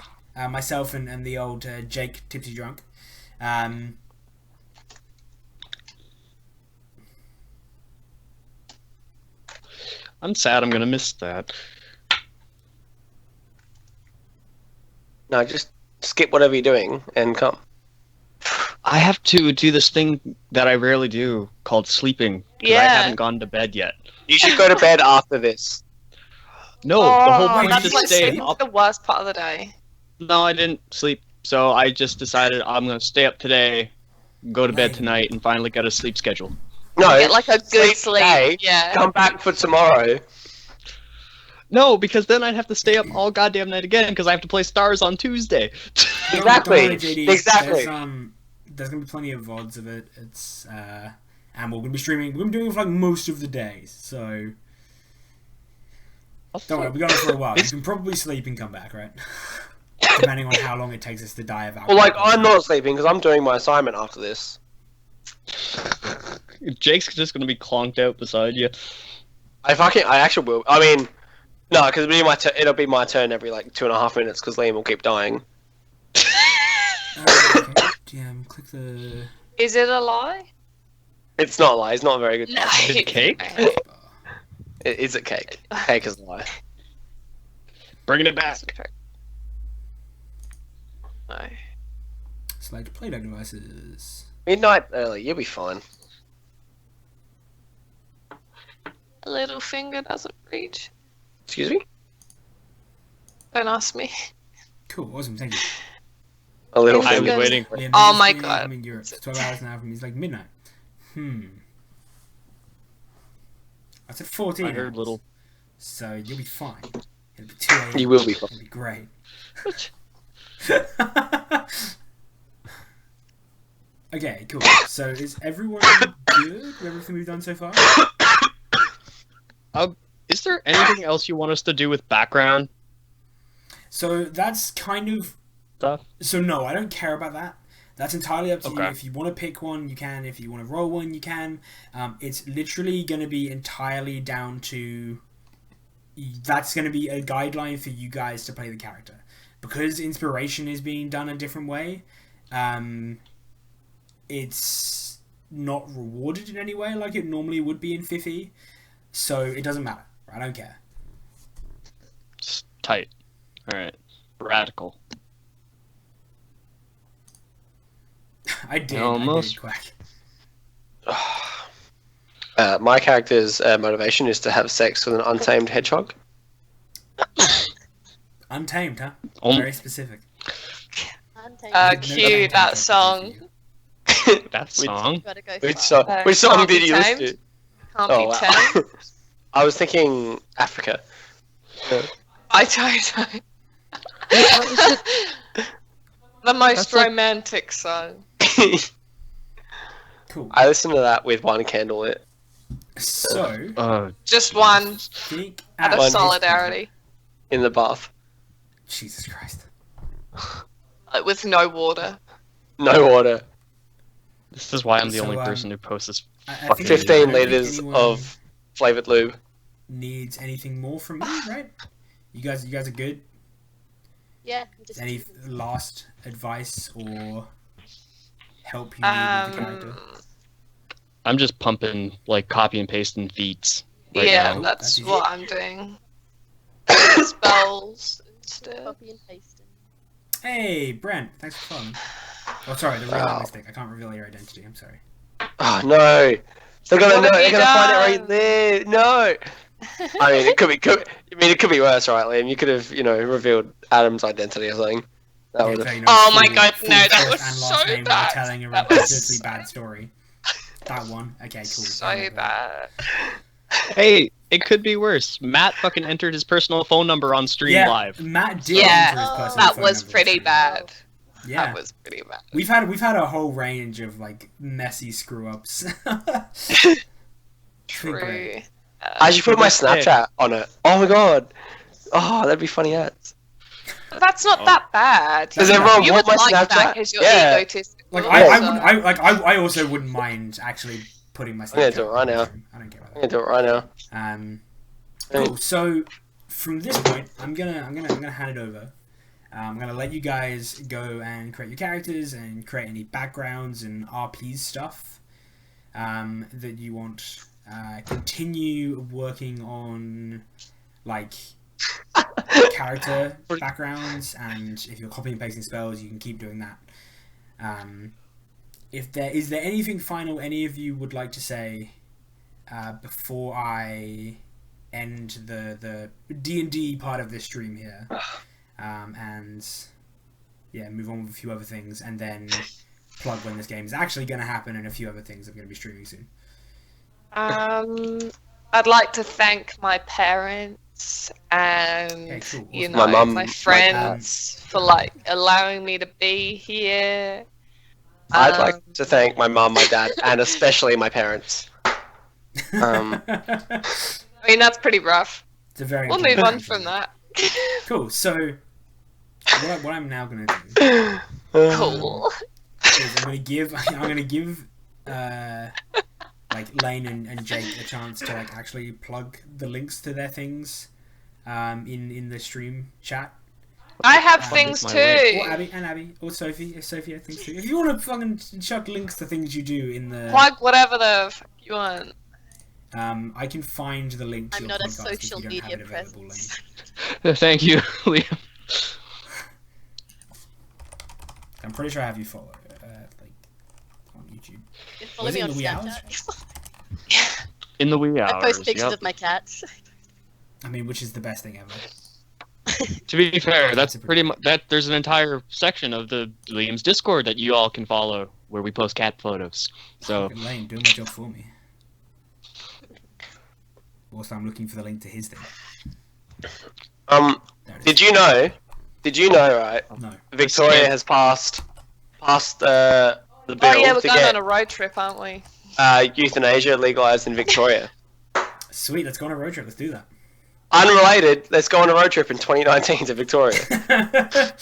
Speaker 1: Myself and the old Jake Tipsy Drunk.
Speaker 2: I'm sad I'm gonna miss that.
Speaker 3: No, just skip whatever you're doing and come.
Speaker 2: I have to do this thing that I rarely do called sleeping. 'Cause I
Speaker 4: Yeah.
Speaker 2: haven't gone to bed yet.
Speaker 3: You should go to bed after this.
Speaker 2: No, the whole point
Speaker 1: that's
Speaker 2: is to
Speaker 4: like
Speaker 2: stay
Speaker 4: sleep
Speaker 2: up.
Speaker 4: the worst part of the day.
Speaker 2: No, I didn't sleep. So I just decided I'm gonna stay up today, go to bed
Speaker 1: Lame.
Speaker 2: tonight, and finally get a sleep schedule.
Speaker 3: No,
Speaker 4: Get like a good sleep.
Speaker 3: today,
Speaker 4: Yeah.
Speaker 3: Come back for tomorrow.
Speaker 2: No, because then I'd have to stay up all goddamn night again because I have to play Stars on Tuesday.
Speaker 3: Exactly.
Speaker 1: Don't worry, JD.
Speaker 3: Exactly.
Speaker 1: There's gonna be plenty of VODs of it. It's and we're gonna be streaming. We're gonna be doing it for like most of the days. So don't worry, we got it for a while. You can probably sleep and come back, right? Depending on how long it takes us to die of alcohol.
Speaker 3: Well, like, I'm not sleeping because I'm doing my assignment after this.
Speaker 2: Jake's just gonna be clonked out beside you.
Speaker 3: I actually will. I mean, no, because it'll be my turn every like 2.5 minutes because Liam will keep dying.
Speaker 1: Okay. DM, click the.
Speaker 4: Is it a lie?
Speaker 3: It's not a lie. It's not a very good.
Speaker 4: No.
Speaker 3: Bar.
Speaker 2: Is it cake?
Speaker 3: It is a cake. Cake is a lie.
Speaker 2: Bringing it back.
Speaker 4: No.
Speaker 1: Select Play-Doh devices.
Speaker 3: Midnight early. You'll be fine.
Speaker 4: A little finger doesn't reach.
Speaker 3: Excuse me.
Speaker 4: Don't ask me.
Speaker 1: Cool, awesome, thank you.
Speaker 3: A little
Speaker 4: I
Speaker 2: I
Speaker 3: finger.
Speaker 2: was waiting for
Speaker 1: Liam,
Speaker 4: Oh
Speaker 1: this
Speaker 4: my
Speaker 1: is-
Speaker 4: God.
Speaker 1: I'm in Europe. It's 12 hours now from me. It's like midnight. I said 14
Speaker 2: I heard
Speaker 1: hours.
Speaker 2: little.
Speaker 1: So you'll be fine. It'll be 2 a.m.
Speaker 3: You will be fine.
Speaker 1: It'll be great. Okay, cool. So is everyone good with everything we've done so far?
Speaker 2: Is there anything else you want us to do with background
Speaker 1: So that's kind of...
Speaker 2: stuff?
Speaker 1: So no, I don't care about that. That's entirely up to you.
Speaker 2: Okay.
Speaker 1: If you want to pick one, you can. If you want to roll one, you can. It's literally going to be entirely down to... That's going to be a guideline for you guys to play the character. Because inspiration is being done a different way, it's not rewarded in any way like it normally would be in Fifi. So it doesn't matter. I don't care.
Speaker 2: It's tight. Alright. Radical.
Speaker 1: I did.
Speaker 2: Almost.
Speaker 1: I did, Quack.
Speaker 3: My character's motivation is to have sex with an untamed hedgehog.
Speaker 1: Untamed, huh?
Speaker 2: Only
Speaker 1: Very specific.
Speaker 5: Untamed.
Speaker 4: Cue that song.
Speaker 2: that song.
Speaker 5: Gotta go
Speaker 3: Which
Speaker 5: far.
Speaker 3: song? Which song
Speaker 4: Can't
Speaker 3: did
Speaker 4: Be
Speaker 3: you listen
Speaker 4: Tamed?
Speaker 3: to?
Speaker 4: Can't
Speaker 3: Oh,
Speaker 4: be
Speaker 3: wow.
Speaker 4: tamed.
Speaker 3: I was thinking Africa.
Speaker 4: I don't know. The most
Speaker 2: That's like-
Speaker 4: romantic song.
Speaker 1: Cool.
Speaker 3: I listened to that with one candle lit.
Speaker 1: So,
Speaker 4: Just one
Speaker 1: think
Speaker 4: out of
Speaker 3: One
Speaker 4: solidarity.
Speaker 3: In the bath.
Speaker 1: Jesus Christ.
Speaker 4: Like, with no water.
Speaker 3: No water.
Speaker 2: This is why I'm the
Speaker 1: So,
Speaker 2: only person who posts this.
Speaker 1: I
Speaker 2: Fuck,
Speaker 1: think-
Speaker 3: 15
Speaker 1: I don't think
Speaker 3: liters
Speaker 1: anyone
Speaker 3: of flavored lube.
Speaker 1: needs anything more from me, right? You guys are good.
Speaker 5: Yeah, I'm just
Speaker 1: Any
Speaker 5: choosing.
Speaker 1: last advice or help you need with the character?
Speaker 2: I'm just pumping, like, copy and pasting feats. Right
Speaker 4: Yeah,
Speaker 2: now.
Speaker 4: that's
Speaker 1: That's
Speaker 4: what I'm doing. Spells instead.
Speaker 5: Copy and pasting.
Speaker 1: Hey, Brent, thanks for following. Oh, sorry, the real
Speaker 3: Wow.
Speaker 1: mistake. I can't reveal your identity. I'm sorry.
Speaker 3: Oh no! They're gonna
Speaker 4: What
Speaker 3: know.
Speaker 4: have
Speaker 3: They're
Speaker 4: you
Speaker 3: gonna find it
Speaker 4: done?
Speaker 3: right there. No. I mean, it could be worse, right, Liam? You could have, revealed Adam's identity or something. That
Speaker 1: Yeah,
Speaker 3: would
Speaker 1: so,
Speaker 3: have.
Speaker 4: Oh my
Speaker 1: full-
Speaker 4: God,
Speaker 1: full
Speaker 4: no, that
Speaker 1: first
Speaker 4: was
Speaker 1: and
Speaker 4: so
Speaker 1: last name
Speaker 4: bad.
Speaker 1: while telling a
Speaker 4: That was
Speaker 1: ridiculously
Speaker 4: so-
Speaker 1: bad story. That one. Okay, cool.
Speaker 4: So bad.
Speaker 2: Hey, it could be worse. Matt fucking entered his personal phone number on stream
Speaker 1: Yeah,
Speaker 2: live.
Speaker 1: Matt did
Speaker 4: Yeah,
Speaker 1: enter his
Speaker 5: Oh,
Speaker 1: personal
Speaker 4: That
Speaker 1: phone
Speaker 4: was
Speaker 1: number
Speaker 4: pretty
Speaker 1: stream.
Speaker 4: bad.
Speaker 1: Yeah,
Speaker 4: That was pretty bad.
Speaker 1: we've had a whole range of like messy screw ups.
Speaker 4: True.
Speaker 3: I should put my
Speaker 2: this day.
Speaker 3: Snapchat on it. Oh my god. Oh, that'd be funny ads.
Speaker 4: That's not that bad.
Speaker 1: Does
Speaker 3: everyone
Speaker 4: you
Speaker 3: want
Speaker 4: would
Speaker 3: my
Speaker 4: like
Speaker 3: Snapchat?
Speaker 4: that because you're
Speaker 3: Yeah.
Speaker 4: egotistical.
Speaker 1: Like I
Speaker 4: so-
Speaker 1: wouldn't. I also wouldn't mind actually putting my.
Speaker 3: I'm gonna do
Speaker 1: Snapchat
Speaker 3: it right
Speaker 1: on
Speaker 3: now.
Speaker 1: stream. I don't care about
Speaker 3: I'm
Speaker 1: that.
Speaker 3: gonna do it right now.
Speaker 1: Cool. So from this point, I'm gonna hand it over. I'm gonna let you guys go and create your characters and create any backgrounds and RP stuff that you want. Continue working on like character backgrounds, and if you're copying and pasting spells, you can keep doing that. If there is there anything final any of you would like to say before I end the D&D part of this stream here, and yeah, move on with a few other things, and then plug when this game is actually going to happen and a few other things I'm going to be streaming soon.
Speaker 4: I'd like to thank my parents and
Speaker 1: Okay, cool.
Speaker 4: you
Speaker 1: Awesome.
Speaker 4: know
Speaker 3: My mum,
Speaker 4: my
Speaker 3: my
Speaker 4: friends for like allowing me to be here.
Speaker 3: I'd
Speaker 4: Um,
Speaker 3: like to thank my mum, my dad, and especially my parents.
Speaker 4: I mean, that's pretty rough.
Speaker 1: It's a very
Speaker 4: We'll move on
Speaker 1: important
Speaker 4: from that.
Speaker 1: Cool. So what I'm now going to do
Speaker 4: Cool.
Speaker 1: is I'm gonna give like Lane and Jake a chance to like actually plug the links to their things in the stream chat.
Speaker 4: I have
Speaker 2: Fuck
Speaker 4: things
Speaker 2: is my way?
Speaker 1: Or
Speaker 4: too.
Speaker 1: Abby, or Sophie, if Sophie has things too. If you want to fucking chuck links to things you do in the,
Speaker 4: Plug whatever the fuck you want.
Speaker 1: I can find the link to
Speaker 5: I'm
Speaker 1: your
Speaker 5: not a
Speaker 1: podcast if
Speaker 5: social
Speaker 1: you don't have
Speaker 5: media
Speaker 1: it available, Lane.
Speaker 5: presence.
Speaker 2: Thank you, Liam.
Speaker 1: I'm pretty sure I have you follow, like, on YouTube.
Speaker 5: You can follow
Speaker 1: Was
Speaker 5: me
Speaker 1: it
Speaker 5: on
Speaker 1: in the wee hours?
Speaker 5: Snapchat.
Speaker 2: In the wee hours.
Speaker 5: I post pictures
Speaker 2: yep.
Speaker 5: of my cats.
Speaker 1: I mean, which is the best thing ever.
Speaker 2: To be fair, that's
Speaker 1: a
Speaker 2: pretty much that. There's an entire section of the Liam's Discord that you all can follow where we post cat photos. So
Speaker 1: Fucking Lane, doing my job for me. Also, I'm looking for the link to his thing. There it is.
Speaker 3: Did you know? Right?
Speaker 1: No.
Speaker 3: Victoria has passed the bill
Speaker 4: Oh yeah, we're
Speaker 3: to
Speaker 4: going
Speaker 3: get
Speaker 4: on a road trip, aren't we?
Speaker 3: euthanasia legalized in Victoria.
Speaker 1: Sweet, let's go on a road trip. Let's do that.
Speaker 3: Unrelated, let's go on a road trip in 2019 to Victoria.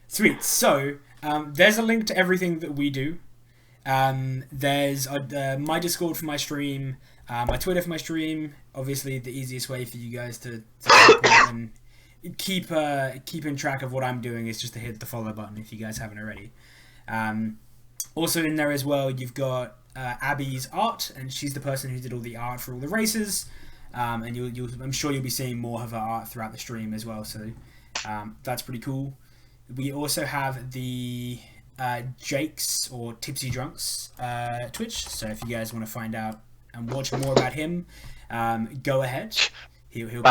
Speaker 1: Sweet. So, there's a link to everything that we do. There's my Discord for my stream, my Twitter for my stream. Obviously, the easiest way for you guys to and keep in track of what I'm doing is just to hit the follow button if you guys haven't already. Also in there as well, you've got Abby's art, and she's the person who did all the art for all the races. And I'm sure you'll be seeing more of her art throughout the stream as well. So that's pretty cool. We also have the Jake's or Tipsy Drunks Twitch. So if you guys want to find out and watch more about him, go ahead. He'll